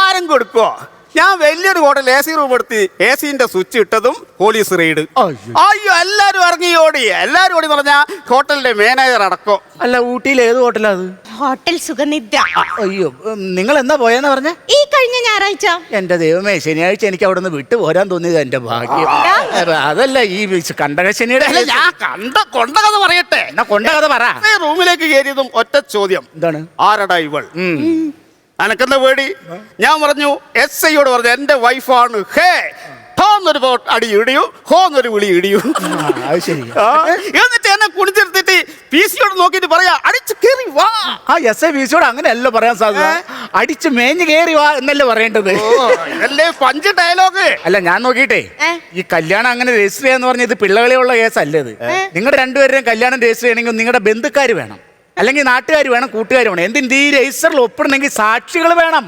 S5: ആരും കൊടുക്കോ? ഞാൻ വലിയൊരു ഹോട്ടൽ AC റൂം എടുത്ത് AC-ന്റെ സ്വിച്ച് ഇട്ടതും പോലീസ് റെയ്ഡ്. അയ്യോ, എല്ലാരും ഇറങ്ങി ഓടി. എല്ലാരും ഓടി പറഞ്ഞാ ഹോട്ടലിന്റെ മാനേജർ അടക്കം. അല്ല, ഊട്ടിയിൽ ഏത് ഹോട്ടലാ അത്?
S22: ഹോട്ടൽ സുഖനിദ്ര.
S5: അയ്യോ, നിങ്ങൾ എന്നാ പോയെന്ന് പറഞ്ഞ?
S22: ഈ കഴിഞ്ഞ ഞായറാഴ്ച.
S5: എന്റെ ദൈവമേ, ശനിയാഴ്ച എനിക്ക് അവിടെ നിന്ന് വിട്ടു പോരാൻ തോന്നിയത് എന്റെ ഭാഗ്യം. അതല്ല, ഈ കണ്ടകശനിയുടെ കൊണ്ട കഥ പറയട്ടെ. എന്നാ കൊണ്ട കഥ പറ. റൂമിലേക്ക് കയറിയതും ഒറ്റ ചോദ്യം, എന്താണ്? ആരടാ ഇവൾ? അനക്കെന്താ പേടി? ഞാൻ പറഞ്ഞു, SI-യോട് പറഞ്ഞു, എന്റെ വൈഫാണ്. ഹേ, ഹോന്നൊരു അടി ഇടിയൂ, ഹോന്നൊരു വിളി ഇടിയൂ. എന്നിട്ട് എന്നെ കുടിച്ചെടുത്തിട്ട് PC-യോട് നോക്കിട്ട് പറയാ, അടിച്ചു കേറി വാ. SI PC-യോട് അങ്ങനെയല്ല പറയാൻ സാധ്യത. അടിച്ചു മേഞ്ഞു കേറി വാ എന്നല്ലേ പറയേണ്ടത്. ഇതല്ലേ പഞ്ച് ഡയലോഗ്. അല്ല, ഞാൻ നോക്കിയിട്ടേ, ഈ കല്യാണം അങ്ങനെ രജിസ്റ്റർ ചെയ്യാന്ന് പറഞ്ഞ ഇത് പിള്ളകളിയുള്ള കേസല്ലേ ഇത്. നിങ്ങളുടെ രണ്ടുപേരുടെയും കല്യാണം രജിസ്റ്റർ ചെയ്യണമെങ്കിൽ നിങ്ങളുടെ ബന്ധുക്കാർ വേണം, അല്ലെങ്കിൽ നാട്ടുകാർ വേണം, കൂട്ടുകാർ വേണം. എന്തിന് ഈ രജിസ്റ്ററിൽ ഒപ്പിടണമെങ്കിൽ സാക്ഷികൾ വേണം.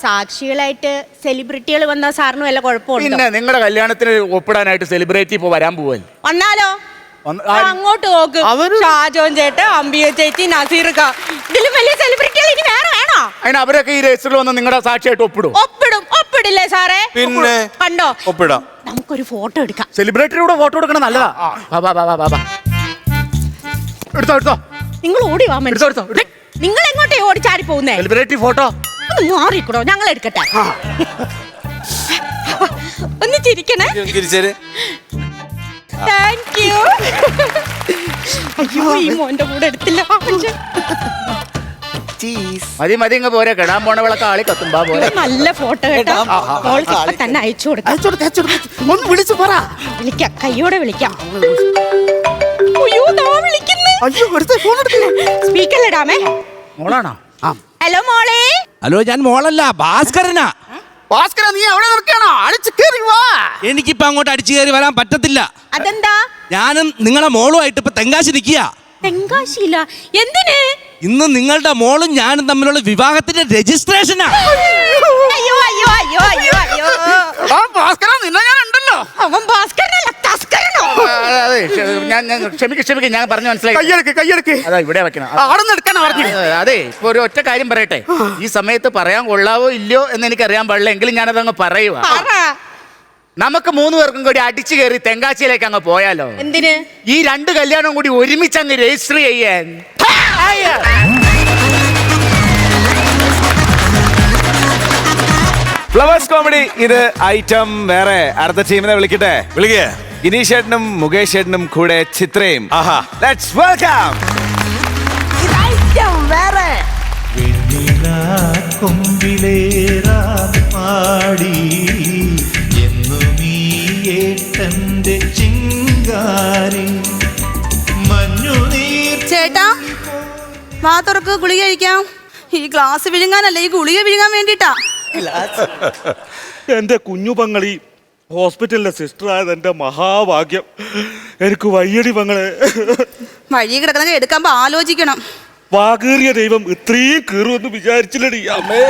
S22: സാക്ഷികളായിട്ട് സെലിബ്രിറ്റികൾ വന്നാൽ സാറിന് വല്ല കുഴപ്പമുണ്ടോ?
S5: പിന്നെ നിങ്ങളുടെ കല്യാണത്തിന് ഒപ്പിടാനായിട്ട് സെലിബ്രിറ്റി ഇപ്പൊ വരാൻ പോവല്ലേ?
S22: വന്നാലോ? അങ്ങോട്ട് നോക്ക്, ഷാജോൻ ചേട്ടൻ, അംബിക ചേച്ചി, നസീർക്ക, ഇതിലും വലിയ സെലിബ്രിറ്റികൾ ഇനി വേറെ വേണോ?
S5: അതിന് അവരൊക്കെ ഈ രജിസ്റ്ററിൽ വന്ന് നിങ്ങളുടെ സാക്ഷിയായിട്ട് ഒപ്പിടും.
S22: ഒപ്പിടില്ലേ സാറേ?
S3: പിന്നെ
S22: കണ്ടോ,
S3: ഒപ്പിടാം.
S22: നമുക്കൊരു ഫോട്ടോ എടുക്കാം.
S5: സെലിബ്രിറ്റിയുടെ ഫോട്ടോ എടുക്കണം, നല്ലതാ. എടുത്തോ.
S22: നിങ്ങൾ ഓടി വാ. നിങ്ങൾ എങ്ങോട്ടേ ഓടി ചാടി പോകുന്നേ?
S5: സെലിബ്രിറ്റി ഫോട്ടോ
S22: ഒന്ന് മാറിക്കൂടോ, ഞങ്ങൾ എടുക്കട്ടെ. ഒന്ന് ചിരിക്കണേ. Thank you. അയ്യോ, ഈ മോന്റെ കൂടെ എടുത്തില്ല.
S8: മതി മതി ഇങ്ങ് പോരെ, കെടാൻ പോണവളൊക്കെ ആളി കത്തുമ്പാ പോലെ.
S22: നല്ല ഫോട്ടോ കേട്ടോ. മോൾക്ക് ഇപ്പൊ തന്നെ അയച്ചു കൊടുക്കാം.
S5: ഒന്ന് വിളിച്ചു പറ.
S22: വിളിക്കാം, കയ്യോടെ വിളിക്കാം. അയ്യോ, ദാ വിളിക്കുന്നു.
S5: അയ്യോ, എടുത്ത് ഫോൺ എടുത്തില്ല.
S22: സ്പീക്കറിലിടാമേ.
S8: മോളാണോ?
S22: ഹലോ മോളെ.
S14: ഹലോ, ഞാൻ മോളല്ല, ഭാസ്കരനാ.
S5: ഭാസ്കര, നീ അവിടെ നിൽക്കണോ? അടിച്ചു കയറി വാ.
S14: എനിക്കിപ്പോ അങ്ങോട്ട് അടിച്ചു കയറി വരാൻ പറ്റത്തില്ല.
S22: അതെന്താ?
S14: ഞാനും നിങ്ങളെ മോളുമായിട്ട് ഇപ്പൊ തെങ്കാശി നിൽക്കുക.
S22: തെങ്കാശിയില്ല? എന്തിന്?
S14: ഇന്ന് നിങ്ങളുടെ മോളും ഞാനും തമ്മിലുള്ള വിവാഹത്തിന്റെ രജിസ്ട്രേഷനാ.
S22: അയ്യോ അയ്യോ അയ്യോ അയ്യോ അയ്യോ.
S5: ഭാസ്കര, നിന്നെ ഞാൻ ഉണ്ടല്ലോ.
S22: അവൻ ഭാസ്കരനല്ല, തസ്കരനോ?
S8: ക്ഷമിക്ക്, ഞാൻ പറഞ്ഞു മനസ്സിലായി.
S5: കയ്യെടുക്ക്.
S8: അതാ ഇവിടെ വെക്കണം.
S5: അവിടെ നിന്ന് എടുക്കാനാ പറഞ്ഞു.
S8: അതെ, ഇപ്പൊ ഒരു ഒറ്റ കാര്യം പറയട്ടെ. ഈ സമയത്ത് പറയാൻ കൊള്ളാവോ ഇല്ലയോ എന്ന് എനിക്ക് അറിയാൻ പാടില്ല, എങ്കിലും ഞാനതങ്ങ് പറയുക. നമുക്ക് 3 പേർക്കും കൂടി അടിച്ചു കയറി തെങ്കാശിയിലേക്ക് അങ്ങ് പോയാലോ?
S22: എന്തിന്?
S8: ഈ 2 കല്യാണം കൂടി ഒരുമിച്ച് അങ്ങ് രജിസ്റ്റർ ചെയ്യാൻ.
S1: ഫ്ലവേഴ്സ് കോമഡി ഇത് ഐറ്റം വേറെ. അടുത്ത ടീമിനെ വിളിക്കട്ടെ.
S3: വിളിക്കേ.
S1: ഗിനീഷ് ചേട്ടനും മുകേഷ് ചേട്ടനും കൂടെ ചിത്രയും. Let's welcome.
S10: പാടി ഏട്ടന്റെ ചിങ്കാരി മഞ്ഞുനീർ.
S18: ചേട്ടാ, വാ തുറക്ക്, ഗുളിക കഴിക്കാം. ഈ ഗ്ലാസ് വിഴുങ്ങാനല്ല, ഈ ഗുളിക വിഴുങ്ങാൻ വേണ്ടിട്ടാ.
S6: എന്റെ കുഞ്ഞു പങ്ങളി ഹോസ്പിറ്റലിലെ സിസ്റ്റർ ആയത് എന്റെ മഹാഭാഗ്യം. എനിക്ക് വയ്യടി പങ്ങളെ.
S18: വഴി കിടക്കുന്ന എടുക്കുമ്പോ ആലോചിക്കണം.
S6: വാകേറിയ ദൈവം ഇത്രയും കീറുമെന്ന് വിചാരിച്ചില്ലടി അമ്മേ.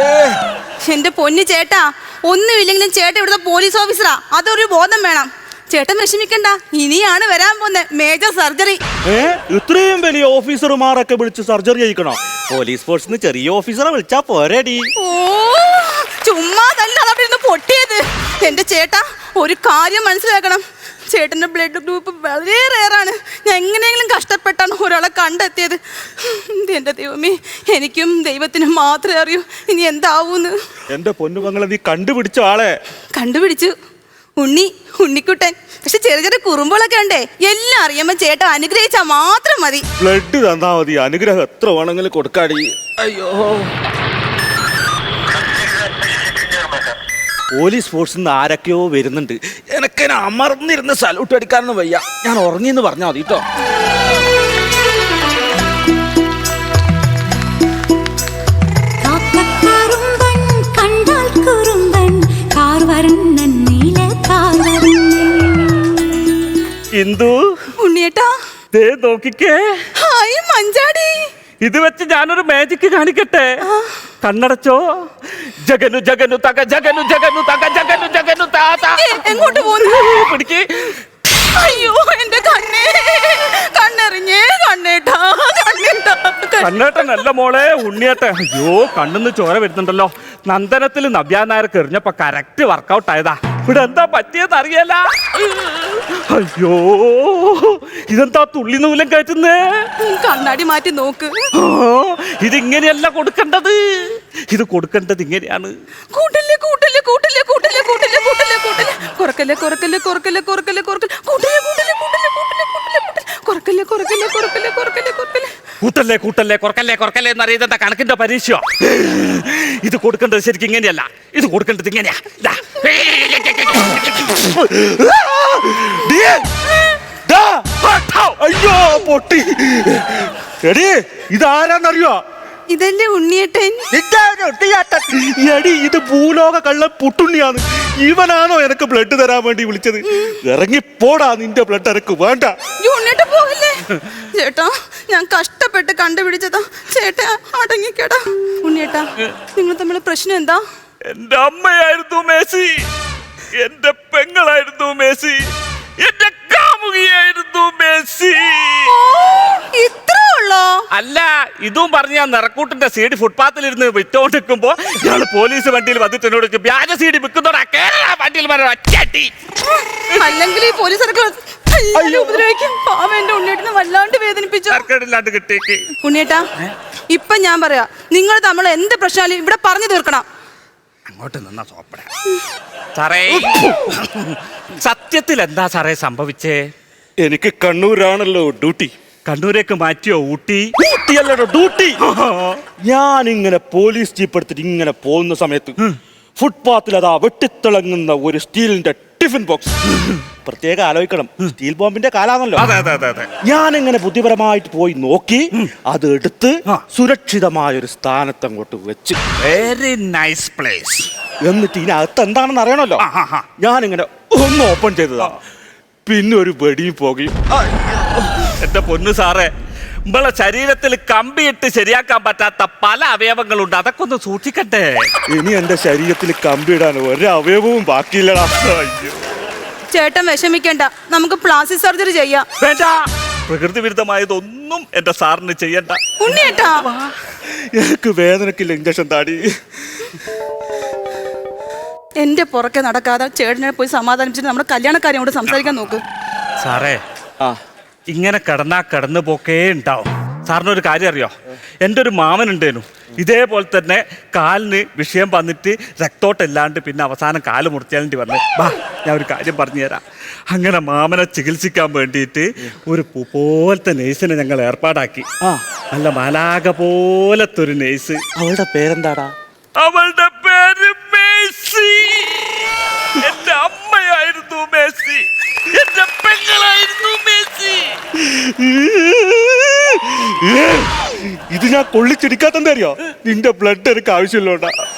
S18: എന്റെ പൊന്നു ചേട്ടാ, ഒന്നുമില്ലെങ്കിലും ചേട്ടൻ ഇവിടുത്തെ പോലീസ് ഓഫീസറാ, അതൊരു ബോധം വേണം. ചേട്ടൻ വിഷമിക്കണ്ട, ഇനിയാണ് വരാൻ പോകുന്ന മേജർ സർജറി.
S6: ഇത്രയും വലിയ ഓഫീസർമാരൊക്കെ വിളിച്ച് സർജറി ചെയ്യിക്കണോ? പോലീസ് ഫോഴ്സിന് ചെറിയ ഓഫീസറെ വിളിച്ചാ പോരടി.
S18: ഓ, ചുമ്മാതല്ല അവിടെ പൊട്ടിയത്. എന്റെ ചേട്ടാ, ഒരു കാര്യം മനസ്സിലാക്കണം. ചേട്ടന്റെ ബ്ലഡ് ഗ്രൂപ്പ് വളരെ റെയറാണ്. ഞാൻ എങ്ങനെയെങ്കിലും കഷ്ടപ്പെട്ടാണ് ഒരാളെ കണ്ടെത്തിയത്. എന്റെ ദൈവമേ, എനിക്കും ദൈവത്തിനും മാത്രമേ അറിയൂ ഇനി എന്താവൂന്ന്.
S6: എന്റെ പൊന്നുമങ്ങളെ, നീ കണ്ടുപിടിച്ച ആളെ?
S18: കണ്ടുപിടിച്ചു. ഉണ്ണിക്കുട്ടൻ. പക്ഷെ ചെറിയ ചെറിയ കുറുമ്പുകളൊക്കെ ഉണ്ടേ. എല്ലാം അറിയുമ്പോ ചേട്ടൻ അനുഗ്രഹിച്ചാൽ മാത്രം മതി.
S6: ബ്ലഡ് തന്നാ മതി, അനുഗ്രഹം എത്ര വേണമെങ്കിലും കൊടുക്കാടി. അയ്യോ, പോലീസ് ഫോഴ്സിൽ നിന്ന് ആരൊക്കെയോ വരുന്നുണ്ട്. എനക്ക് അമർന്നിരുന്ന് സല്യൂട്ട് അടിക്കാനൊന്നും വയ്യ. ഞാൻ ഉറങ്ങിന്ന് പറഞ്ഞാൽ മതി കേട്ടോ. ഇന്ദു,
S18: ഉണ്ണിയേട്ടാ,
S6: ദേ നോക്കിക്കേ.
S18: ഹായ് മഞ്ചാടി.
S6: ഇത് വെച്ച് ഞാനൊരു മാജിക് കാണിക്കട്ടെ. കണ്ണടച്ചോ. ജഗനു ജഗനു തക ജഗനു ജഗനു തക ജഗനു ജഗനു താത.
S18: എങ്ങോട്ട് പോകുന്നു?
S6: പിടിക്ക്.
S18: അയ്യോ, എന്റെ കണ്ണേ, കണ്ണെറിഞ്ഞേ കണ്ണേട്ടാ, കണ്ണേട്ടാ.
S6: കണ്ണേട്ടനല്ല മോളെ, ഉണ്ണിയേട്ടൻ. അയ്യോ, കണ്ണിന്ന് ചോര വരുന്നുണ്ടല്ലോ. നന്ദനത്തിൽ നവ്യ നായർക്ക് എറിഞ്ഞപ്പോ കറക്റ്റ് വർക്കൗട്ട് ആയതാ. ഇവിടെ എന്താ പറ്റിയെന്ന് അറിയല. അയ്യോ, ഇതെന്താ തുള്ളി നൂലം കയറ്റുന്നേ?
S18: കണ്ണാടി മാറ്റി നോക്ക്.
S6: ഇതിങ്ങനെയല്ല കൊടുക്കേണ്ടത്. ഇത് കൊടുക്കേണ്ടത് ഇങ്ങനെയാണ്.
S18: കൂട്ടല്ലേ കൂട്ടല്ലേ കൂട്ടല്ലേ കൂട്ടല്ലേ കൂട്ടല്ലേ കൂട്ടല്ലേ കൂട്ടല്ലേ കുറക്കല്ലേ കുറക്കല്ലേ കുറക്കല്ലേ കുറക്കല്ലേ കുറക്കല്ലേ കൂട്ടല്ലേ കൂട്ടല്ലേ കൂട്ടല്ലേ കൂട്ടല്ലേ കൂട്ടല്ലേ കുറക്കല്ലേ കുറക്കല്ലേ കുറക്കല്ലേ കുറക്കല്ലേ കുറക്കല്ലേ
S6: കൂട്ടല്ലേ കൂട്ടല്ലേ കുറക്കല്ലേ കുറക്കല്ലേ എന്നറിയുന്ന കണക്കിന്റെ പരീക്ഷയോ? ഇത് കൊടുക്കേണ്ടത് ശരിക്കും ഇങ്ങനെയല്ല. ഇത് കൊടുക്കേണ്ടത് ഇങ്ങനെയാ. അയ്യോ, പൊട്ടി. എടി, ഇതാരാന്നറിയോ?
S18: ഇതല്ലേ ഉണ്ണിയേട്ടൻ?
S6: എടി, ഇത് ഭൂലോക കള്ള പുട്ടുണ്ണിയാണ്. ഇവനാണോ എനക്ക് ബ്ലഡ് തരാൻ വേണ്ടി വിളിച്ചത്? ഇറങ്ങിപ്പോടാ, നിന്റെ ബ്ലഡ് എനക്ക് വേണ്ട.
S18: ഉണ്ണിയേട്ടൻ പോകല്ലേ ചേട്ടാ, ഞാൻ കഷ്ടപ്പെട്ട് കണ്ടുപിടിച്ചതാ. ചേട്ടാ അടങ്ങിക്കേടാ. ഉണ്ണിയേട്ടാ, നിങ്ങൾ തമ്മിലുള്ള പ്രശ്നം എന്താ?
S6: എന്റെ അമ്മയായിരുന്നു മേസി, എന്റെ പെങ്ങളായിരുന്നു മേസി, എന്റെ കാമുകിയായിരുന്നു മേസി.
S18: ഇത്രേ ഉള്ളോ?
S6: അല്ല, ഇതും പറഞ്ഞ് ഞാൻ നിറക്കൂട്ടിന്റെ സീഡി ഫുട്പാത്തിലിരുന്ന് വിറ്റോണ്ടിരിക്കുമ്പോ ഇയാള് പോലീസ് വണ്ടിയിൽ വന്നിട്ട് എന്നോട് വ്യാജ സീഡി വിൽക്കുന്നോടാ കേരള വണ്ടിയിൽ ഒറ്റട്ടി.
S18: അല്ലെങ്കിൽ ഈ പോലീസുകാർക്ക് ഉപദ്രവിക്കും. പാവം എന്റെ ഉണ്ണിയേട്ടനെ വല്ലാണ്ട് വേദനിപ്പിച്ചു.
S6: കിട്ടേക്ക്.
S18: ഉണ്ണിയേട്ടാ, ഇപ്പൊ ഞാൻ പറയാ, നിങ്ങൾ തമ്മിൽ എന്ത് പ്രശ്നമായാലും ഇവിടെ പറഞ്ഞു തീർക്കണം.
S6: അങ്ങോട്ട് നിന്നാ സോപ്പട. സാറേ, സത്യത്തിൽ എന്താ സാറേ സംഭവിച്ചേ? എനിക്ക് കണ്ണൂരാണല്ലോ ഡ്യൂട്ടി. കണ്ണൂരേക്ക് മാറ്റിയോ? ഊട്ടിയല്ലോ ഡ്യൂട്ടി. ഞാനിങ്ങനെ പോലീസ് ജീപ്പ് എടുത്തിട്ട് ഇങ്ങനെ പോകുന്ന സമയത്ത് ഫുട്പാത്തിൽ അതാ വെട്ടിത്തിളങ്ങുന്ന ഒരു സ്റ്റീലിന്റെ ടിഫിൻ ബോക്സ്. പ്രത്യേകം ആലോചിക്കണം, സ്റ്റീൽ ബോംബിന്റെ കാലാണല്ലോ. ഞാനിങ്ങനെ ബുദ്ധിപരമായിട്ട് പോയി നോക്കി, അത് എടുത്ത് സുരക്ഷിതമായൊരു സ്ഥാനത്ത് അങ്ങോട്ട് വെച്ച്, വെരി നൈസ് പ്ലേസ്. എന്നിട്ട് ഇതിനകത്ത് എന്താണെന്ന് അറിയണമല്ലോ. ഞാനിങ്ങനെ ഒന്ന് ഓപ്പൺ ചെയ്തതാ, പിന്നെ ഒരു വെടിയും പോകുകയും. എന്റെ പൊന്നു സാറേ, നമ്മളെ ശരീരത്തിൽ കമ്പിയിട്ട് ശരിയാക്കാൻ പറ്റാത്ത പല അവയവങ്ങളുണ്ട്, അതൊക്കെ ഒന്ന് സൂക്ഷിക്കട്ടെ. ഇനി എന്റെ ശരീരത്തിൽ കമ്പിയിടാൻ ഒരു അവയവവും ബാക്കിയില്ലടാ.
S7: ചേട്ടൻ വിഷമിക്കണ്ട, നമുക്ക് പ്ലാസ്റ്റിക് സർജറി ചെയ്യാം.
S6: വേണ്ട, പ്രകൃതി വിരുദ്ധമായതൊന്നും എന്റെ സാറിന് ചെയ്യണ്ട.
S7: ഉണ്ണിയേട്ടാ,
S6: എനിക്ക് വേദനക്കില്ല ഇഞ്ചക്ഷൻ താടി.
S7: എന്റെ പുറകെ നടക്കാതെ ചേട്ടനെ പോയി സമാധാനിപ്പിച്ചിട്ട് നമ്മുടെ കല്യാണക്കാരെയോട് സംസാരിക്കാൻ നോക്ക്.
S6: സാറേ, ഇങ്ങനെ കടന്നു പോക്കേ ഉണ്ടാവും. സാറിനൊരു കാര്യം അറിയോ? എൻ്റെ ഒരു മാമനുണ്ടേനു, ഇതേപോലെ തന്നെ കാലിന് വിഷയം വന്നിട്ട് രക്തോട്ടല്ലാണ്ട് പിന്നെ അവസാനം കാല് മുറിച്ചേണ്ടി വന്ന്. ഞാൻ ഒരു കാര്യം പറഞ്ഞു തരാം. അങ്ങനെ മാമനെ ചികിത്സിക്കാൻ വേണ്ടിയിട്ട് ഒരു പോലത്തെ നേഴ്സിനെ ഞങ്ങൾ ഏർപ്പാടാക്കി. നല്ല മാലാക പോലത്തെ ഒരു നേഴ്സ്. അവളുടെ പേരെന്താടാ? അവളുടെ പേര് മേഴ്സി. എന്റെ അമ്മയായിരുന്നു മേഴ്സി, എന്റെ പെങ്ങളായിരുന്നു മേഴ്സി. ഇത് ഞാൻ കൊള്ളിച്ചെടുക്കാത്തത് അറിയോ? നിന്റെ ബ്ലഡ് എനിക്ക് ആവശ്യമില്ലോണ്ടാ.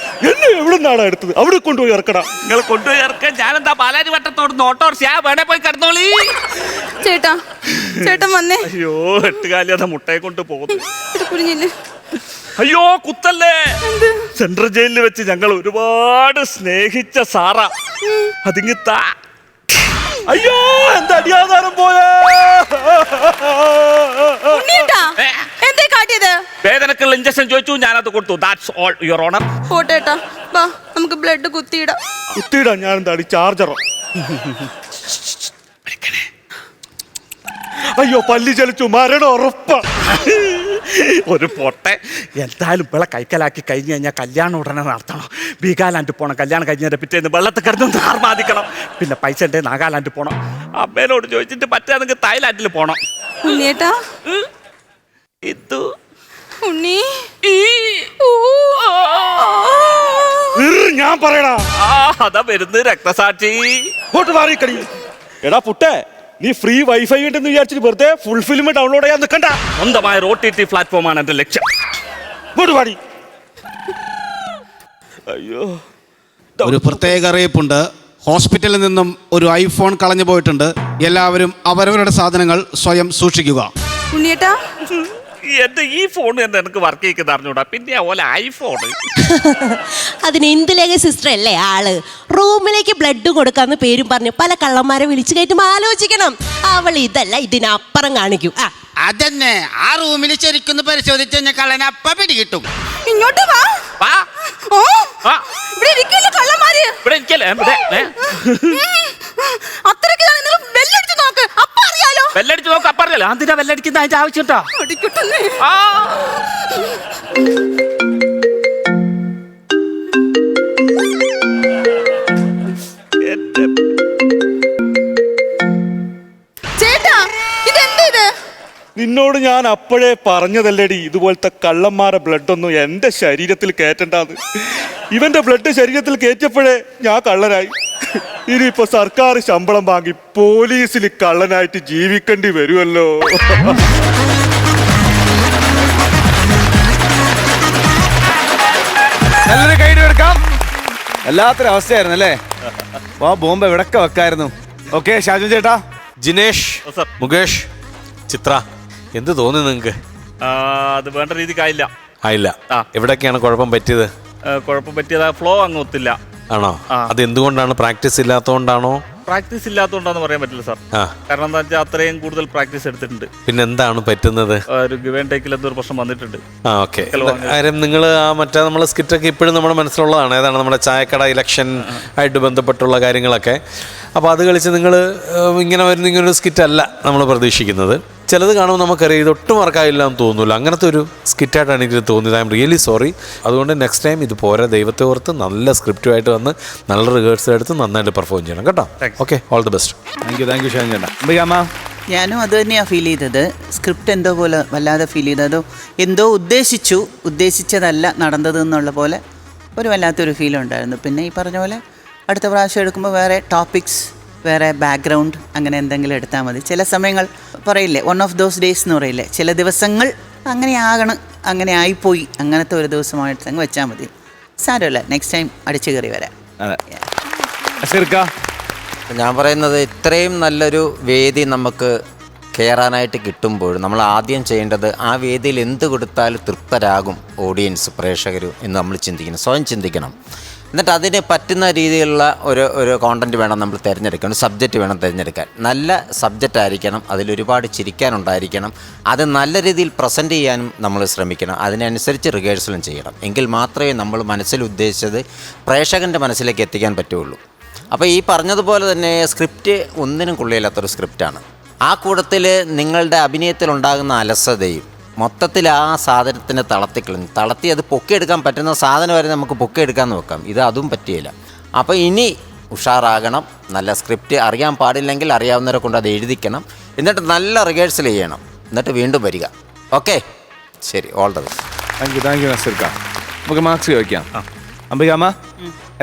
S6: എന്നെ എവിടെ നിന്നാണ് എടുത്തത്? അവിടെ കൊണ്ടുപോയി ഇറക്കടാ. നിങ്ങൾ കൊണ്ടുപോയി ഇറക്കാൻ ഞാനെന്താ പാലാരി വട്ടത്തോട് ഓട്ടോറിക്ഷ വേണേ പോയി കിടന്നോളി.
S7: ചേട്ടാ, ചേട്ടൻ വന്നേ.
S6: അയ്യോ, എട്ടുകാലി അതാ മുട്ടയെ കൊണ്ട് പോകുന്നു.
S7: കുഞ്ഞില്ലേ,
S6: അയ്യോ കുത്തല്ലേ. സെൻട്രൽ ജയിലിൽ വെച്ച് ഞങ്ങൾ ഒരുപാട് സ്നേഹിച്ച സാറാ. അതിങ്ങിത്താ. അയ്യോ, എന്താ അടിയാധാരം പോയേ.
S7: എന്തേ കാട്ടിയത്?
S6: വേദനക്കുള്ള ഇഞ്ചക്ഷൻ ചോദിച്ചു, ഞാനത് കൊടുത്തു. That's all your honour.
S7: പോട്ടേട്ടാ, വാ നമുക്ക് ബ്ലഡ് കുത്തിയിടാം.
S6: ഞാൻ എന്താ ചാർജറോ? അയ്യോ, പല്ലി ചലിച്ചു, മരണം ഉറപ്പാ. ഒരു പൊട്ടെ. എന്തായാലും പിള്ള കൈക്കലാക്കി കഴിഞ്ഞ് കഴിഞ്ഞാൽ കല്യാണം ഉടനെ നടത്തണം. ബീഗാലാൻഡ് പോകണം. കല്യാണം കഴിഞ്ഞതിന്റെ പിറ്റേന്ന് വെള്ളത്തിൽ കിടന്ന് ആർമാദിക്കണം. പിന്നെ പൈസ ഉണ്ടേ നാഗാലാൻഡ് പോകണം. അമ്മേനോട് ചോദിച്ചിട്ട് പറ്റാണെങ്കിൽ തായ്ലാൻഡിൽ പോകണം.
S7: ഉണ്ണിയേട്ടാ,
S6: ഇത്
S7: ഉണ്ണി
S6: ഞാൻ പറയടാ. അതാ വരുന്നത് രക്തസാക്ഷി. മാറിക്കടി. എടാ പുട്ടേ, നീ ഫ്രീ വൈഫൈ ഉണ്ടെന്ന് വിചാരിച്ചിട്ട് വെറുതെ ഫുൾ ഫിലിം ഡൗൺലോഡ് ചെയ്യാൻ നിൽക്കണ്ട. സ്വന്തമായ OTT പ്ലാറ്റ്ഫോമാണ് എന്റെ ലക്ഷ്യം. പാടി. അയ്യോ,
S9: ഒരു പ്രത്യേക അറിയിപ്പുണ്ട്. ഹോസ്പിറ്റലിൽ നിന്നും ഒരു ഐഫോൺ കളഞ്ഞു പോയിട്ടുണ്ട്. എല്ലാവരും അവരവരുടെ സാധനങ്ങൾ സ്വയം സൂക്ഷിക്കുക.
S7: ഉണ്ണിയേട്ടാ,
S6: എന്റെ ഈ ഫോൺ തന്നെ എനിക്ക് വർക്ക് ചെയ്യിക്കുന്ന അറിഞ്ഞൂടാ, പിന്നെ ഓലെ ഐഫോൺ.
S23: അതിന് ഇന്ദുലേഖ സിസ്റ്റർ അല്ലേ ആള്. റൂമിലേക്ക് ബ്ലഡ് കൊടുക്കാന്ന് പേരും പറഞ്ഞു പല കള്ളന്മാരെ വിളിച്ചു കയറ്റും. ആലോചിക്കണം, അവൾ ഇതല്ല ഇതിനപ്പുറം കാണിക്കും.
S9: അതന്നെ, ആ റൂമിൽ ശരിക്കൊന്ന് പരിശോധിച്ച് കഴിഞ്ഞാൽ കള്ളനെ അപ്പ പിടികിട്ടും.
S7: ഇങ്ങോട്ട് വാ. ഇവിടെ ഇരിക്കല്ലോ കള്ളന്മാര്. ബെല്ലടിച്ചു നോക്ക്, അപ്പ അറിയാലോ.
S6: ബെല്ലടിച്ചു നോക്ക്, അപ്പ അറിയാലോ. എന്തിനാ ബെല്ലടിക്കുന്ന അതിന്റെ ആവശ്യം കേട്ടോ?
S7: ചേട്ടാ, ഇതെന്താ ഇത്?
S6: നിന്നോട് ഞാൻ അപ്പോഴേ പറഞ്ഞതല്ലേടി, ഇതുപോലത്തെ കള്ളന്മാരെ ബ്ലഡ് ഒന്നും എന്റെ ശരീരത്തിൽ കയറ്റണ്ടാന്ന്. ഇവന്റെ ബ്ലഡ് ശരീരത്തിൽ കയറ്റിയപ്പോഴേ ഞാൻ കള്ളനായി. ഇനിയിപ്പോ സർക്കാർ ശമ്പളം വാങ്ങി പോലീസിൽ കള്ളനായിട്ട് ജീവിക്കേണ്ടി വരുമല്ലോ.
S1: നല്ലൊരു കൈഡ് എടുക്കാം. വല്ലാത്തൊരവസ്ഥയായിരുന്നു അല്ലേ? ആ ബോംബ് എവിടൊക്കെ വെക്കായിരുന്നു. ഓക്കെ, ഷാജു ചേട്ടാ.
S3: ജിനേഷ്, മുകേഷ്, ചിത്ര, എന്ത് തോന്നി നിങ്ങൾക്ക്?
S6: അത് വേണ്ട രീതിക്കായില്ല.
S3: ആയില്ല. എവിടൊക്കെയാണ് കുഴപ്പം പറ്റിയത്?
S6: കുഴപ്പം പറ്റിയത് ഫ്ലോ അങ്ങ് ഒത്തില്ല.
S3: ആണോ? അത് എന്തുകൊണ്ടാണ്? പ്രാക്ടീസ് ഇല്ലാത്തതുകൊണ്ടാണോ?
S6: പ്രാക്ടീസ് ഇല്ലാത്തതുകൊണ്ടാന്ന് പറയാൻ പറ്റില്ല സാർ. കാരണം എന്താ വെച്ചാൽ അത്രയും കൂടുതൽ പ്രാക്ടീസ് എടുത്തിട്ടുണ്ട്.
S3: പിന്നെ എന്താണ് പറ്റുന്നത്?
S6: ഒരു ഗിവ് ആൻഡ് ടേക്കിൽ എന്തൊരു പ്രശ്നം വന്നിട്ടുണ്ട്.
S3: ഓക്കെ. കാര്യം നിങ്ങൾ മറ്റേ നമ്മളെ സ്കിറ്റൊക്കെ ഇപ്പോഴും നമ്മുടെ മനസ്സിലുള്ളതാണ്. ഏതാണ് നമ്മുടെ ചായക്കട ഇലക്ഷൻ ആയിട്ട് ബന്ധപ്പെട്ടുള്ള കാര്യങ്ങളൊക്കെ. അപ്പോൾ അത് കളിച്ച് നിങ്ങൾ ഇങ്ങനെ വരുന്ന ഇങ്ങനൊരു സ്കിറ്റല്ല നമ്മൾ പ്രതീക്ഷിക്കുന്നത്. ചിലത് കാണുമ്പോൾ നമുക്കറിയാം ഇതൊട്ടും വർക്കായില്ല എന്ന് തോന്നില്ല. അങ്ങനത്തെ ഒരു സ്കിറ്റായിട്ടാണ് എനിക്ക് തോന്നിയത്. I am really sorry. അതുകൊണ്ട് നെക്സ്റ്റ് ടൈം ഇത് പോരാ, ദൈവത്തെ ഓർത്ത് നല്ല സ്ക്രിപ്റ്റുമായിട്ട് വന്ന് നല്ല റിഹേഴ്സൽ എടുത്ത് നന്നായിട്ട് പെർഫോം ചെയ്യണം കേട്ടോ. Okay, all the best.
S1: Thank U Shaju ചേട്ടാ.
S2: ഞാനും അത് തന്നെയാണ് ഫീൽ ചെയ്തത്. സ്ക്രിപ്റ്റ് എന്തോ പോലെ വല്ലാതെ ഫീൽ ചെയ്തതോ എന്തോ ഉദ്ദേശിച്ചതല്ല നടന്നത് എന്നുള്ള പോലെ ഒരു വല്ലാത്തൊരു ഫീൽ ഉണ്ടായിരുന്നു. പിന്നെ ഈ പറഞ്ഞ പോലെ അടുത്ത പ്രാവശ്യം എടുക്കുമ്പോൾ വേറെ ടോപ്പിക്സ്, വേറെ ബാക്ക്ഗ്രൗണ്ട് അങ്ങനെ എന്തെങ്കിലും എടുത്താൽ മതി. ചില സമയങ്ങൾ പറയില്ലേ, വൺ ഓഫ് ദോസ് ഡേയ്സ് എന്ന് പറയില്ലേ, ചില ദിവസങ്ങൾ അങ്ങനെ ആകണം, അങ്ങനെ ആയിപ്പോയി, അങ്ങനത്തെ ഒരു ദിവസമായിട്ട് അങ്ങ് വെച്ചാൽ മതി. സാരമില്ല, നെക്സ്റ്റ് ടൈം അടിച്ചു കയറി വരാം.
S4: ഞാൻ പറയുന്നത് ഇത്രയും നല്ലൊരു വേദി നമുക്ക് കയറാനായിട്ട് കിട്ടുമ്പോൾ നമ്മൾ ആദ്യം ചെയ്യേണ്ടത് ആ വേദിയിൽ എന്ത് കൊടുത്താലും തൃപ്തരാകും ഓഡിയൻസ്, പ്രേക്ഷകർ എന്ന് നമ്മൾ ചിന്തിക്കണം, സ്വയം ചിന്തിക്കണം. എന്നിട്ട് അതിന് പറ്റുന്ന രീതിയിലുള്ള ഒരു കോണ്ടൻറ്റ് വേണം നമ്മൾ തിരഞ്ഞെടുക്കണം, സബ്ജക്റ്റ് വേണം തിരഞ്ഞെടുക്കാൻ. നല്ല സബ്ജക്റ്റ് ആയിരിക്കണം, അതിലൊരുപാട് ചിരിക്കാനുണ്ടായിരിക്കണം, അത് നല്ല രീതിയിൽ പ്രസൻറ്റ് ചെയ്യാനും നമ്മൾ ശ്രമിക്കണം, അതിനനുസരിച്ച് റിഹേഴ്സലും ചെയ്യണം. എങ്കിൽ മാത്രമേ നമ്മൾ മനസ്സിൽ ഉദ്ദേശിച്ചത് പ്രേക്ഷകൻ്റെ മനസ്സിലേക്ക് എത്തിക്കാൻ പറ്റുള്ളൂ. അപ്പോൾ ഈ പറഞ്ഞതുപോലെ തന്നെ സ്ക്രിപ്റ്റ് ഒന്നിനും കൊള്ളില്ലാത്തൊരു സ്ക്രിപ്റ്റാണ്. ആ കൂട്ടത്തിൽ നിങ്ങളുടെ അഭിനയത്തിലുണ്ടാകുന്ന അലസതയും മൊത്തത്തിൽ ആ സാധനത്തിനെ തളർത്തി അത് പൊക്കിയെടുക്കാൻ പറ്റുന്ന സാധനം വരെ നമുക്ക് പൊക്കിയെടുക്കാമെന്ന് വെക്കാം. ഇത് അതും പറ്റിയില്ല. അപ്പോൾ ഇനി ഉഷാറാകണം. നല്ല സ്ക്രിപ്റ്റ് അറിയാൻ പാടില്ലെങ്കിൽ അറിയാവുന്നവരെ കൊണ്ട് അത് എഴുതിക്കണം. എന്നിട്ട് നല്ല റിഹേഴ്സൽ ചെയ്യണം. എന്നിട്ട് വീണ്ടും വരിക. ഓക്കെ, ശരി, all the best.
S1: Thank you നസീർക്ക. നമുക്ക് മാർക്സ് ചോദിക്കാം. അംബികാമ്മ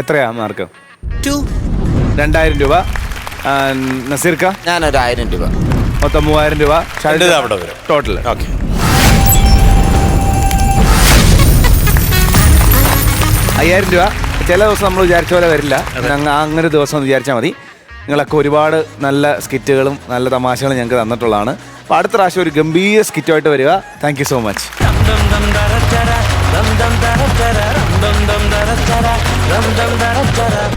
S1: എത്രയാ മാർക്ക്? 2000 രൂപ. നസീർക്ക?
S4: ഞാനൊരു 1000 രൂപ.
S1: മൊത്തം 3000 രൂപ ടോട്ടൽ. ഓക്കെ, $5000 രൂപ. ചില ദിവസം നമ്മൾ വിചാരിച്ച പോലെ വരില്ല, അങ്ങനെ ദിവസം ഒന്ന് വിചാരിച്ചാൽ മതി. നിങ്ങളൊക്കെ ഒരുപാട് നല്ല സ്കിറ്റുകളും നല്ല തമാശകളും ഞങ്ങൾക്ക് തന്നിട്ടുള്ളതാണ്. അപ്പോൾ അടുത്ത പ്രാവശ്യം ഒരു ഗംഭീര സ്കിറ്റുമായിട്ട് വരിക. Thank you so much.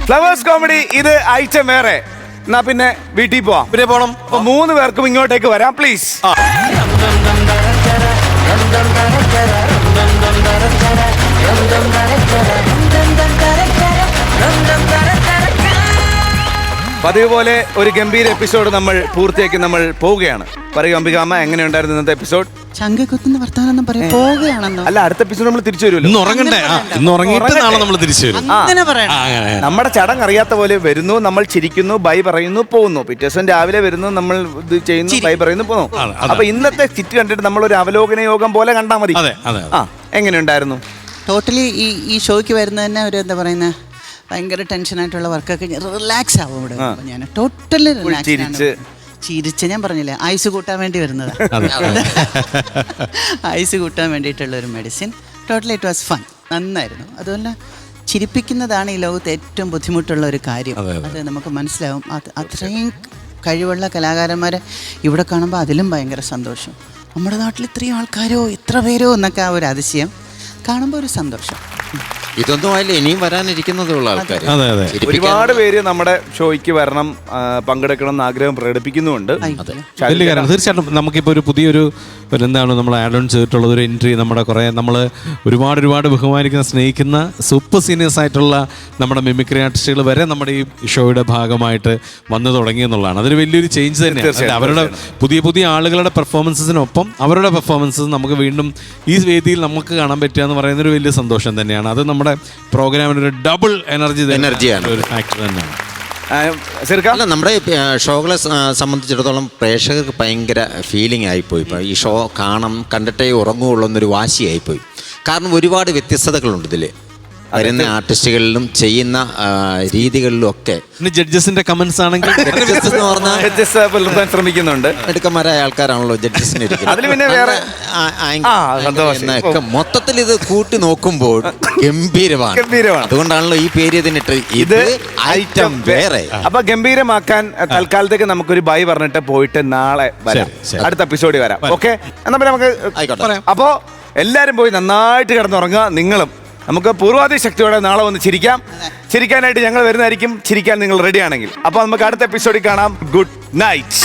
S1: Flowers comedy ഇത് ഐറ്റം വേറെ. എന്നാ പിന്നെ വീട്ടിൽ പോവാം. പിന്നെ പോകണം. 3 പേർക്കും ഇങ്ങോട്ടേക്ക് വരാം പ്ലീസ്. പതിവ് പോലെ ഒരു ഗംഭീര എപ്പിസോഡ് നമ്മൾ പൂർത്തിയാക്കി നമ്മൾ പോവുകയാണ്. പറയൂ അംബികാമ്മ, എങ്ങനെയുണ്ടായിരുന്നു ഇന്നത്തെ എപ്പിസോഡ്?
S2: ചങ്കക്കുത്തുന്ന വർത്താനം പറയാൻ പോവുകയാണെന്നോ?
S1: അല്ല, അടുത്ത എപ്പിസോഡ് നമ്മൾ തിരിച്ചു വരുമല്ലോ.
S3: ഇന്ന് ഉറങ്ങണ്ടേ? ഇന്ന് ഉറങ്ങിയിട്ട് നാളെ നമ്മൾ തിരിച്ചു വരും.
S1: നമ്മുടെ ചടങ്ങ് അറിയാത്ത പോലെ വരുന്നു, നമ്മൾ ചിരിക്കുന്നു, ബൈ പറയുന്നു, പോകുന്നു. പിറ്റേ ദിവസം രാവിലെ വരുന്നു, നമ്മൾ ഇത് ചെയ്യുന്നു, ബൈ പറയുന്നു, പോകുന്നു. അപ്പൊ ഇന്നത്തെ ചിറ്റ് കണ്ടിട്ട് നമ്മൾ ഒരു അവലോകന യോഗം പോലെ കണ്ടാൽ മതി. എങ്ങനെയുണ്ടായിരുന്നു?
S2: ടോട്ടലി ഈ ഷോയ്ക്ക് വരുന്നത് തന്നെ ഒരു എന്താ പറയുന്നത്, ഭയങ്കര ടെൻഷനായിട്ടുള്ള വർക്കൊക്കെ റിലാക്സ് ആവും ഇവിടെ. ഞാൻ ടോട്ടലി ചിരിച്ച് ഞാൻ പറഞ്ഞില്ലേ, ആയുസ് കൂട്ടാൻ വേണ്ടി വരുന്നത്. ആയുസ് കൂട്ടാൻ വേണ്ടിയിട്ടുള്ള ഒരു medicine. Totally it was fun. നന്നായിരുന്നു. അതുപോലെ ചിരിപ്പിക്കുന്നതാണ് ഈ ലോകത്ത് ഏറ്റവും ബുദ്ധിമുട്ടുള്ള ഒരു കാര്യം. അത് നമുക്ക് മനസ്സിലാവും. അത്രയും കഴിവുള്ള കലാകാരന്മാരെ ഇവിടെ കാണുമ്പോൾ അതിലും ഭയങ്കര സന്തോഷം. നമ്മുടെ നാട്ടിൽ ഇത്രയും ആൾക്കാരോ ഇത്ര പേരോ എന്നൊക്കെ ആ ഒരു അതിശയം കാണുമ്പോൾ ഒരു സന്തോഷം.
S4: ഇതൊന്നും ആയില്ല, ഇനിയും വരാനിരിക്കുന്നതുള്ള ആൾക്കാർ.
S1: ഒരുപാട് പേര് നമ്മുടെ ഷോയ്ക്ക് വരണം, പങ്കെടുക്കണം എന്ന് ആഗ്രഹം പ്രകടിപ്പിക്കുന്നുമുണ്ട്.
S3: വലിയ കാര്യം. തീർച്ചയായിട്ടും നമുക്കിപ്പോൾ ഒരു പുതിയൊരു എന്താണ് നമ്മൾ ആഡ് ഓൺ ചെയ്തിട്ടുള്ളത്, ഒരു എൻട്രി. നമ്മുടെ കുറേ നമ്മൾ ഒരുപാട് ബഹുമാനിക്കുന്ന, സ്നേഹിക്കുന്ന സൂപ്പർ സീനിയേഴ്സ് ആയിട്ടുള്ള നമ്മുടെ മിമിക്രി ആർട്ടിസ്റ്റുകൾ വരെ നമ്മുടെ ഈ ഷോയുടെ ഭാഗമായിട്ട് വന്നു തുടങ്ങി എന്നുള്ളതാണ്. അതൊരു വലിയൊരു ചേഞ്ച് തന്നെയാണ്. അവരുടെ പുതിയ ആളുകളുടെ പെർഫോമൻസിനൊപ്പം അവരുടെ പെർഫോമൻസസ് നമുക്ക് വീണ്ടും ഈ വേദിയിൽ നമുക്ക് കാണാൻ പറ്റുക എന്ന് പറയുന്നൊരു വലിയ സന്തോഷം തന്നെയാണ്. അത് നമ്മുടെ പ്രോഗ്രാമിന് ഒരു ഡബിൾ എനർജിയാണ്, ഒരു ഫാക്ടർ തന്നെയാണ്.
S4: അല്ല, നമ്മുടെ ഷോകളെ സംബന്ധിച്ചിടത്തോളം പ്രേക്ഷകർക്ക് ഭയങ്കര ഫീലിംഗ് ആയിപ്പോയി. ഇപ്പോൾ ഈ ഷോ കണ്ടിട്ടേ ഉറങ്ങുകയുള്ളൂ എന്നൊരു വാശിയായിപ്പോയി. കാരണം ഒരുപാട് വ്യത്യസ്തതകളുണ്ട് ഇതിൽ. വരുന്ന ആർട്ടിസ്റ്റുകളിലും ചെയ്യുന്ന രീതികളിലും ഒക്കെ.
S3: ജഡ്ജസിന്റെ കമന്റ്സ് ആണെങ്കിൽ
S1: ശ്രമിക്കുന്നുണ്ട്.
S4: എടുക്കന്മാരായ ആൾക്കാരാണല്ലോ ജഡ്ജസിന് മൊത്തത്തിൽ ഇത് കൂട്ടി നോക്കുമ്പോൾ ഗംഭീരമാണ്. അതുകൊണ്ടാണല്ലോ ഈ പേര് ഇതിനിട്ട് ഇത് ഐറ്റം വേറെ.
S1: അപ്പൊ ഗംഭീരമാക്കാൻ തൽക്കാലത്തേക്ക് നമുക്കൊരു ബൈ പറഞ്ഞിട്ട് പോയിട്ട് നാളെ വരാം, അടുത്ത എപ്പിസോഡിൽ വരാം. ഓക്കെ, എന്നാ പിന്നെ നമുക്ക് അപ്പോ എല്ലാരും പോയി നന്നായിട്ട് കിടന്നുറങ്ങുക. നിങ്ങളും നമുക്ക് പൂർവാധി ശക്തിയോടെ നാളെ വന്ന് ചിരിക്കാനായിട്ട് ഞങ്ങൾ വരുന്നതായിരിക്കും. ചിരിക്കാൻ നിങ്ങൾ റെഡി ആണെങ്കിൽ. അപ്പോൾ നമുക്ക് അടുത്ത എപ്പിസോഡിൽ കാണാം. Good night.